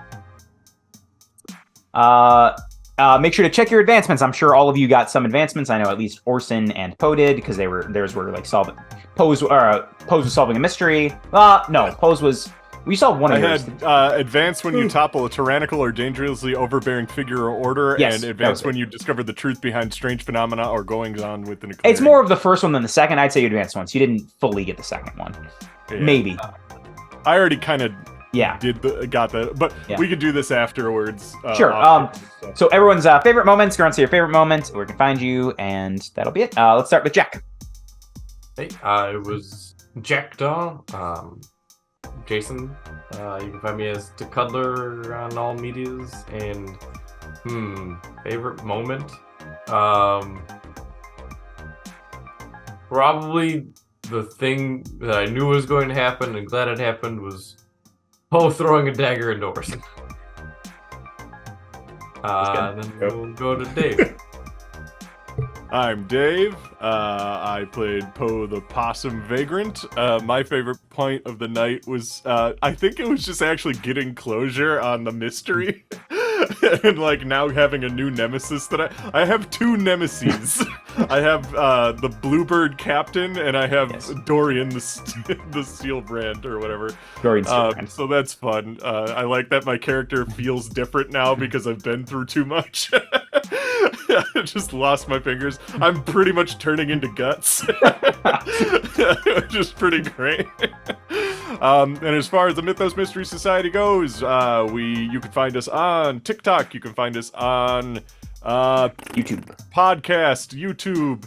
[SPEAKER 4] Make sure to check your advancements. I'm sure all of you got some advancements. I know at least Orson and Poe did because theirs were solving. Pose was solving a mystery. No, Pose was. We solved one of yours.
[SPEAKER 1] I had advanced when you topple a tyrannical or dangerously overbearing figure or order,
[SPEAKER 4] Yes,
[SPEAKER 1] and
[SPEAKER 4] that
[SPEAKER 1] advanced
[SPEAKER 4] was
[SPEAKER 1] when you discover the truth behind strange phenomena or goings on within a clearing.
[SPEAKER 4] It's more of the first one than the second. I'd say you advanced once. You didn't fully get the second one.
[SPEAKER 1] Yeah.
[SPEAKER 4] Maybe.
[SPEAKER 1] I already kind of
[SPEAKER 4] Yeah.
[SPEAKER 1] got that, but
[SPEAKER 4] Yeah.
[SPEAKER 1] we could do this afterwards.
[SPEAKER 4] Sure. So everyone's favorite moments. Go on to your favorite moment, where we can find you, and that'll be it. Let's start with Jack.
[SPEAKER 3] Hey, I was Jack Daw. Jason. You can find me as The Cuddler on all medias. And favorite moment. Probably the thing that I knew was going to happen and glad it happened was Poe throwing a dagger into Orson. Then we'll go to Dave.
[SPEAKER 1] I'm Dave. I played Poe the Possum Vagrant. My favorite point of the night was, I think it was just actually getting closure on the mystery. And now having a new nemesis that I have two nemeses. I have the Bluebird Captain, and I have Dorian the Steel Brand or whatever.
[SPEAKER 4] Dorian Steel Brand.
[SPEAKER 1] So that's fun. I like that my character feels different now because I've been through too much. I just lost my fingers. I'm pretty much turning into guts. Which is pretty great. And as far as the Mythos Mystery Society goes, you can find us on TikTok. You can find us on
[SPEAKER 4] YouTube,
[SPEAKER 1] podcast, YouTube,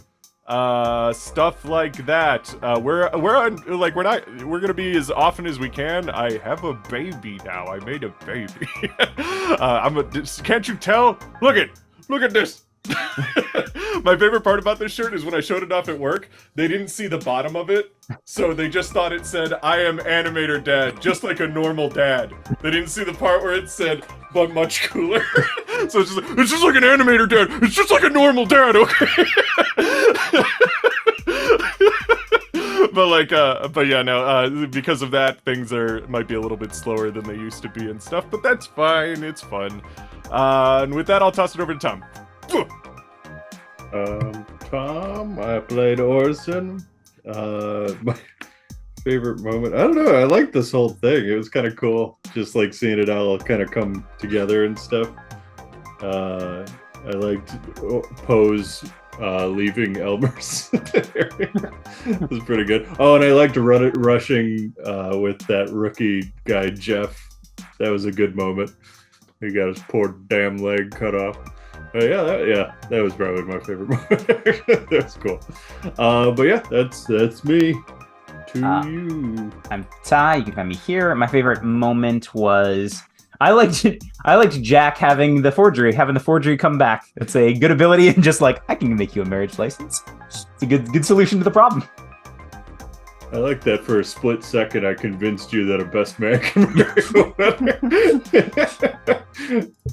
[SPEAKER 1] stuff like that. We're gonna be as often as we can. I have a baby now. I made a baby. Can't you tell? Look at this. My favorite part about this shirt is when I showed it off at work, they didn't see the bottom of it, so they just thought it said, "I am animator dad," just like a normal dad. They didn't see the part where it said, "but much cooler." So it's just like an animator dad. It's just like a normal dad, okay? Because of that, things might be a little bit slower than they used to be and stuff, but that's fine. It's fun. And with that, I'll toss it over to Tom.
[SPEAKER 2] Tom, I played Orson. My favorite moment, I don't know, I like this whole thing. It was kind of cool, just seeing it all kind of come together and stuff. I liked Poe's leaving Elmer's area. It was pretty good. Oh, and I liked rushing with that rookie guy, Jeff. That was a good moment. He got his poor damn leg cut off. That was probably my favorite moment. That was cool. But yeah, that's me. To you.
[SPEAKER 4] I'm Ty. You can find me here. My favorite moment was I liked Jack having the forgery come back. It's a good ability, and just I can make you a marriage license. It's a good solution to the problem.
[SPEAKER 2] I like that for a split second I convinced you that a best man can marry a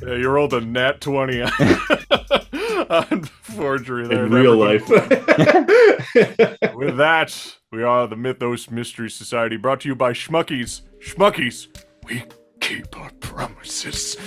[SPEAKER 2] winner.
[SPEAKER 1] You rolled a nat 20 on forgery there.
[SPEAKER 2] In real
[SPEAKER 1] everybody.
[SPEAKER 2] life.
[SPEAKER 1] With that, we are the Mythos Mystery Society, brought to you by Schmuckies. Schmuckies, we keep our promises.